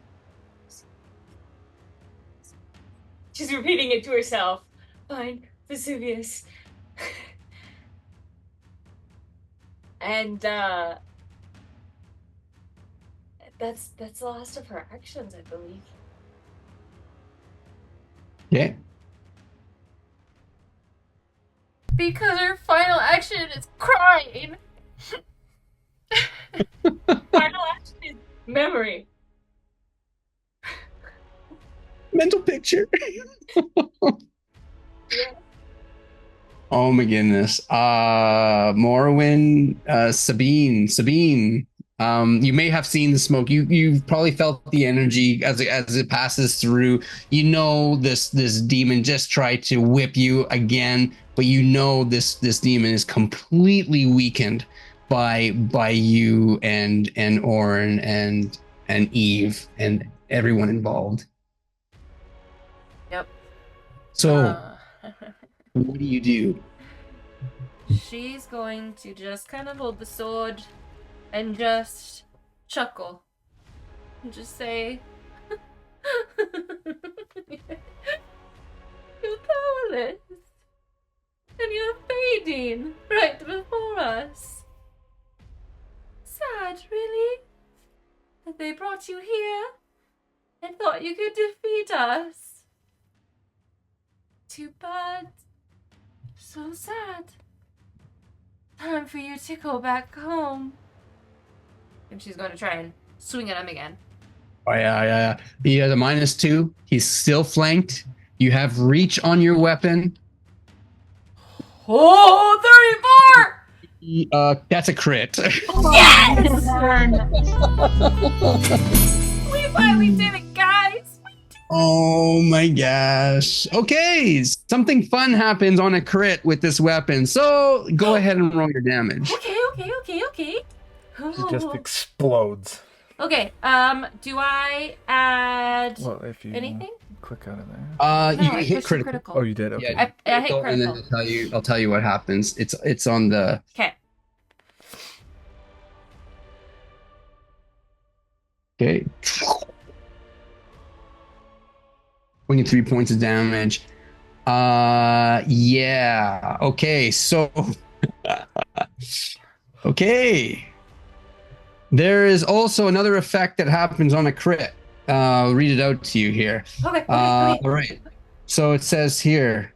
She's repeating it to herself. Fine, Vesuvius. And that's the last of her actions, I believe. Okay. Because her final action is crying. Final action is memory. Mental picture. Yeah. Oh my goodness. Morrowind, Sabine. You may have seen the smoke. You've probably felt the energy as it passes through. You know this demon just tried to whip you again, but you know this demon is completely weakened by you and Orin and Eve and everyone involved. Yep. So what do you do? She's going to just kind of hold the sword and just chuckle. And just say, you're powerless. And you're fading right before us. Sad, really? That they brought you here and thought you could defeat us. Too bad. So sad. Time for you to go back home. And she's going to try and swing at him again. Oh, yeah. He has a -2. He's still flanked. You have reach on your weapon. Oh, 34! That's a crit. Yes! We finally did it, guys! Oh my gosh. Okay, something fun happens on a crit with this weapon. So go ahead and roll your damage. Okay. It just explodes. Okay, do I add Well, if you anything? click out of there. You I hit pushed critical. Oh, you did? Okay. Yeah, I hit and then critical. I'll tell you what happens. It's on the Okay. Okay. 23 points of damage. Yeah. Okay, so okay. There is also another effect that happens on a crit. I'll read it out to you here. Okay. All right. So it says here.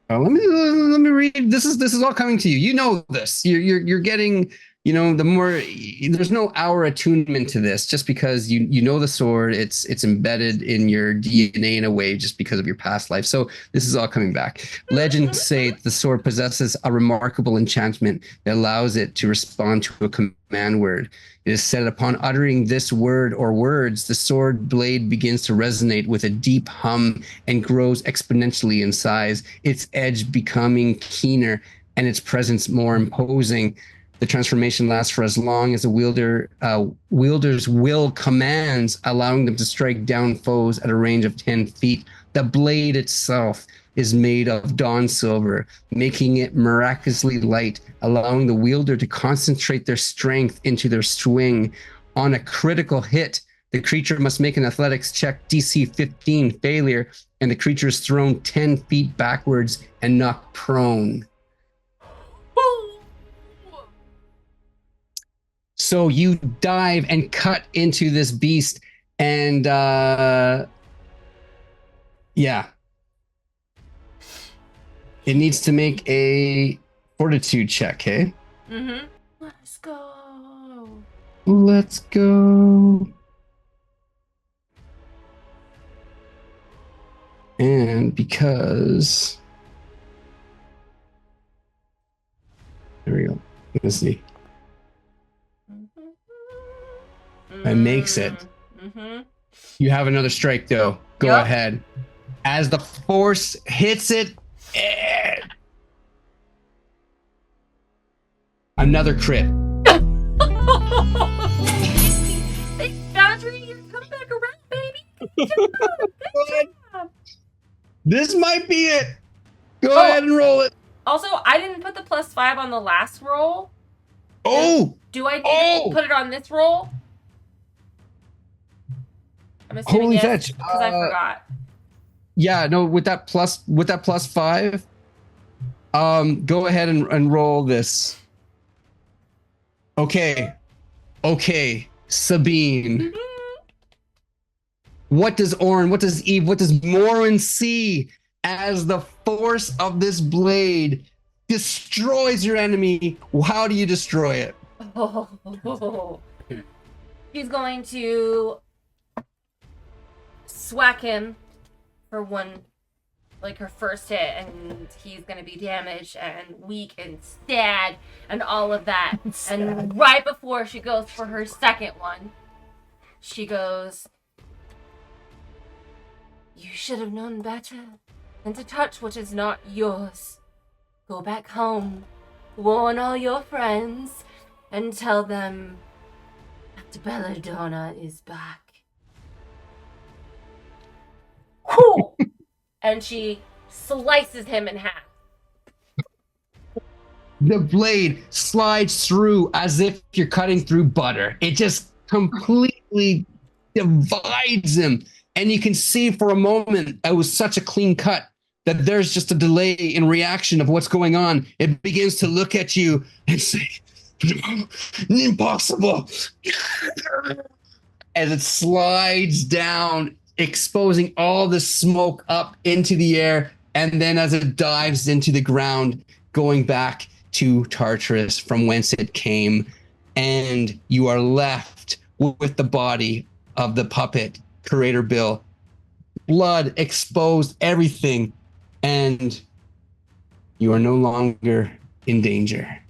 Let me read. This is all coming to you. You know this. You're getting. You know, the more there's no hour attunement to this, just because you know the sword. It's embedded in your DNA in a way, just because of your past life. So this is all coming back. Legends say the sword possesses a remarkable enchantment that allows it to respond to a command word. It is said upon uttering this word or words, the sword blade begins to resonate with a deep hum and grows exponentially in size, its edge becoming keener and its presence more imposing. The transformation lasts for as long as the wielder's will commands, allowing them to strike down foes at a range of 10 feet. The blade itself is made of dawn silver, making it miraculously light, allowing the wielder to concentrate their strength into their swing. On a critical hit, the creature must make an athletics check DC 15 failure, and the creature is thrown 10 feet backwards and knocked prone. So you dive and cut into this beast, and yeah, it needs to make a fortitude check. Hey. Mm-hmm. Let's go. Let's go. And because there we go. Let's see. That makes it. Mm-hmm. You have another strike, though. Go Yep. ahead. As the force hits it, another crit. Hey, Boundary, you're coming back around, baby. Good job. This might be it. Go Oh. ahead and roll it. Also, I didn't put the +5 on the last roll. Oh, Do I Oh. put it on this roll? I'm assuming Holy yes, fetch. because I forgot. Yeah, no, with that +5, go ahead and roll this. Okay, Sabine. What does Orin, what does Eve, what does Morin see as the force of this blade destroys your enemy? How do you destroy it? He's going to swack him for one, like her first hit, and he's going to be damaged and weak and sad and all of that. And right before she goes for her second one, she goes, "You should have known better than to touch what is not yours. Go back home, warn all your friends, and tell them that Belladonna is back." Cool! And she slices him in half. The blade slides through as if you're cutting through butter. It just completely divides him. And you can see for a moment, it was such a clean cut that there's just a delay in reaction of what's going on. It begins to look at you and say, "No, impossible." As it slides down, exposing all the smoke up into the air. And then as it dives into the ground, going back to Tartarus from whence it came. And you are left with the body of the puppet, Curator Bill. Blood exposed, everything. And you are no longer in danger.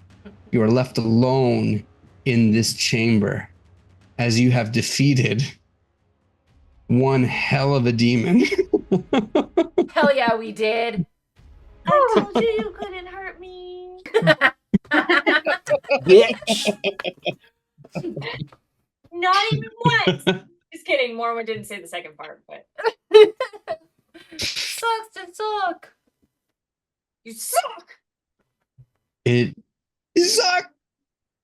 You are left alone in this chamber as you have defeated one hell of a demon. Hell yeah, we did. I told you you couldn't hurt me. Bitch. Not even once. Just kidding. Mormon didn't say the second part, but Sucks to suck. you suck. It sucked.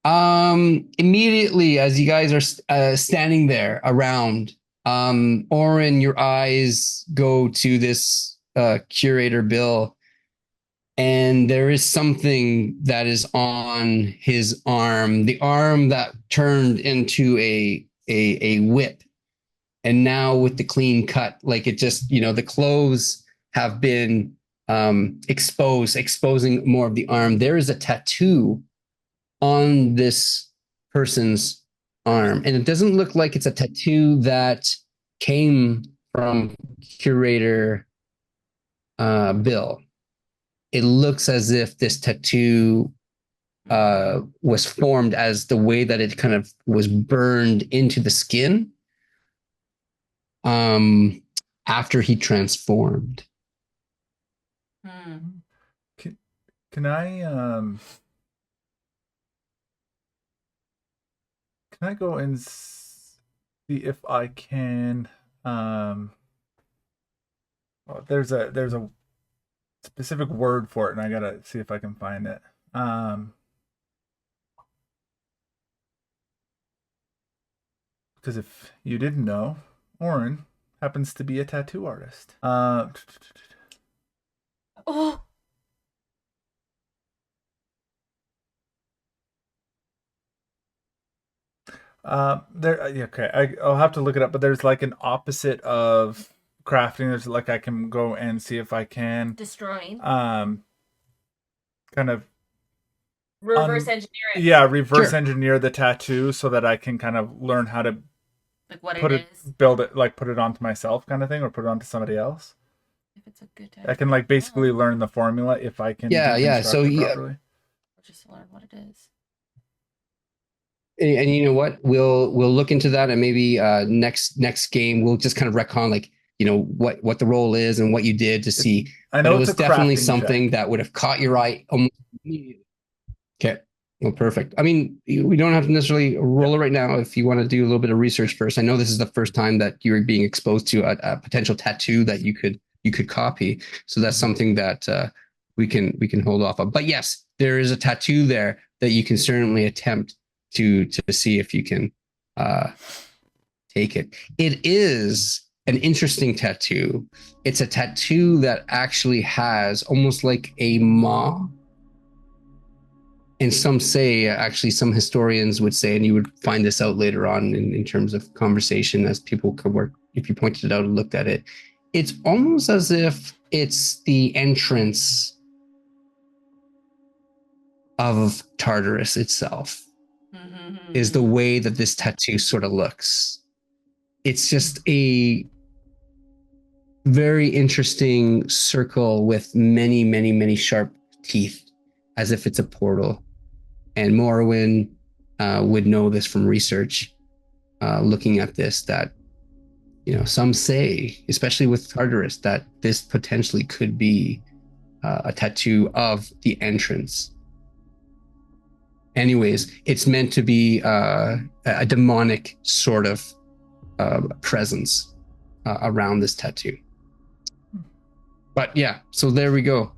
Immediately as you guys are standing there around, Orin, your eyes go to this Curator Bill, and there is something that is on his arm, the arm that turned into a whip. And now with the clean cut, like it just, the clothes have been exposing more of the arm. There is a tattoo on this person's arm, and it doesn't look like it's a tattoo that came from Curator Bill. It looks as if this tattoo was formed as the way that it kind of was burned into the skin after he transformed. Can I go and see if I can? There's a specific word for it, and I gotta see if I can find it. Because if you didn't know, Orin happens to be a tattoo artist. Oh. I'll have to look it up, but there's like an opposite of crafting. There's like I can go and see if I can Destroying. kind of Reverse engineer it. Yeah, reverse Sure. engineer the tattoo so that I can kind of learn how to Like put it it, is. build it, like put it onto myself kind of thing, or put it onto somebody else. If it's a good I can like basically learn the formula if I can Yeah. deconstruct So it yeah. properly. Just learn what it is. And you know what? We'll look into that, and maybe next game we'll just kind of retcon like what the role is and what you did to see. I But know it it's was a definitely crafting something check. that would have caught your eye almost immediately. Okay. Well, perfect. I mean, we don't have to necessarily roll it right now if you want to do a little bit of research first. I know this is the first time that you're being exposed to a potential tattoo that you could copy. So that's something that we can hold off of. But yes, there is a tattoo there that you can certainly attempt to see if you can take it. It is an interesting tattoo. It's a tattoo that actually has almost like a maw. And some say, actually, some historians would say, and you would find this out later on in terms of conversation as people could work, if you pointed it out and looked at it, it's almost as if it's the entrance of Tartarus itself, is the way that this tattoo sort of looks. It's just a very interesting circle with many, many, many sharp teeth, as if it's a portal. And Morrowind would know this from research, looking at this, that, you know, some say, especially with Tartarus, that this potentially could be a tattoo of the entrance. Anyways, it's meant to be a demonic sort of presence around this tattoo. But yeah, so there we go.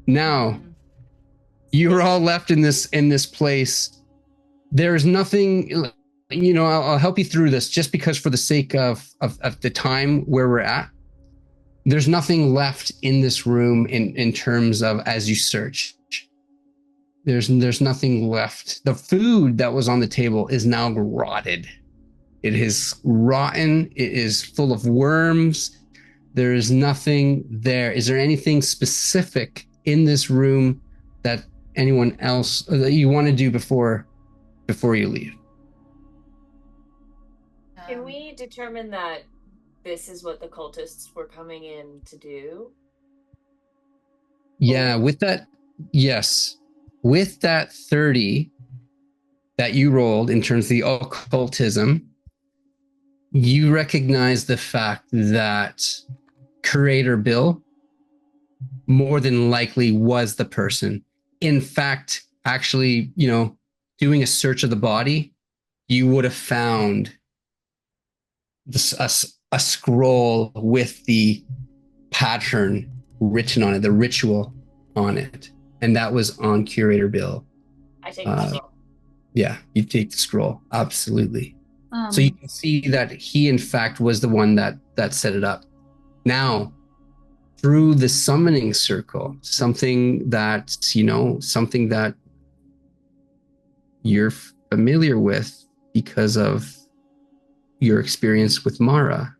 Now, you're all left in this place. There's nothing, you know, I'll help you through this just because for the sake of the time where we're at. There's nothing left in this room in terms of as you search. There's nothing left. The food that was on the table is now rotted. It is rotten. It is full of worms. There is nothing there. Is there anything specific in this room that anyone else that you want to do before you leave? Can we determine that this is what the cultists were coming in to do? Yeah, with that, yes. With that 30 that you rolled in terms of the occultism, you recognize the fact that Curator Bill more than likely was the person. In fact, actually, you know, doing a search of the body, you would have found this, a scroll with the pattern written on it, the ritual on it. And that was on Curator Bill. I take the scroll. Yeah, you take the scroll. Absolutely. So you can see that he, in fact, was the one that set it up. Now, through the summoning circle, something that, you know, something that you're familiar with because of your experience with Mara.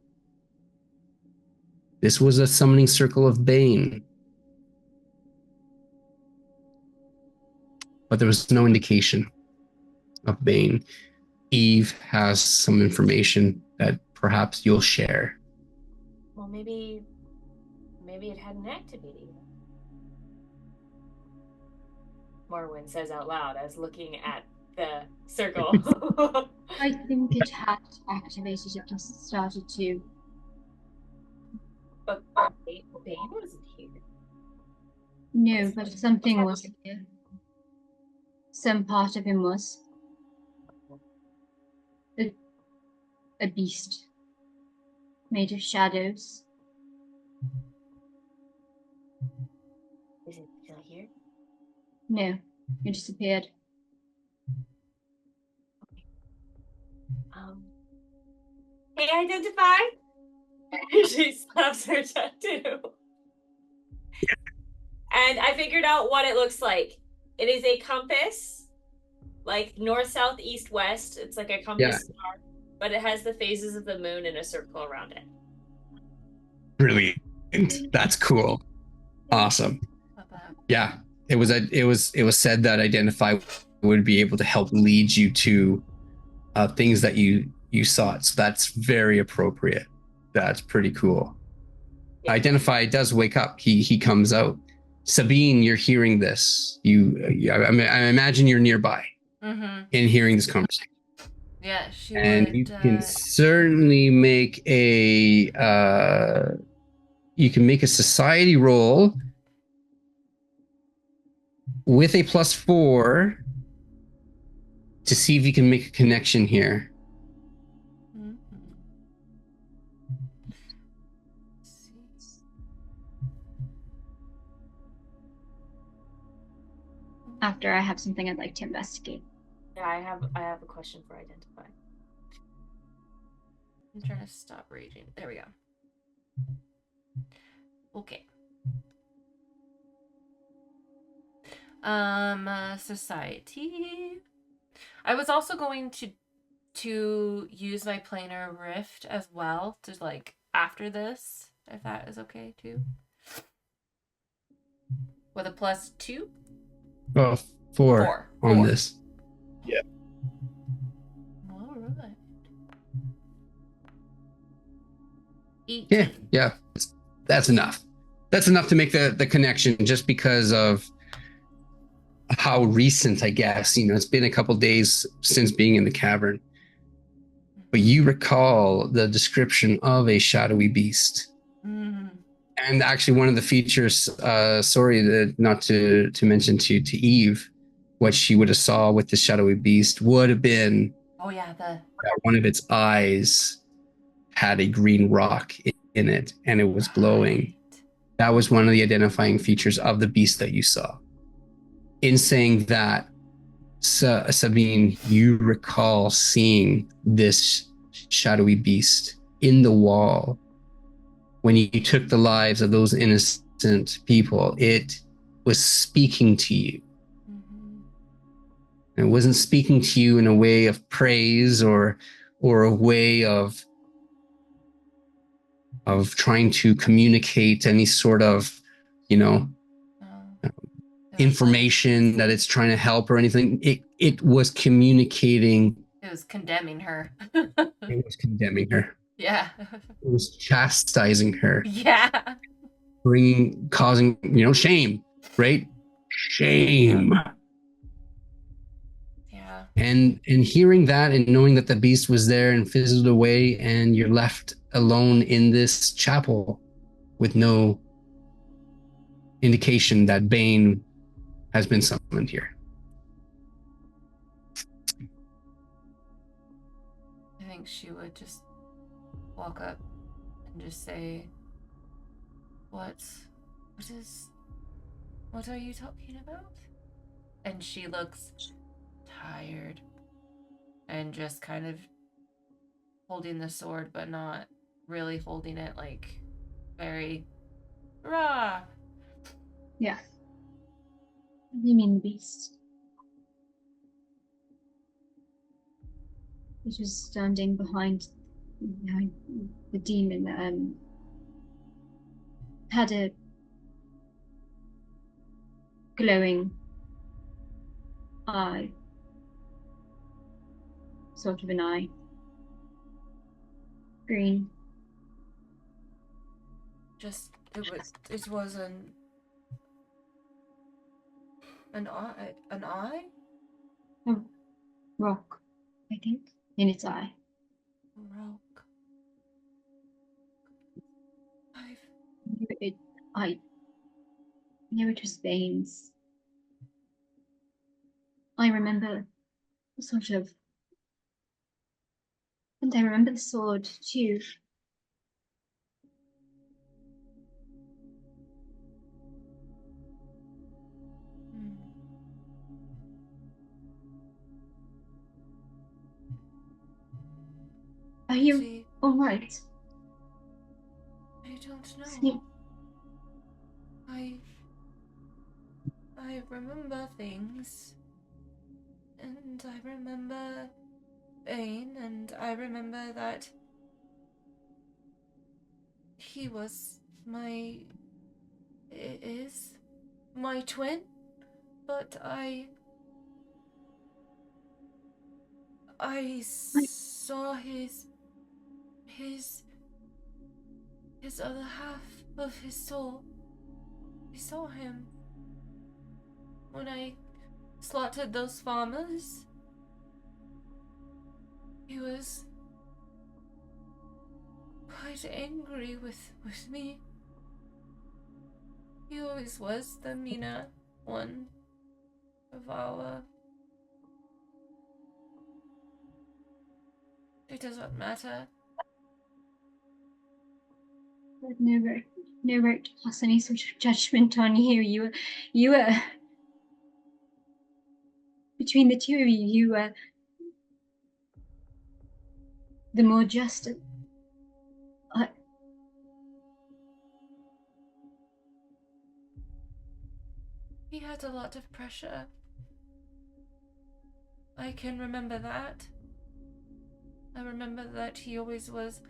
This was a summoning circle of Bane. But there was no indication of Bane. Eve has some information that perhaps you'll share. Well, maybe it hadn't activated yet. Morrowind says out loud as looking at the circle. I think it had activated. It just started to. But Bane wasn't here. No, but something was here. Some part of him was. A beast. Made of shadows. Is it still here? No, it disappeared. Hey, identify! She slaps her tattoo. And I figured out what it looks like. It is a compass, like north, south, east, west. It's like a compass star, but it has the phases of the moon in a circle around it. Brilliant. That's cool. Awesome. Yeah, it was said that identify would be able to help lead you to things that you sought. So that's very appropriate. That's pretty cool. Yeah. Identify does wake up. He comes out. Sabine, you're hearing this. I imagine you're nearby in hearing this conversation. Yeah, she and would, you can certainly make a society roll with a +4 to see if you can make a connection here. After I have something I'd like to investigate. Yeah, I have a question for identify. I'm trying to stop raging. There we go. Okay. Society. I was also going to use my planar rift as well to like after this, if that is okay too. With a +2? Oh, four on Four. this. All right. 18. Yeah. That's enough. That's enough to make the connection, just because of how recent, I guess. It's been a couple days since being in the cavern. But you recall the description of a shadowy beast. Mm. And actually, one of the features, not to mention to Eve, what she would have saw with the shadowy beast would have been, Oh yeah, that one of its eyes had a green rock in it, and it was glowing. That was one of the identifying features of the beast that you saw. In saying that, Sabine, you recall seeing this shadowy beast in the wall when you took the lives of those innocent people. It was speaking to you. It wasn't speaking to you in a way of praise or a way of trying to communicate any sort of, information that it's trying to help or anything. It was communicating. It was condemning her. It was condemning her. Yeah. It was chastising her. Yeah. Causing, shame, right? Shame. Yeah. And hearing that and knowing that the beast was there and fizzled away, and you're left alone in this chapel with no indication that Bane has been summoned here. I think she would just walk up and just say, What are you talking about? And she looks tired and just kind of holding the sword, but not really holding it, like very rah. Yeah. You mean the beast? It was standing behind the demon. Had a glowing eye, sort of an eye, green. Just it was an eye. A rock, I think, in its eye. Rock. I knew it was veins. I remember sort of, and I remember the sword too. Are you all right? I don't know. See, I remember things, and I remember Bane, and I remember that he was is my twin, but I saw his other half of his soul. I saw him when I slaughtered those farmers. He was quite angry with me. He always was the meaner one of our... It doesn't matter. I've never to pass any sort of judgment on you. You were between the two of you. You were the more just He had a lot of pressure. I can remember that. I remember that he always was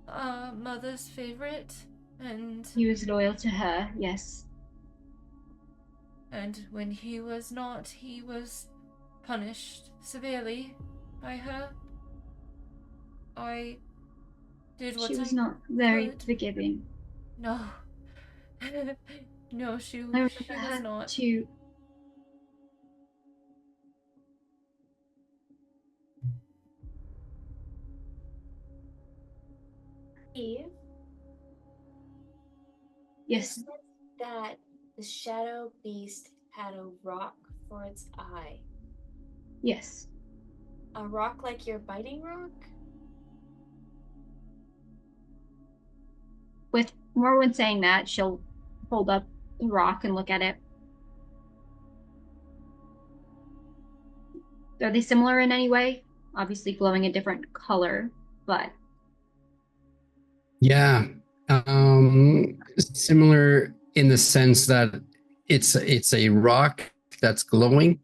mother's favorite, and He was loyal to her, yes. and when he was not, he was punished severely by her. I did what She was I not very could. forgiving. No. No, she I was remember her not. too. Eve, Yes, you said that the shadow beast had a rock for its eye. yes. A rock like your biting rock? With Morwen saying that, she'll hold up the rock and look at it. Are they similar in any way? Obviously glowing a different color, but Yeah. Similar in the sense that it's a rock that's glowing,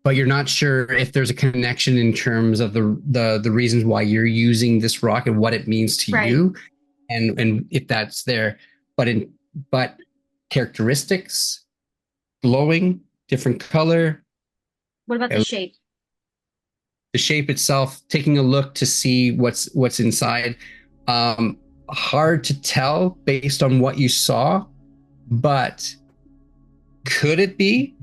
but you're not sure if there's a connection in terms of the reasons why you're using this rock and what it means to Right. you, and if that's there. But characteristics, glowing, different color, what about the shape? the shape itself, taking a look to see what's inside. Hard to tell based on what you saw, but could it be?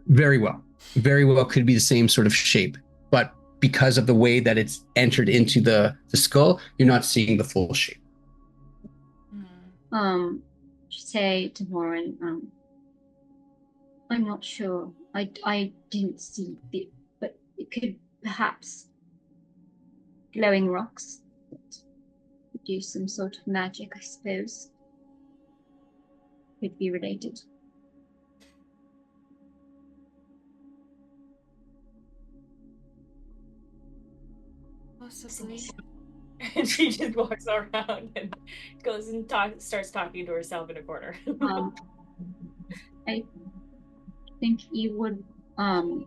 Very well could be the same sort of shape, but because of the way that it's entered into the skull, you're not seeing the full shape. Say to Morwen, I'm not sure. I didn't see it, but it could perhaps glowing rocks that produce some sort of magic, I suppose. Could be related. Possibly. And she just walks around and goes and starts talking to herself in a corner. I think you would kind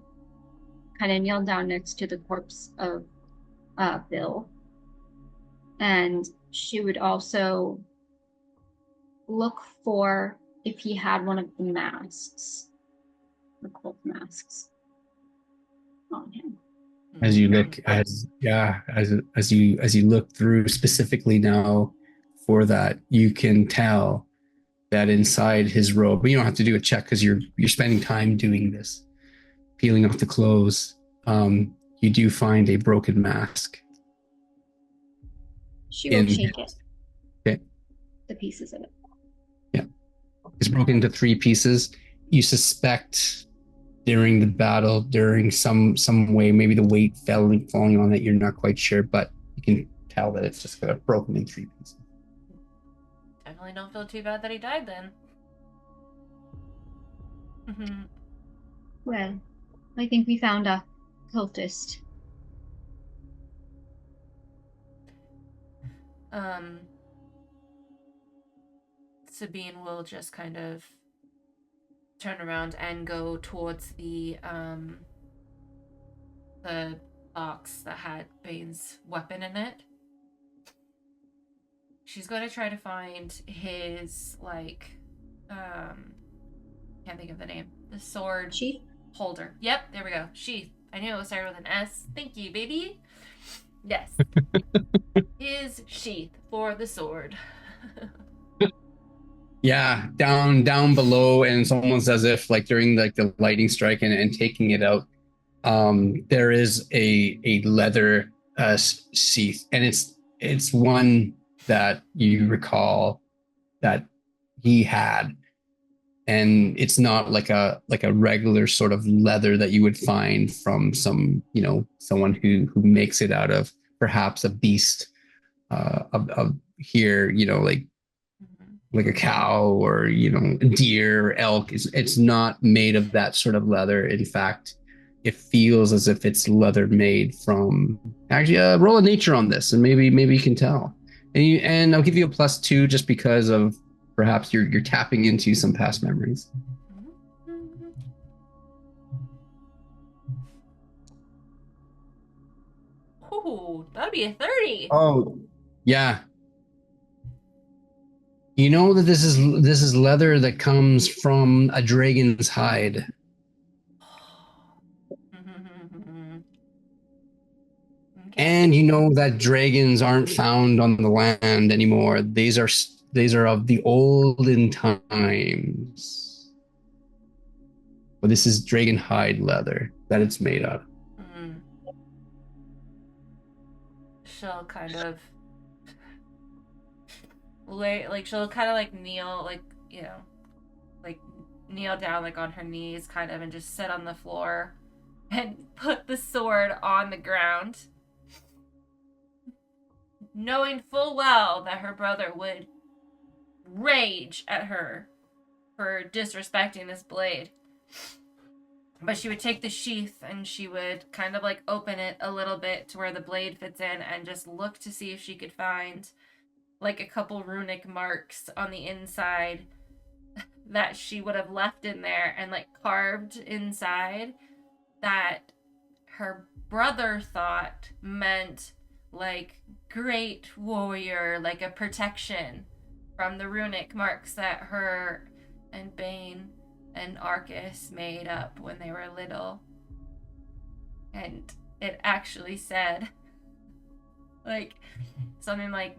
of kneel down next to the corpse of Bill, and she would also look for if he had one of the masks, the cult masks on him. As you look, as you look through specifically now for that, you can tell that inside his robe, but you don't have to do a check because you're spending time doing this, peeling off the clothes. You do find a broken mask. She will shake it. Okay. The pieces of it. Yeah. It's broken into 3 pieces. You suspect during the battle, during some way, maybe the weight falling on it, you're not quite sure, but you can tell that it's just broken in 3 pieces. Definitely don't feel too bad that he died then. Well, I think we found a cultist. Sabine will just kind of turn around and go towards the box that had Bane's weapon in it. She's going to try to find his, can't think of the name. The sword Sheath? holder. Yep, there we go. Sheath. I knew it was started with an S. Thank you, baby. Yes. His sheath for the sword. Yeah, down below, and it's almost as if during the lightning strike and taking it out, there is a leather sheath, and it's one that you recall that he had, and it's not like a regular sort of leather that you would find from someone who makes it out of perhaps a beast of here, like a cow or a deer or elk. It's not made of that sort of leather. In fact, it feels as if it's leather made from, actually, roll of nature on this, and maybe you can tell. And I'll give you a +2 just because of perhaps you're tapping into some past memories. Ooh, that'd be a 30. Oh, yeah. You know that this is leather that comes from a dragon's hide. Okay. And you know that dragons aren't found on the land anymore. These are of the olden times. But this is dragon hide leather that it's made of. She'll kind of she'll kind of like kneel, like, you know, like kneel down like on her knees kind of, and just sit on the floor and put the sword on the ground, knowing full well that her brother would rage at her for disrespecting this blade. But she would take the sheath and she would kind of like open it a little bit to where the blade fits in and just look to see if she could find like a couple runic marks on the inside that she would have left in there and like carved inside that her brother thought meant like great warrior, like a protection from the runic marks that her and Bane and Arcus made up when they were little. And it actually said like something like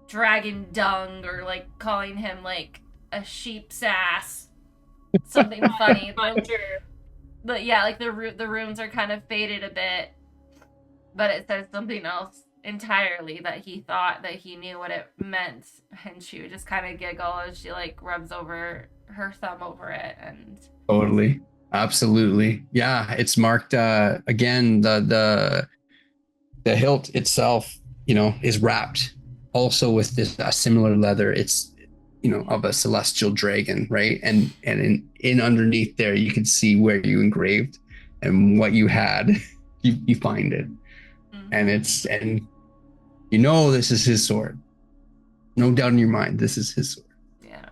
dragon dung, or like calling him like a sheep's ass, something funny. But yeah, like the runes are kind of faded a bit, but it says something else entirely that he thought that he knew what it meant. And she would just kind of giggle as she like rubs over her thumb over it. And Totally, absolutely, yeah. It's marked again. The hilt itself, you know, is wrapped also with this similar leather. It's, you know, of a celestial dragon, right? And in underneath there, you can see where you engraved and what you had. You find it, and you know this is his sword. No doubt in your mind, this is his sword. Yeah.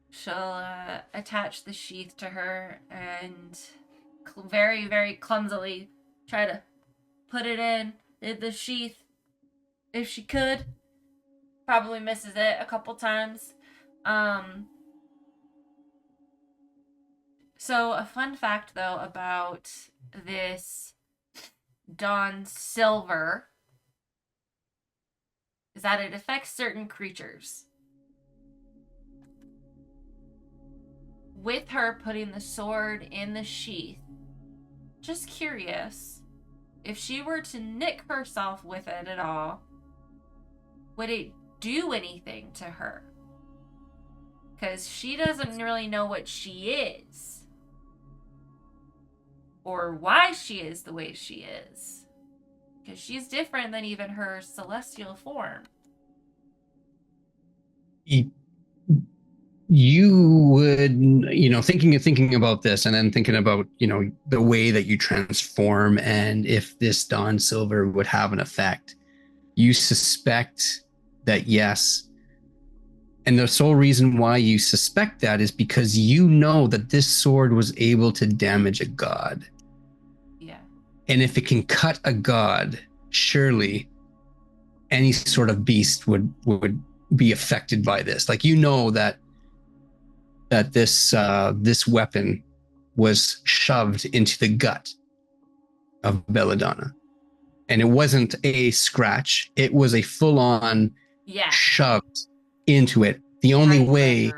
She'll attach the sheath to her and very, very clumsily try to put it in the sheath if she could. Probably misses it a couple times. So a fun fact though about this Dawn Silver is that it affects certain creatures. With her putting the sword in the sheath, just curious, if she were to nick herself with it at all, would it do anything to her? Because she doesn't really know what she is, or why she is the way she is. Because she's different than even her celestial form. You would, you know, thinking about this, and then thinking about, you know, the way that you transform, and if this Dawn Silver would have an effect, you suspect that yes. And the sole reason why you suspect that is because you know that this sword was able to damage a god. Yeah. And if it can cut a god, surely any sort of beast would be affected by this. Like, you know that this weapon was shoved into the gut of Belladonna. And it wasn't a scratch. It was a full-on shoved into it. The only way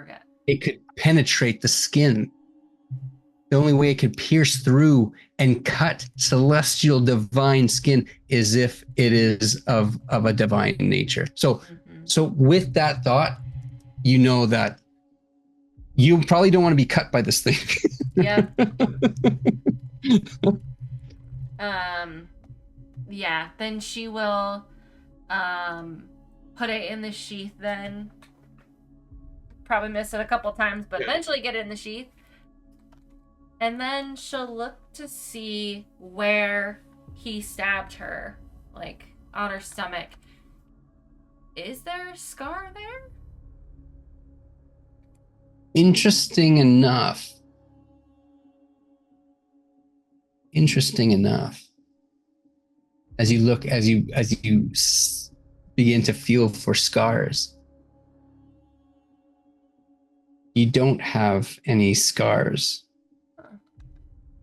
it could penetrate the skin, the only way it could pierce through and cut celestial divine skin is if it is of a divine nature. So with that thought, you know that you probably don't want to be cut by this thing. Yeah. Yeah, then she will put it in the sheath then. Probably miss it a couple times, but eventually get it in the sheath. And then she'll look to see where he stabbed her, like on her stomach. Is there a scar there? Interesting enough. Interesting enough. As you look, as you begin to feel for scars, you don't have any scars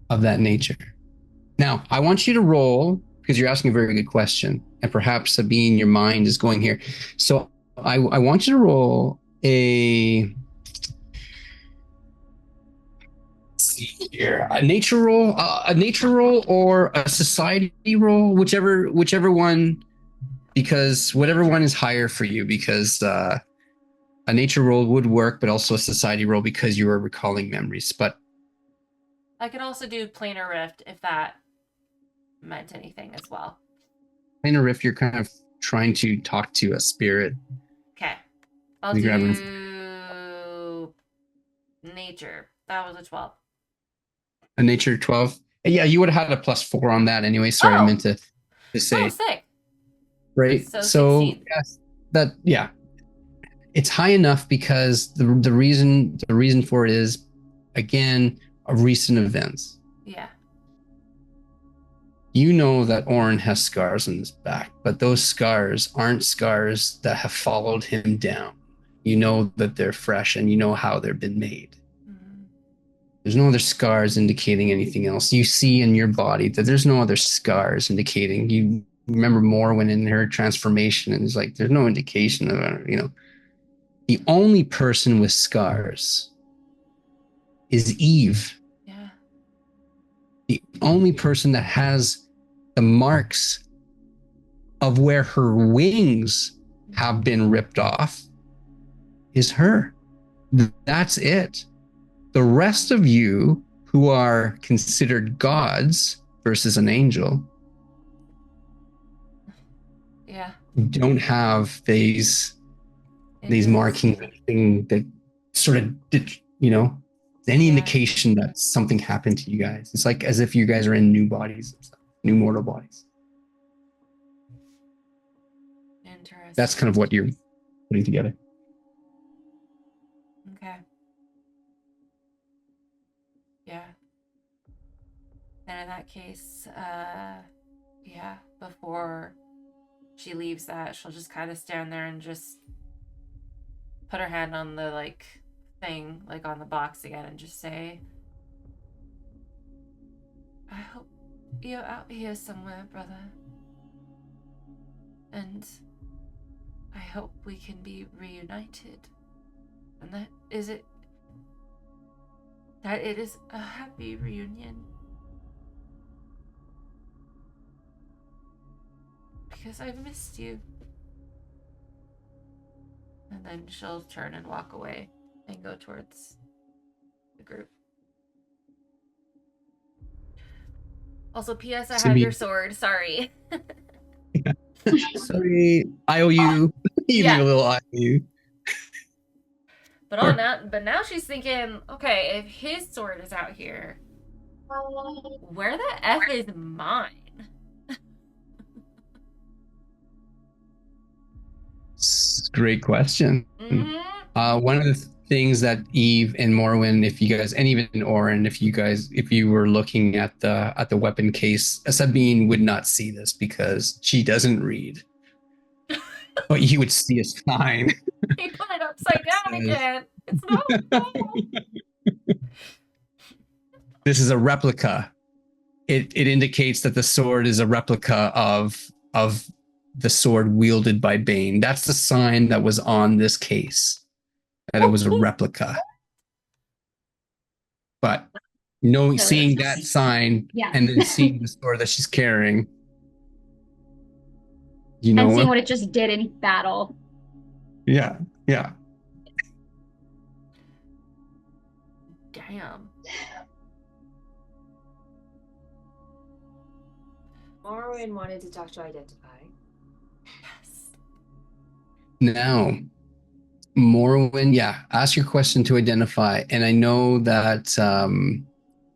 of that nature. Now, I want you to roll, because you're asking a very good question, and perhaps Sabine, your mind is going here. So I want you to roll a nature roll, or a society roll, whichever one, because whatever one is higher for you, because a nature roll would work, but also a society roll because you are recalling memories. But I could also do planar rift if that meant anything as well. planar rift, you're kind of trying to talk to a spirit. Okay. I'll You grab do nature. That was a 12. A nature 12. Yeah, you would have had a +4 on that anyway. Sorry, I meant to say. Oh, sick. Right. So 16. Yes, it's high enough because the reason for it is, again, recent events. Yeah. You know that Orin has scars on his back, but those scars aren't scars that have followed him down. You know that they're fresh, and you know how they've been made. Mm-hmm. There's no other scars indicating anything else. You see in your body that there's no other scars indicating. You remember Morwen in her transformation, and it's like there's no indication of, the only person with scars is Eve. Yeah. The only person that has the marks of where her wings have been ripped off is her. That's it. The rest of you who are considered gods versus an angel, Yeah. don't have these markings, anything that sort of any indication that something happened to you guys. It's like as if you guys are in new bodies, new mortal bodies. Interesting. That's kind of what you're putting together. Okay. Yeah. And in that case, before she leaves that, she'll just kind of stand there and just put her hand on the thing, on the box again, and just say, I hope you're out here somewhere, brother. And I hope we can be reunited. And that it is a happy reunion. Because I've missed you. And then she'll turn and walk away and go towards the group. Also, P.S. I have your sword. Sorry. Sorry, IOU. Even a little IOU. But now she's thinking, okay, if his sword is out here, where the F is mine? Great question. Mm-hmm. One of the things that Eve and Morwen, if you guys, and even Orin, if you were looking at the weapon case, Sabine would not see this because she doesn't read. But you would see a sign. He put it upside down again. It's not. This is a replica. It indicates that the sword is a replica of the sword wielded by Bane. That's the sign that was on this case, that it was a replica. But seeing that sign and then seeing the sword that she's carrying, and seeing what it just did in battle. Yeah. Damn. Morwen wanted to talk to Identify. Yes. Now, Morwen, ask your question to identify. And I know that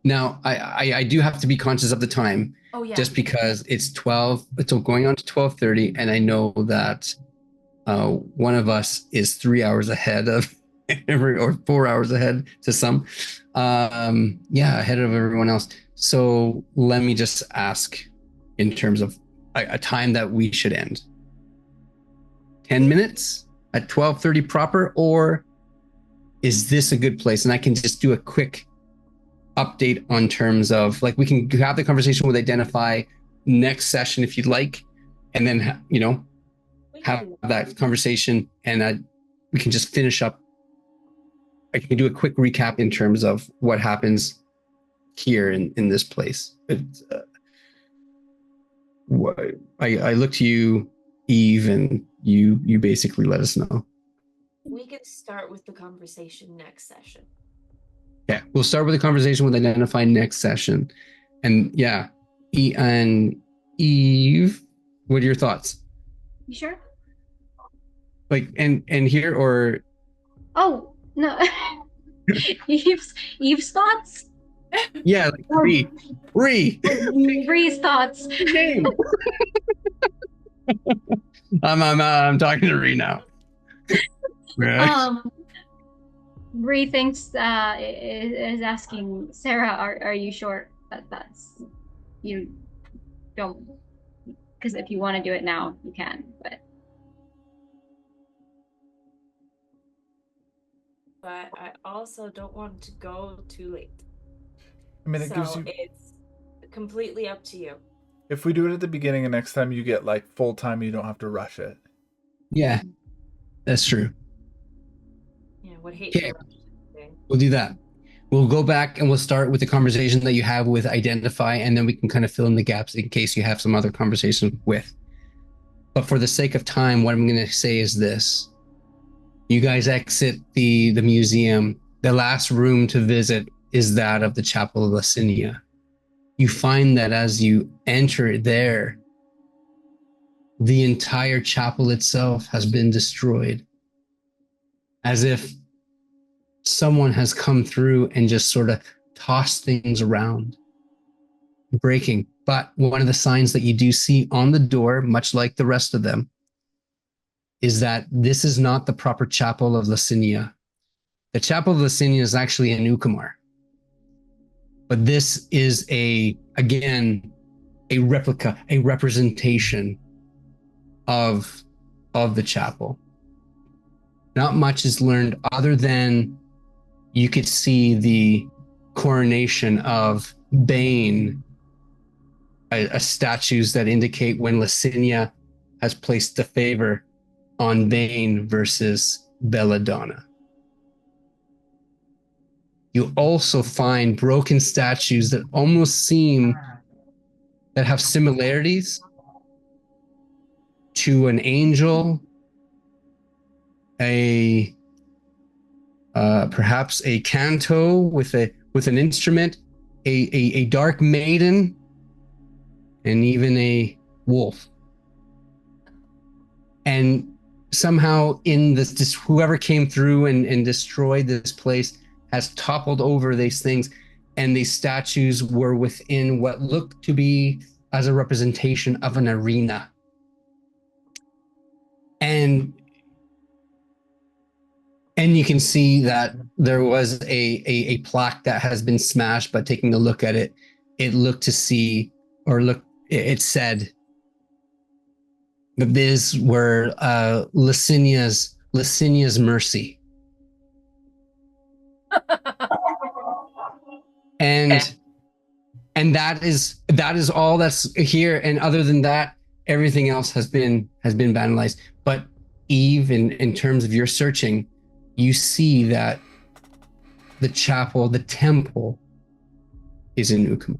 now I do have to be conscious of the time. Oh, yeah. Just because it's 12, it's going on to 12:30, and I know that one of us is 3 hours ahead of or 4 hours ahead to some. Ahead of everyone else. So let me just ask in terms of a time that we should end. 10 minutes at 12:30 proper, or is this a good place? And I can just do a quick update on terms of, like, we can have the conversation with Identify next session if you'd like, and then have that conversation, and we can just finish up. I can do a quick recap in terms of what happens here in this place. I look to you, Eve, and you basically let us know. We can start with the conversation next session. Yeah, we'll start with the conversation with Identify next session. And yeah, and Eve, what are your thoughts? You sure? Like, and here, or? Oh, no. Eve's thoughts? Yeah, like Ree. Ree's thoughts. Name. I'm talking to Ree now. Right. Ree thinks is asking Sarah, are you sure that's you don't? Because if you want to do it now, you can. But I also don't want to go too late. I mean, it gives So you. it's completely up to you. If we do it at the beginning, and next time you get like full time, you don't have to rush it. Yeah, that's true. Yeah, would hate Okay. to rush anything. We'll do that. We'll go back and we'll start with the conversation that you have with Identify, and then we can kind of fill in the gaps in case you have some other conversation with. But for the sake of time, what I'm going to say is this. You guys exit the museum. The last room to visit is that of the Chapel of Louisinia. You find that as you enter there, the entire chapel itself has been destroyed, as if someone has come through and just sort of tossed things around, breaking. But one of the signs that you do see on the door, much like the rest of them, is that this is not the proper Chapel of Louisinia. The Chapel of Louisinia is actually in Ukamar. But this is again, a replica, a representation of the chapel. Not much is learned other than you could see the coronation of Bane, a statues that indicate when Louisinia has placed the favor on Bane versus Belladonna. You also find broken statues that almost seem that have similarities to an angel, perhaps a canto with an instrument, a dark maiden, and even a wolf. And somehow in this whoever came through and destroyed this place has toppled over these things, and these statues were within what looked to be as a representation of an arena. And you can see that there was a plaque that has been smashed, but taking a look at it, it said that these were Licinia's mercy. And that is all that's here. And other than that, everything else has been vandalized. But Eve, in terms of your searching, you see that the chapel, the temple, is in Ukamar.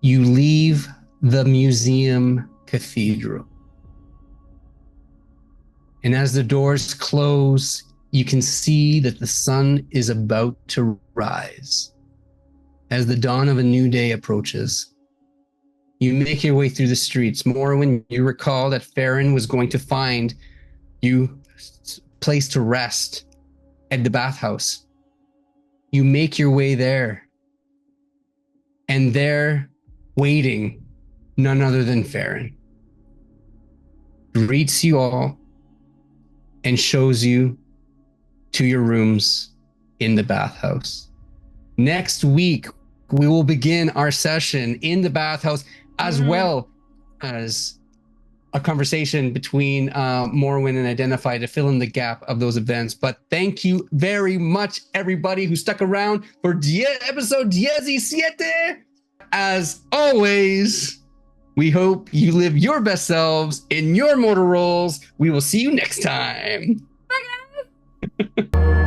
You leave the museum cathedral. And as the doors close, you can see that the sun is about to rise. As the dawn of a new day approaches, you make your way through the streets. More when you recall that Farron was going to find you place to rest at the bathhouse. You make your way there. And there, waiting, none other than Farron. greets you all and shows you to your rooms in the bathhouse. Next week, we will begin our session in the bathhouse, as well as a conversation between Morwen and Identify to fill in the gap of those events. But thank you very much, everybody who stuck around for episode 17. As always, we hope you live your best selves in your mortal roles. We will see you next time. Bye, guys.